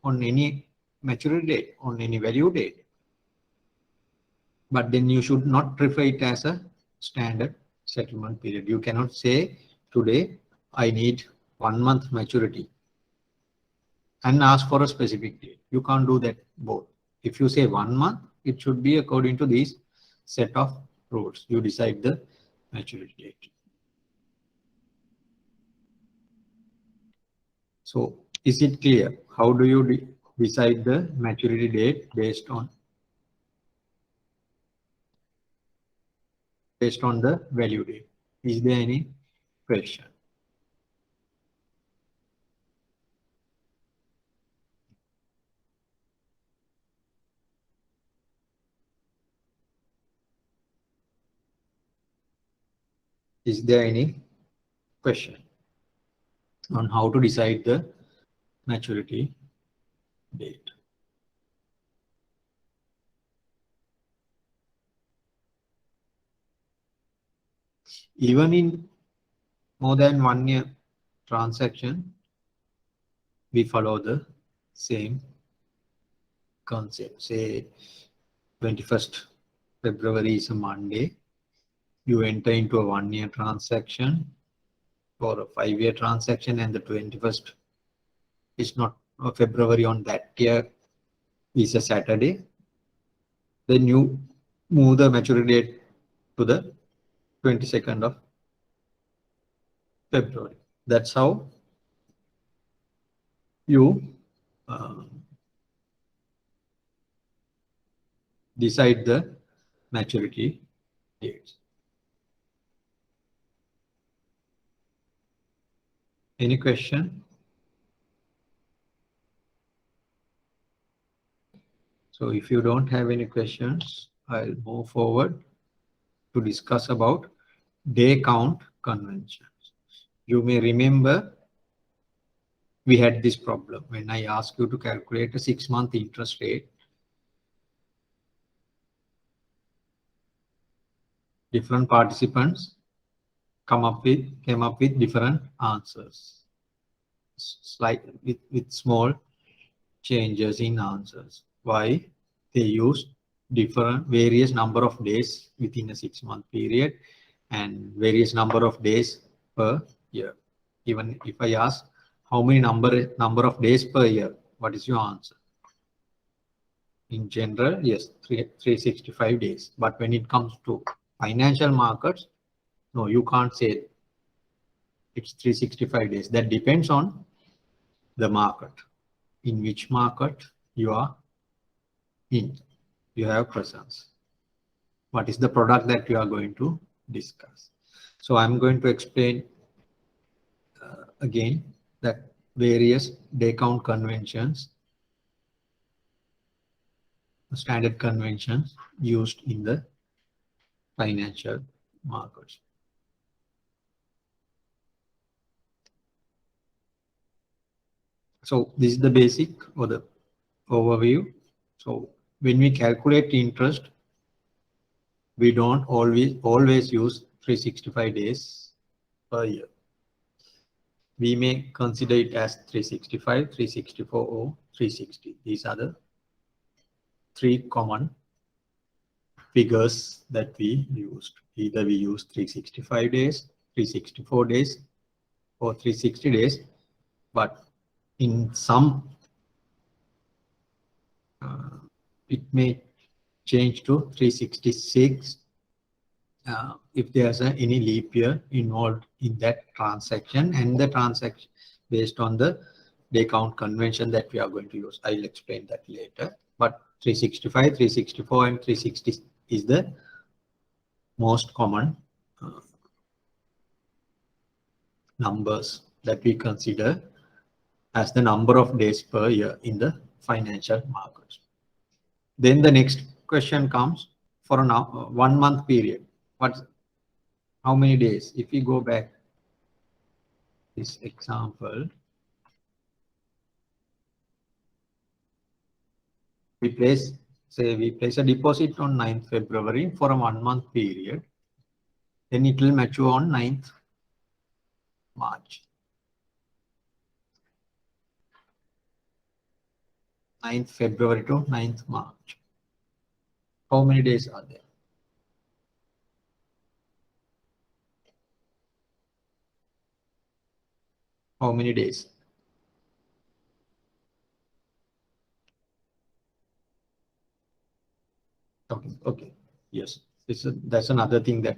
any maturity date, on any value date. But then you should not refer it as a standard settlement period. You cannot say today I need 1 month maturity and ask for a specific date. You can't do that both. If you say 1 month, it should be according to these set of rules. You decide the maturity date. So is it clear? How do you decide the maturity date based on the value date? Is there any question? Is there any question on how to decide the maturity date? Even in more than 1 year transaction, we follow the same concept. Say 21st February is a Monday. You enter into a 1 year transaction or a 5 year transaction, and the 21st is not February on that year is a Saturday. Then you move the maturity date to the 22nd of February. That's how you decide the maturity dates. Any question? So if you don't have any questions, I'll move forward to discuss about day count conventions. You may remember we had this problem when I asked you to calculate a 6-month interest rate. Different participants came up with different answers, with small changes in answers. Why? They use various number of days within a 6-month period and various number of days per year. Even if I ask how many number of days per year, what is your answer? In general, yes, 365 days. But when it comes to financial markets, no, you can't say it's 365 days. That depends on the market. In which market you are in, you have presence. What is the product that you are going to discuss? So I'm going to explain again that various day count conventions, standard conventions used in the financial markets. So this is the basic or the overview. So when we calculate interest, we don't always use 365 days per year. We may consider it as 365, 364, or 360. These are the 3 common figures that we used. Either we use 365 days, 364 days, or 360 days. But in some, it may change to 366 if there's any leap year involved in that transaction, and the transaction based on the day count convention that we are going to use. I'll explain that later. But 365, 364, and 360 is the most common numbers that we consider as the number of days per year in the financial markets. Then the next question comes for a 1 month period. How many days? If we go back this example, we place a deposit on 9th February for a 1 month period. Then it will mature on 9th March. 9th February to 9th March. How many days are there? How many days? Okay. Yes, that's another thing that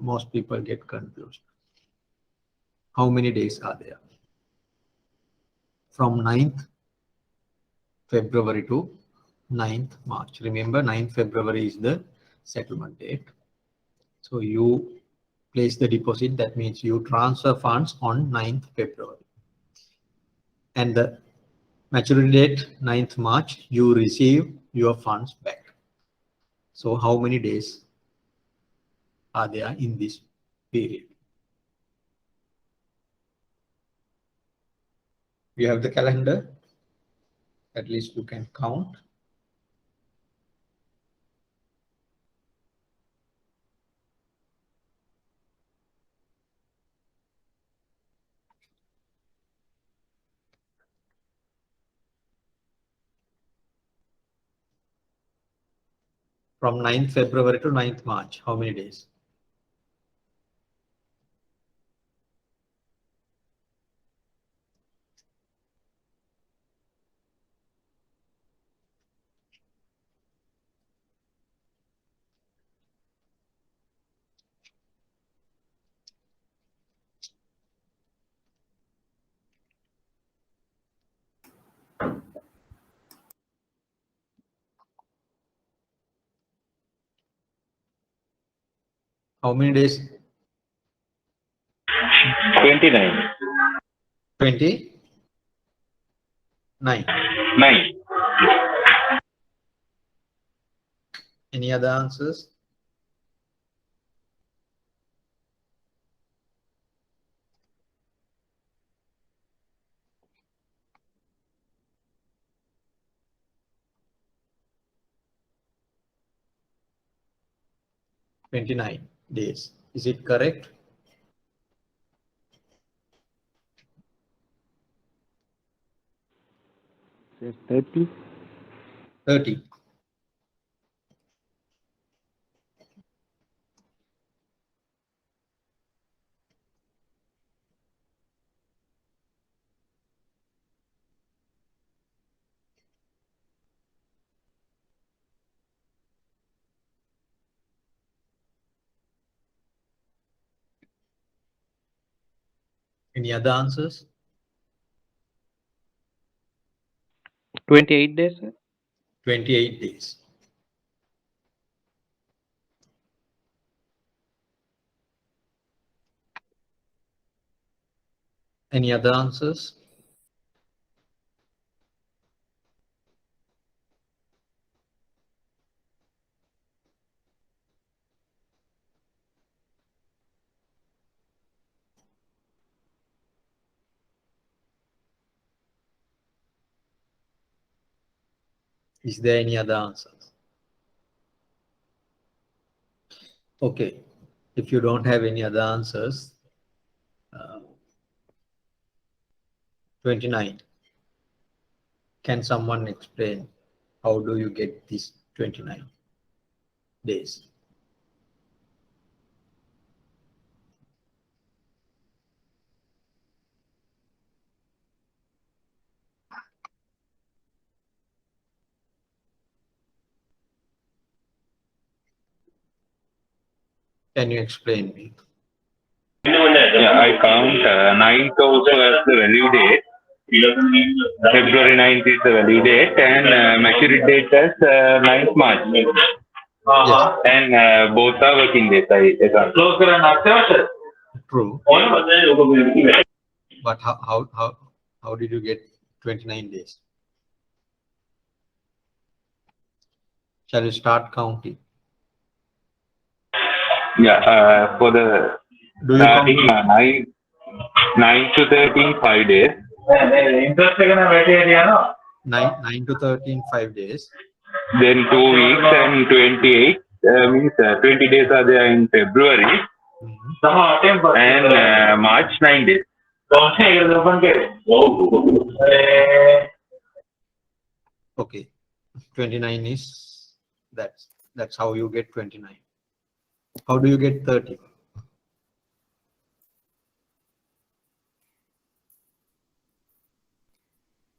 most people get confused. How many days are there? From 9th February to 9th March. Remember, 9th February is the settlement date. So you place the deposit, that means you transfer funds on 9th February. And the maturity date, 9th March, you receive your funds back. So how many days are there in this period? You have the calendar, at least you can count. From 9th February to 9th March, how many days? How many days? 29. 29. 9. Any other answers? 29 days. Is it correct? Say 30. 30. Any other answers? 28 days, sir. 28 days. Any other answers? Is there any other answers? Okay. If you don't have any other answers, 29. Can someone explain how do you get these 29 days? Can you explain me? Yeah, I count 9th also as the value date. February 9th is the value date and maturity date as 9th March. Yes. And both are working days. True. But how did you get 29 days? Shall we start counting? Yeah, for the Do you starting count 9 to 13, 5 days. 9 to 13, 5 days? Then 2 weeks and 28 means 20 days are there in February. And March 9 days. Okay. 29 is that's how you get 29. How do you get 30?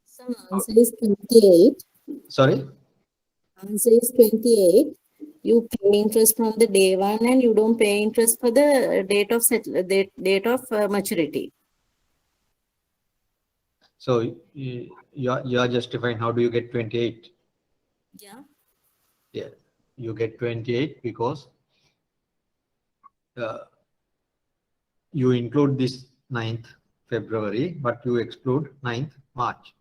So answer is 28. Sorry? Answer is 28. You pay interest from the day one and you don't pay interest for the date of date of maturity. So you are justifying how do you get 28? Yeah. Yeah, you get 28 because you include this 9th February, but you exclude 9th March.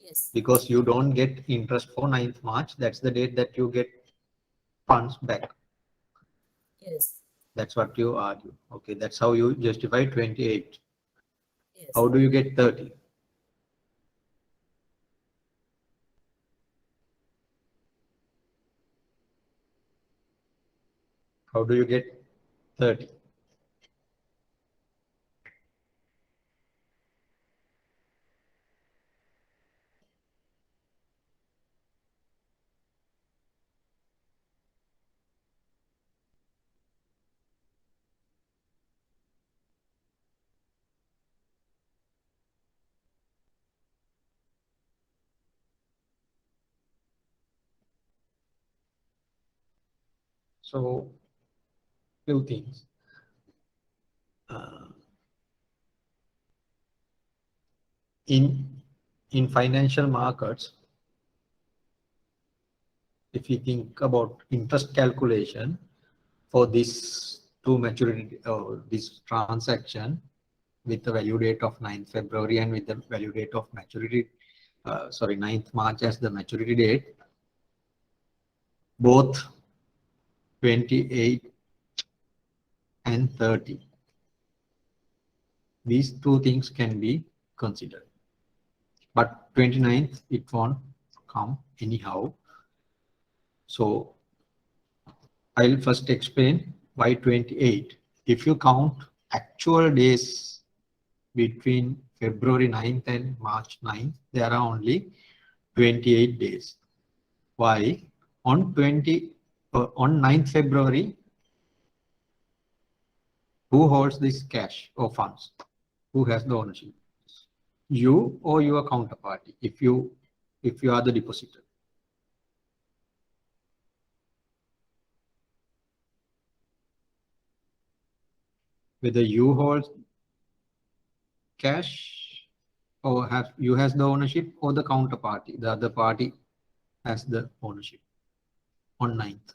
Yes. Because you don't get interest for 9th March. That's the date that you get funds back. Yes. That's what you argue. Okay, that's how you justify 28. Yes. How do you get 30? How do you get 30? So, few things. In financial markets, if you think about interest calculation for this two maturity or this transaction with the value date of 9th February and with the value date of maturity, 9th March as the maturity date, both 28 and 30. These two things can be considered. But 29th, it won't come anyhow. So I'll first explain why 28. If you count actual days between February 9th and March 9th, there are only 28 days. Why? On 9th February, who holds this cash or funds? Who has the ownership? You or your counterparty, if you are the depositor. Whether you hold cash or you has the ownership, or the counterparty, the other party has the ownership on 9th.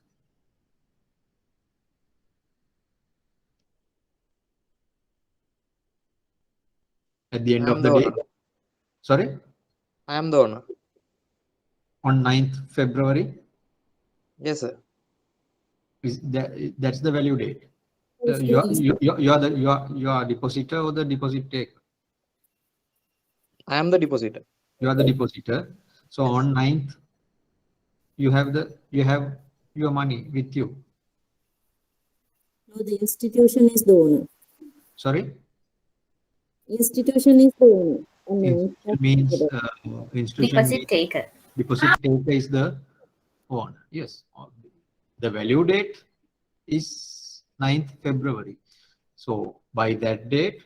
At the end I am of the the day, owner. sorry, I am the owner. on 9th February, Yes, sir. that's the value date. You are depositor or the deposit taker? I am the depositor. You are the depositor. So Yes. on 9th, you have your money with you. No, the institution is the owner. Sorry? Institution is the owner. And It means institution Deposit means taker. deposit taker is the owner. Yes. The value date is 9th February. So by that date,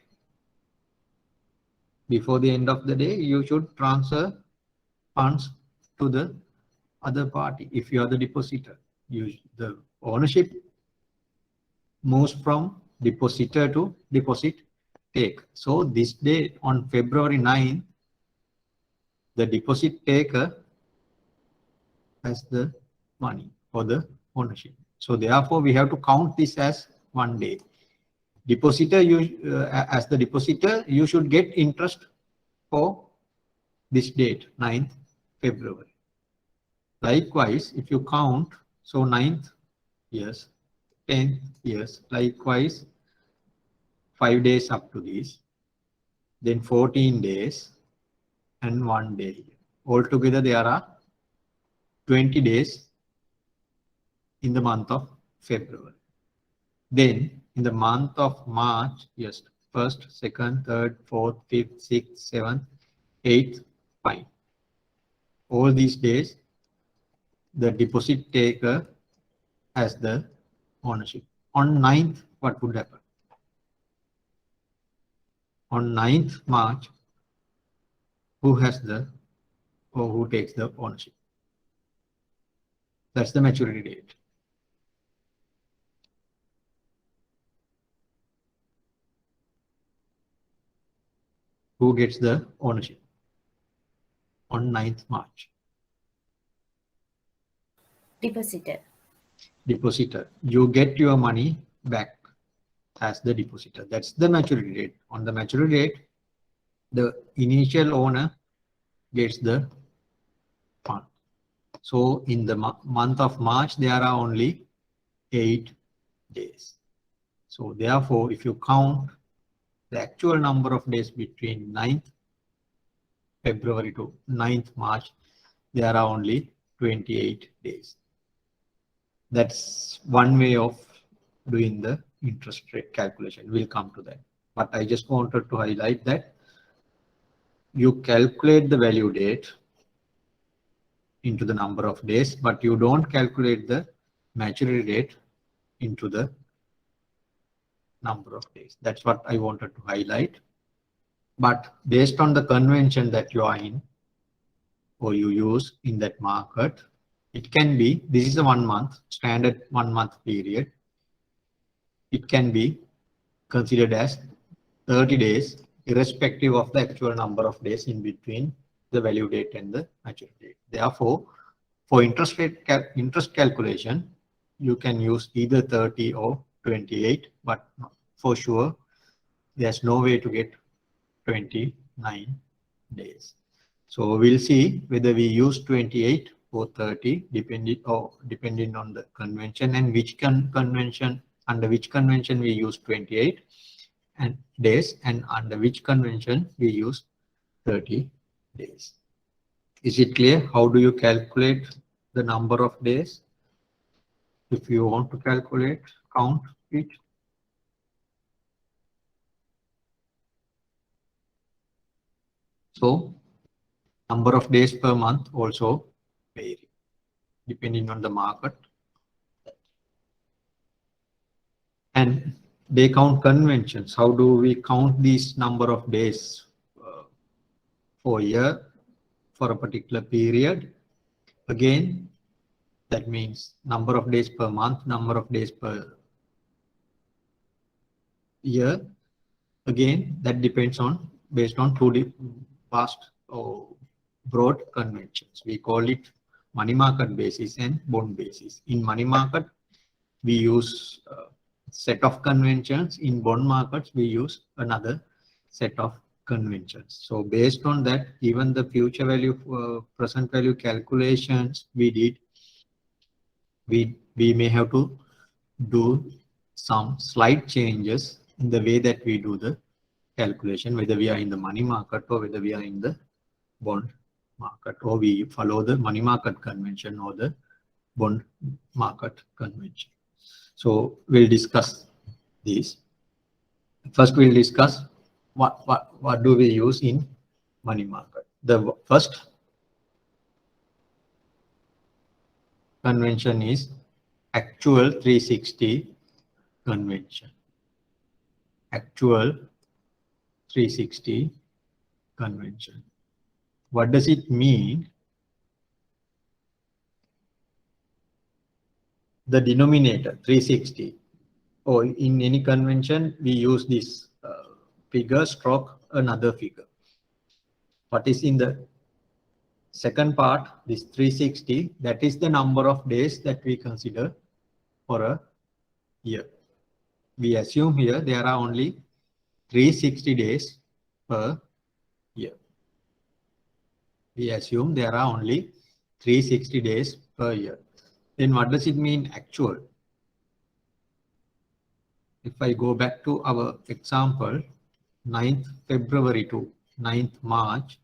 before the end of the day, you should transfer funds to the other party. If you are the depositor, the ownership moves from depositor to deposit take. So this day on February 9th, the deposit taker has the money for the ownership. So therefore, we have to count this as one day. Depositor, as the depositor, you should get interest for this date, 9th February. Likewise, if you count, so 9th, yes, 10th, yes, likewise, 5 days up to this, then 14 days and 1 day. Altogether, there are 20 days in the month of February. Then in the month of March, yes, 1st, 2nd, 3rd, 4th, 5th, 6th, 7th, 8th, 5. All these days, the deposit taker has the ownership. On 9th, what would happen? On 9th March, who has the, or who takes the ownership? That's the maturity date. Who gets the ownership on 9th March? Depositor. Depositor. You get your money back as the depositor. That's the maturity date. On the maturity date, the initial owner gets the fund. So in the month of March, there are only 8 days. So therefore, if you count the actual number of days between 9th February to 9th March, there are only 28 days. That's one way of doing the interest rate calculation. We'll come to that. But I just wanted to highlight that you calculate the value date into the number of days, but you don't calculate the maturity date into the number of days. That's what I wanted to highlight. But based on the convention that you are in or you use in that market, it can be, this is a 1 month, standard 1 month period. It can be considered as 30 days, irrespective of the actual number of days in between the value date and the maturity date. Therefore, for interest calculation, you can use either 30 or 28, but for sure, there's no way to get 29 days. So we'll see whether we use 28 or 30, depending on the convention and which convention, under which convention we use 28 and days, and under which convention we use 30 days. Is it clear? How do you calculate the number of days? If you want to calculate, count it. So number of days per month also vary depending on the market. And day count conventions. How do we count these number of days for a year, for a particular period? Again, that means number of days per month, number of days per year. Again, that depends on based on two past or broad conventions. We call it money market basis and bond basis. In money market, we use a set of conventions. In bond markets, we use another set of conventions. So based on that, even the future value, present value calculations we did, we may have to do some slight changes in the way that we do the calculation, whether we are in the money market or whether we are in the bond market, or we follow the money market convention or the bond market convention. So we'll discuss these. First, we'll discuss what do we use in money market. The first convention is actual 360 convention. Actual 360 convention. What does it mean? The denominator 360, or in any convention we use this figure stroke another figure. What is in the second part, this 360, that is the number of days that we consider for a year. We assume here there are only 360 days per year. We assume there are only 360 days per year. Then what does it mean actual? If I go back to our example, 9th February to 9th March,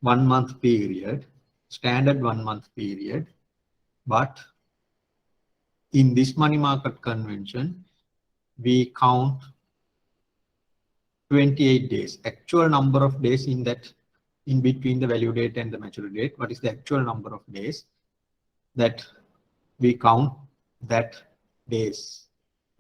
1 month period, standard 1 month period. But in this money market convention, we count 28 days, actual number of days in that, in between the value date and the maturity date. What is the actual number of days that we count? That days,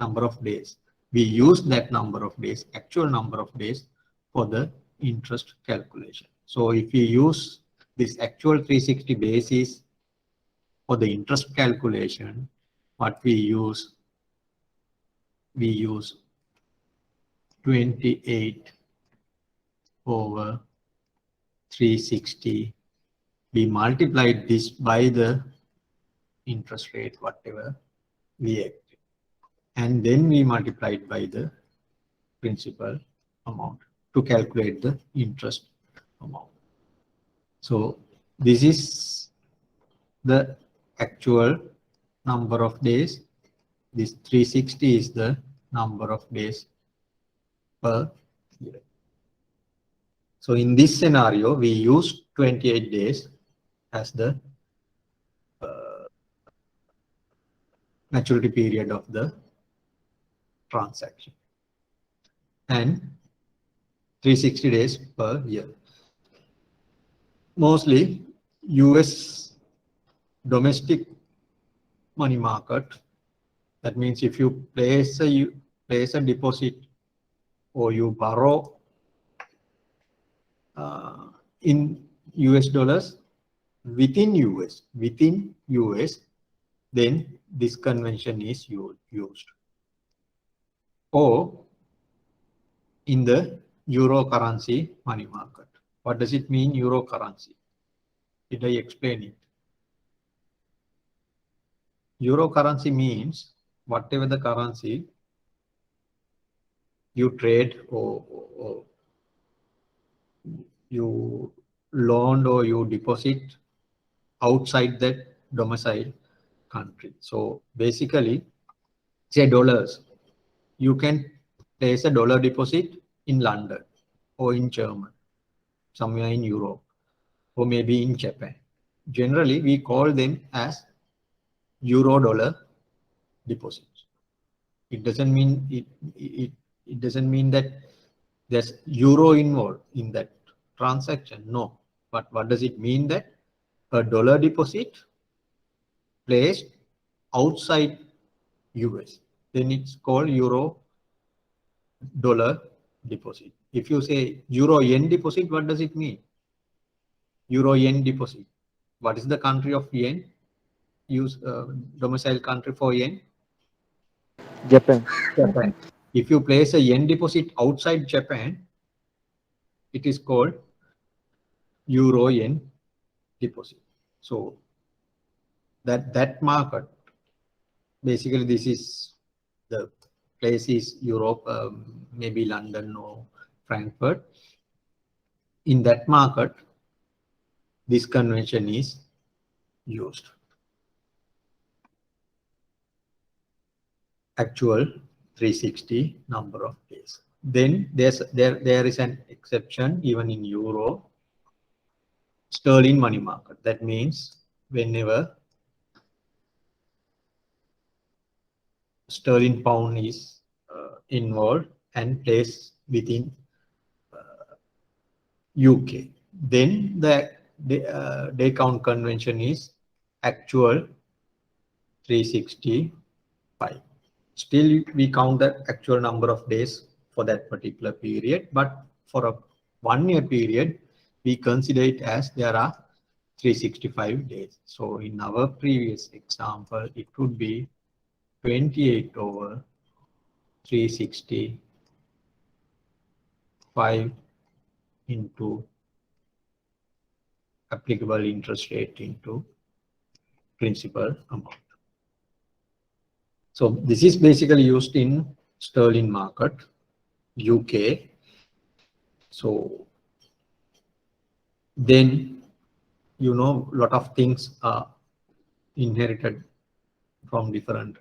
number of days. We use that number of days, actual number of days, for the interest calculation. So if we use this actual 360 basis for the interest calculation, what we use 28 over 360. We multiplied this by the interest rate, whatever we agree, and then we multiplied by the principal amount to calculate the interest amount. So this is the actual number of days. This 360 is the number of days per year. So in this scenario, we use 28 days as the maturity period of the transaction and 360 days per year. Mostly US domestic money market, that means if you place a deposit or you borrow in US dollars within US, then this convention is used. Or in the euro currency money market. What does it mean, euro currency? Did I explain it? Euro currency means whatever the currency you trade or you loan or you deposit outside that domicile country. So basically, say dollars, you can place a dollar deposit in London or in Germany, somewhere in Europe, or maybe in Japan. Generally, we call them as euro-dollar deposit. It doesn't mean it doesn't mean that there's euro involved in that transaction. No. But what does it mean? That a dollar deposit placed outside US, then it's called euro-dollar deposit. If you say euro-yen deposit, what does it mean? Euro-yen deposit. What is the country of yen? Use domicile country for yen? Japan. Japan. If you place a yen deposit outside Japan, it is called euro-yen deposit. So that market, basically this is the place is Europe, maybe London or Frankfurt. In that market, this convention is used. Actual 360 number of days. Then there is an exception even in euro, sterling money market. That means whenever sterling pound is involved and placed within UK, then the day count convention is actual 365. Still, we count the actual number of days for that particular period, but for a 1 year period, we consider it as there are 365 days. So in our previous example, it would be 28 over 365 into applicable interest rate into principal amount. So this is basically used in sterling market, UK. So then, you know, a lot of things are inherited from different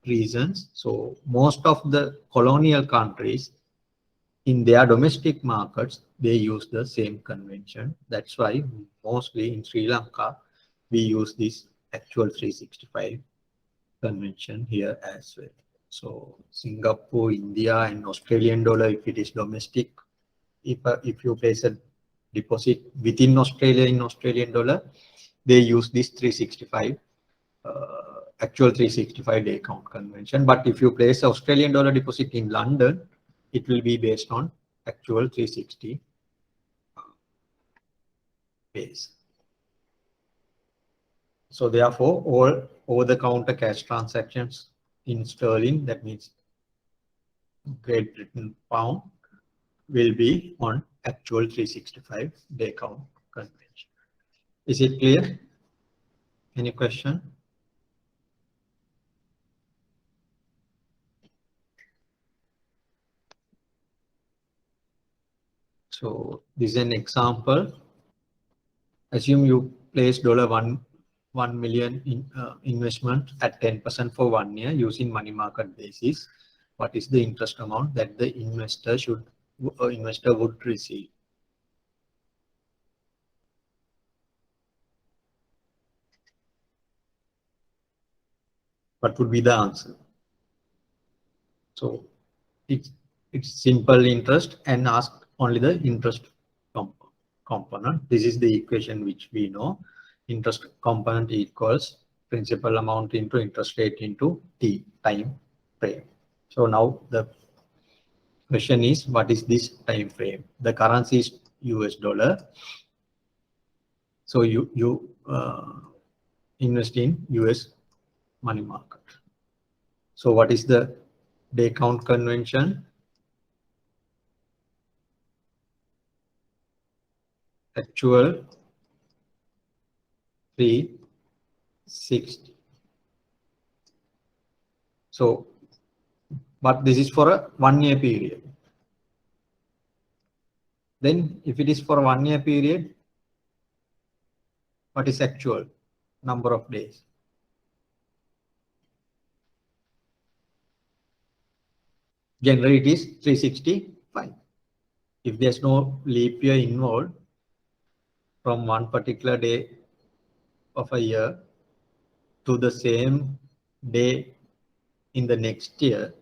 reasons. So most of the colonial countries in their domestic markets, they use the same convention. That's why mostly in Sri Lanka, we use this actual 365 convention here as well. So Singapore, India, and Australian dollar, if it is domestic, if you place a deposit within Australia in Australian dollar, they use this 365 actual 365 day count convention. But if you place Australian dollar deposit in London, it will be based on actual 360 days. So therefore, all over-the-counter cash transactions in sterling, that means Great Britain pound, will be on actual 365 day count convention. Is it clear? Any question? So this is an example. Assume you place $1 million in investment at 10% for 1 year using money market basis. What is the interest amount that the investor would receive? What would be the answer? So it's simple interest and ask only the interest component. This is the equation which we know. Interest component equals principal amount into interest rate into T, time frame. So now the question is, what is this time frame? The currency is US dollar. So you invest in US money market. So what is the day count convention? Actual 360. So, but this is for a 1 year period. Then if it is for a 1 year period, what is actual number of days? Generally it is 365. If there's no leap year involved from one particular day of a year to the same day in the next year,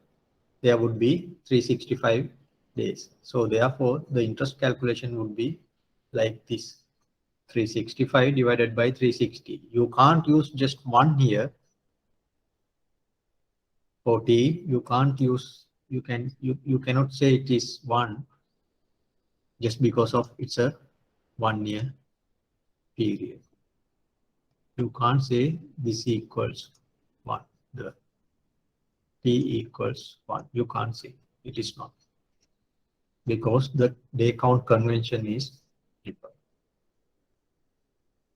there would be 365 days. So therefore, the interest calculation would be like this: 365 divided by 360. You can't use just 1 here. 40, you can't use, you cannot say it is 1 just because of it's a 1 year period. You can't say this equals 1, the t equals 1. You can't say it is not, because the day count convention is different.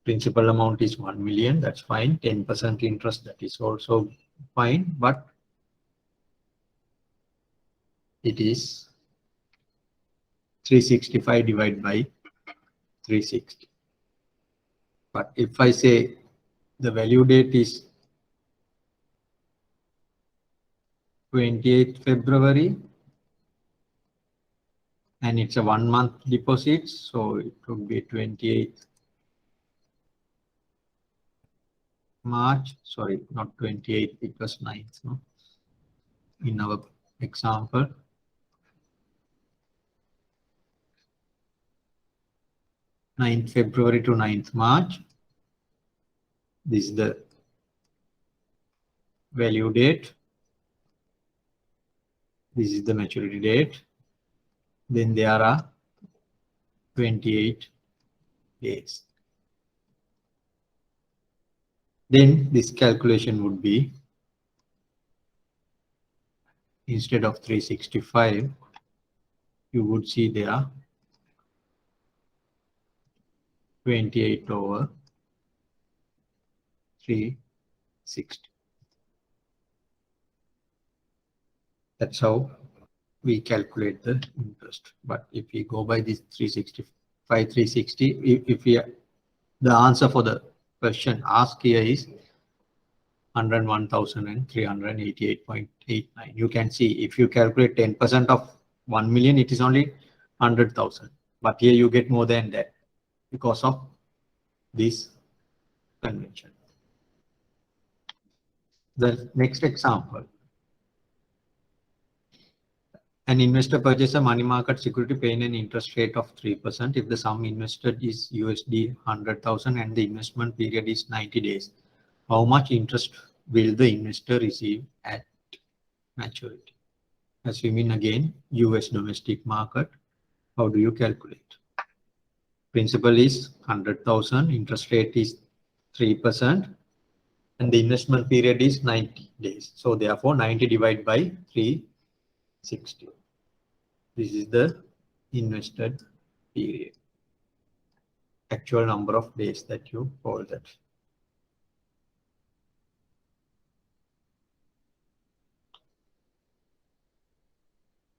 Principal amount is 1 million, that's fine. 10% interest, that is also fine, but it is 365 divided by 360. But if I say the value date is 28th February and it's a 1 month deposit, so it would be 28th March, sorry, not 28th, it was 9th, no? In our example. 9th February to 9th March. This is the value date. This is the maturity date. Then there are 28 days. Then this calculation would be, instead of 365, you would see there 28 over 360. That's how we calculate the interest. But if we go by this 365, 360, if we, the answer for the question asked here is 101,388.89. You can see if you calculate 10% of 1 million, it is only 100,000. But here you get more than that because of this convention. The next example. An investor purchases a money market security paying an interest rate of 3% if the sum invested is USD 100,000 and the investment period is 90 days. How much interest will the investor receive at maturity? Assuming again US domestic market, how do you calculate? Principal is 100,000, interest rate is 3%, and the investment period is 90 days. So therefore 90 divided by 360. This is the invested period. Actual number of days that you hold that.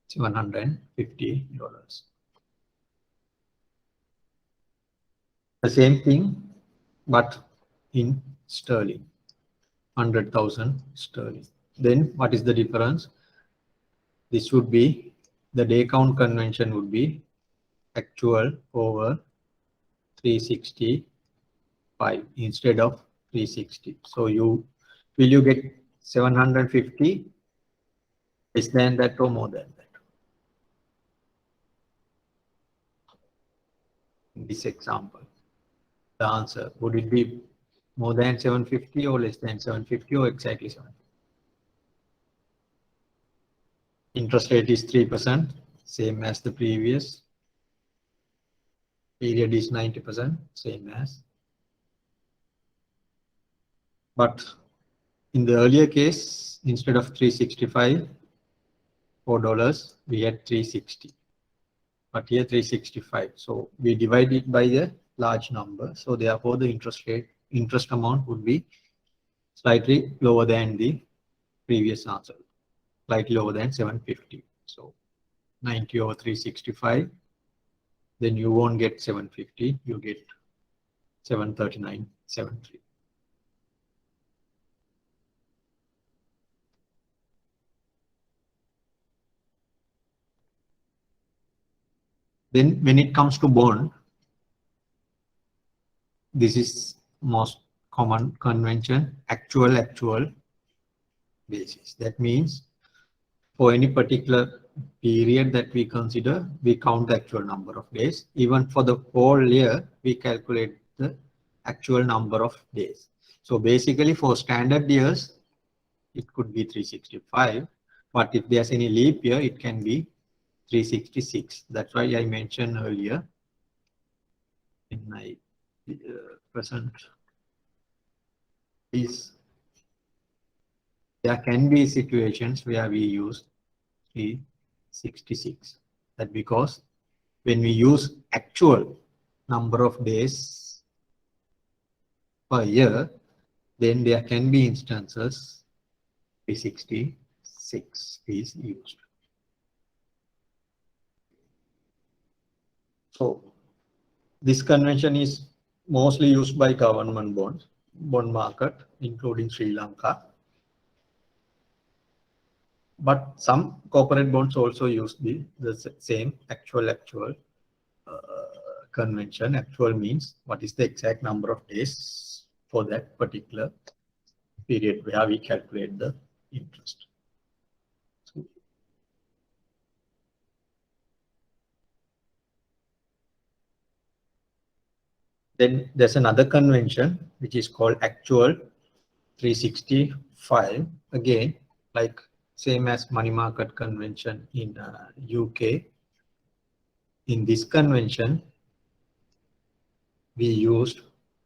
It's $150. The same thing, but in sterling, 100,000 sterling. Then what is the difference? This would be, the day count convention would be actual over 365 instead of 360. So will you get 750 less than that or more than that? In this example, the answer, would it be more than 750 or less than 750 or exactly 750? Interest rate is 3%, same as the previous. Period is 90%, same as. But in the earlier case, instead of 365 $4, we had 360. But here 365. So we divide it by the large number. So therefore the interest amount would be slightly lower than the previous answer, slightly lower than 750. So 90 over 365, then you won't get 750, you get 739.73. Then when it comes to bond, this is most common convention, actual basis. That means for any particular period that we consider, we count the actual number of days. Even for the whole year, we calculate the actual number of days. So basically for standard years, it could be 365, but if there's any leap year, it can be 366. That's why I mentioned earlier in my present is there can be situations where we use 366. That because when we use actual number of days per year, then there can be instances 366 is used. So this convention is mostly used by government bonds, bond market, including Sri Lanka. But some corporate bonds also use the same actual convention. Actual means what is the exact number of days for that particular period where we calculate the interest. Then there's another convention which is called actual 365. Again, like same as money market convention in UK. In this convention,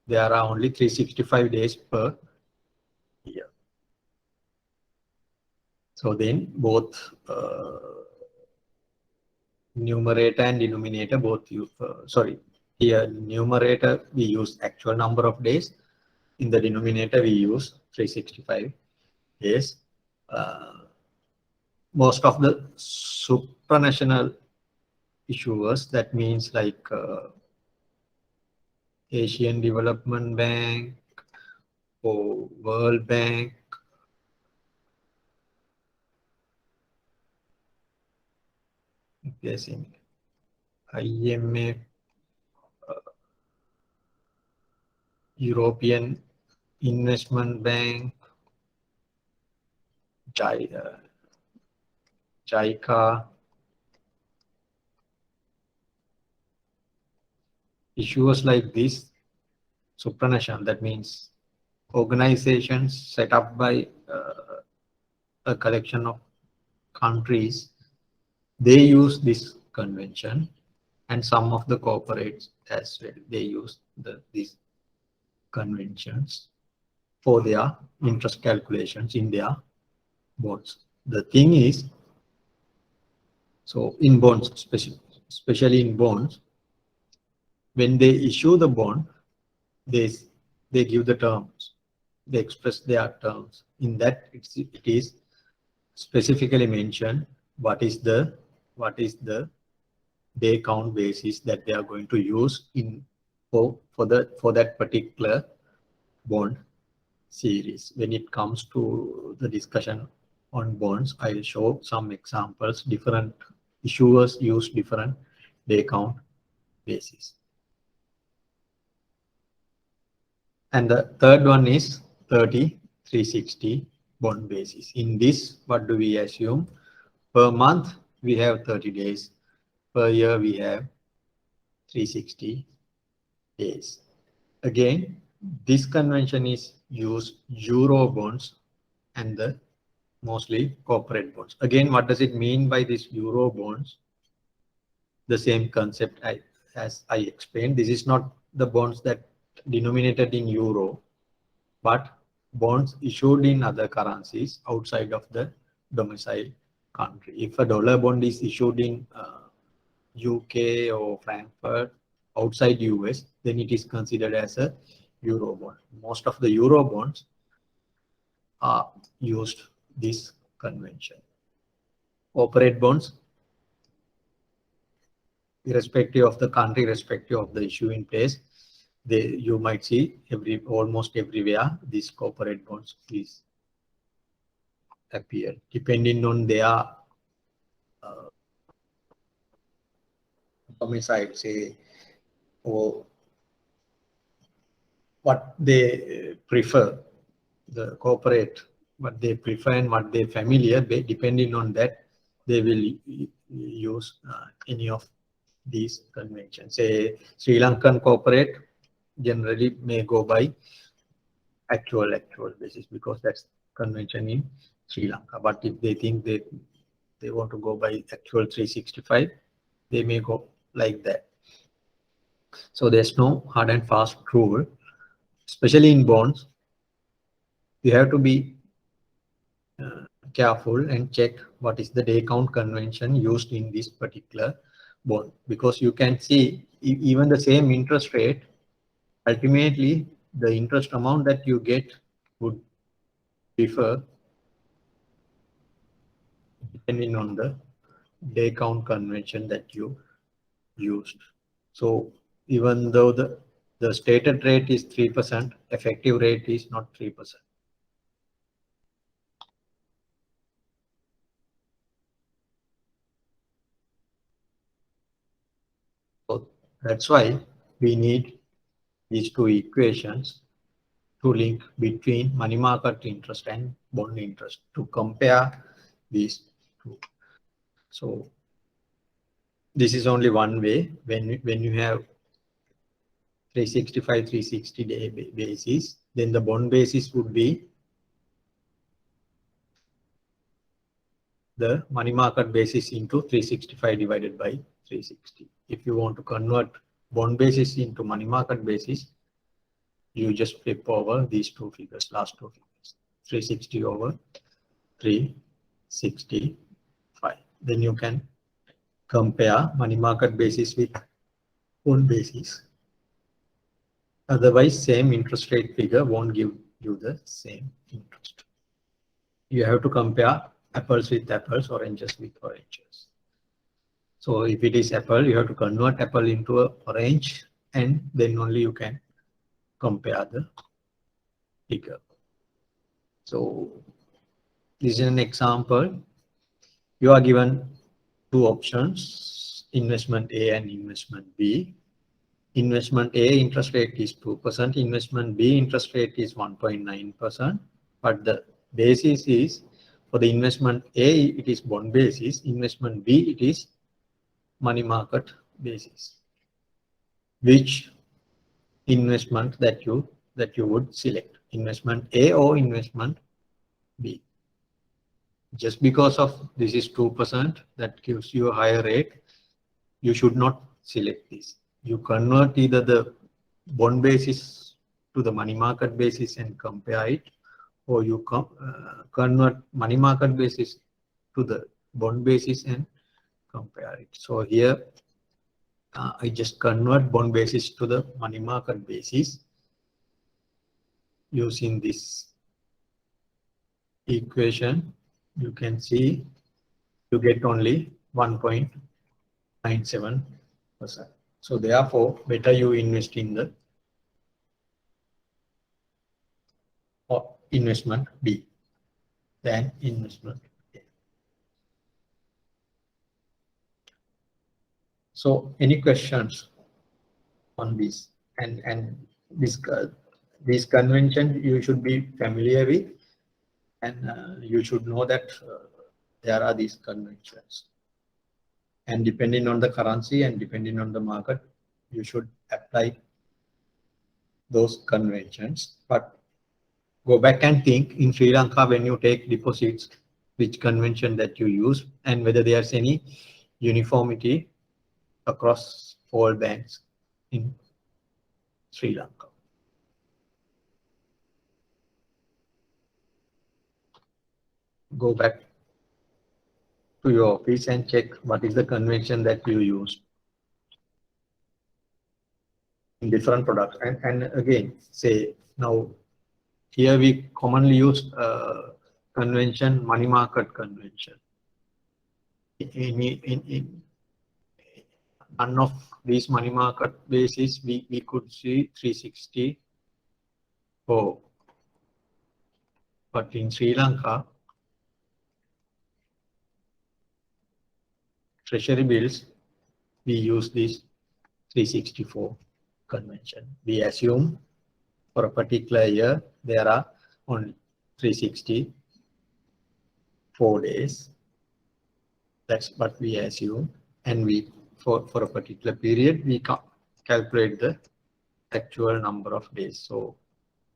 there are only 365 days per year. So then both numerator and denominator both use, here numerator we use actual number of days. In the denominator we use 365 days. Most of the supranational issuers, that means like Asian Development Bank or World Bank, yes, in IMF, European Investment Bank, JICA, issuers like this, supranational, that means organizations set up by a collection of countries, they use this convention, and some of the corporates as well, they use these conventions for their interest calculations in their bonds. The thing is, so in bonds, especially in bonds, when they issue the bond, they give the terms, they express their terms. In that, it is specifically mentioned what is the day count basis that they are going to use for that particular bond series. When it comes to the discussion on bonds, I'll show some examples. Different issuers use different day count basis. And the third one is 360 bond basis. In this, what do we assume? Per month, we have 30 days. Per year, we have 360 days. Again, this convention is used Euro bonds and the mostly corporate bonds. Again, what does it mean by these Euro bonds? The same concept as I explained. This is not the bonds that denominated in Euro, but bonds issued in other currencies outside of the domicile country. If a dollar bond is issued in UK or Frankfurt outside US, then it is considered as a Euro bond. Most of the Euro bonds are used this convention. Corporate bonds, irrespective of the country, irrespective of the issuing place, you might see almost everywhere these corporate bonds is appear, depending on their domicile, say, or what they prefer, the corporate, what they prefer and what they're familiar, depending on that, they will use any of these conventions. Say Sri Lankan corporate generally may go by actual basis because that's convention in Sri Lanka. But if they think they want to go by actual 365, they may go like that. So there's no hard and fast rule, especially in bonds. You have to be careful and check what is the day count convention used in this particular bond, because you can see even the same interest rate, ultimately the interest amount that you get would differ depending on the day count convention that you used. So even though the stated rate is 3%, effective rate is not 3%. So that's why we need these two equations to link between money market interest and bond interest to compare these two. So this is only one way. When you have 365, 360 day basis, then the bond basis would be the money market basis into 365 divided by 360. If you want to convert bond basis into money market basis, you just flip over these two figures, last two figures, 360 over 365. Then you can compare money market basis with bond basis. Otherwise, same interest rate figure won't give you the same interest. You have to compare apples with apples, oranges with oranges. So if it is apple, you have to convert apple into an orange, and then only you can compare the figure. So this is an example. You are given two options, investment A and investment B. Investment A interest rate is 2%, investment B interest rate is 1.9%, but the basis is, for the investment A it is bond basis, investment B it is money market basis. Which investment that you would select, investment A or investment B? Just because of this is 2%, that gives you a higher rate, you should not select this. You convert either the bond basis to the money market basis and compare it, or you convert money market basis to the bond basis and compare it. So here I just convert bond basis to the money market basis using this equation. You can see you get only 1.97%. So therefore, better you invest in the investment B than investment A. So any questions on this? And this convention you should be familiar with, and you should know that there are these conventions. And depending on the currency and depending on the market, you should apply those conventions. But go back and think, in Sri Lanka, when you take deposits, which convention that you use, and whether there's any uniformity across all banks in Sri Lanka. Go back to your office and check what is the convention that you use in different products. And again, say now here we commonly use convention, money market convention. In none of these money market basis, we could see 364. But in Sri Lanka, Treasury bills, we use this 364 convention. We assume for a particular year, there are only 364 days. That's what we assume. And we, for a particular period, we calculate the actual number of days. So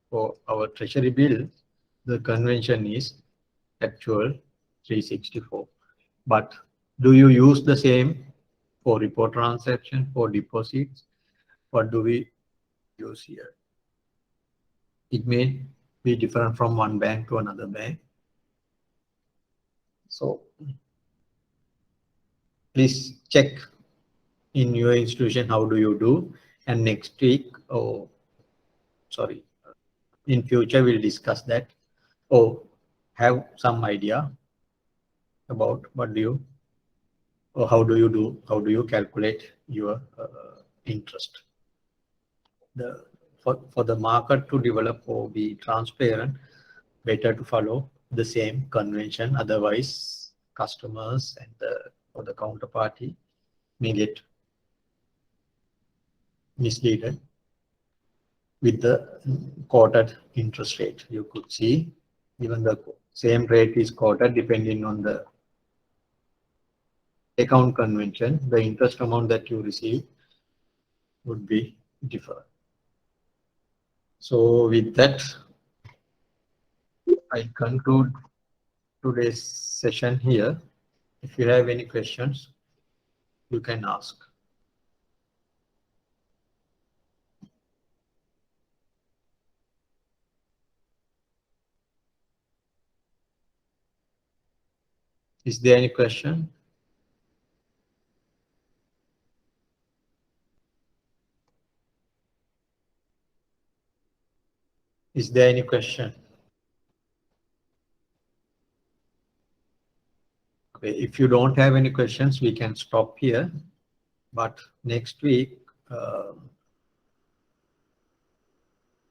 for our treasury bill, the convention is actual 364. But do you use the same for report transaction, for deposits? What do we use here? It may be different from one bank to another bank. So please check in your institution how do you do, and next week, in future we'll discuss that, or have some idea about what do you, or how do you calculate your interest. For the market to develop or be transparent, better to follow the same convention. Otherwise, customers and the counterparty may get misleaded with the quoted interest rate. You could see even the same rate is quoted depending on the account convention. The interest amount that you receive would be different. So with that, I conclude today's session here. If you have any questions, you can ask. Is there any question? Is there any question? Okay, if you don't have any questions, we can stop here. But next week,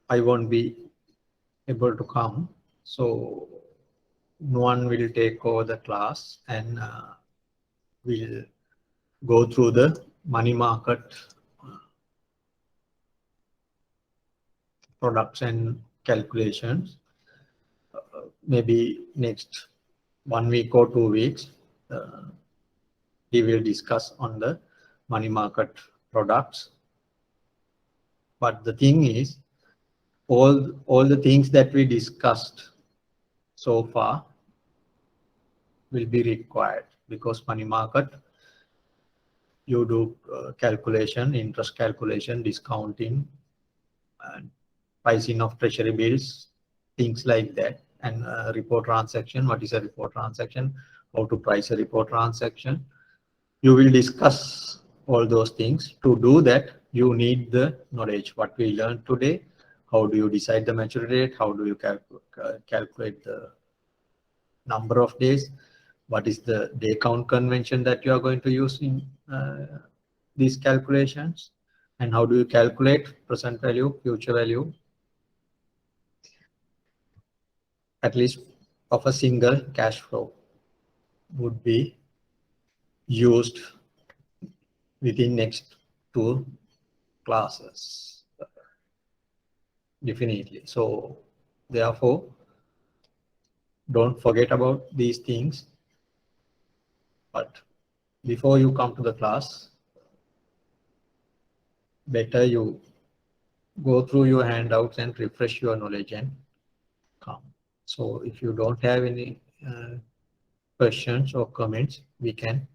I won't be able to come. So no one will take over the class, and we'll go through the money market products and calculations. Maybe next 1 week or 2 weeks, we will discuss on the money market products. But the thing is, all the things that we discussed so far will be required, because money market, you do calculation, interest calculation, discounting, and pricing of treasury bills, things like that. And report transaction, what is a report transaction, how to price a report transaction. You will discuss all those things. To do that, you need the knowledge, what we learned today. How do you decide the maturity date? How do you calculate the number of days? What is the day count convention that you are going to use in these calculations? And how do you calculate present value, future value, at least of a single cash flow would be used within next 2 classes, definitely. So therefore, don't forget about these things. But before you come to the class, better you go through your handouts and refresh your knowledge and come. So if you don't have any questions or comments, we can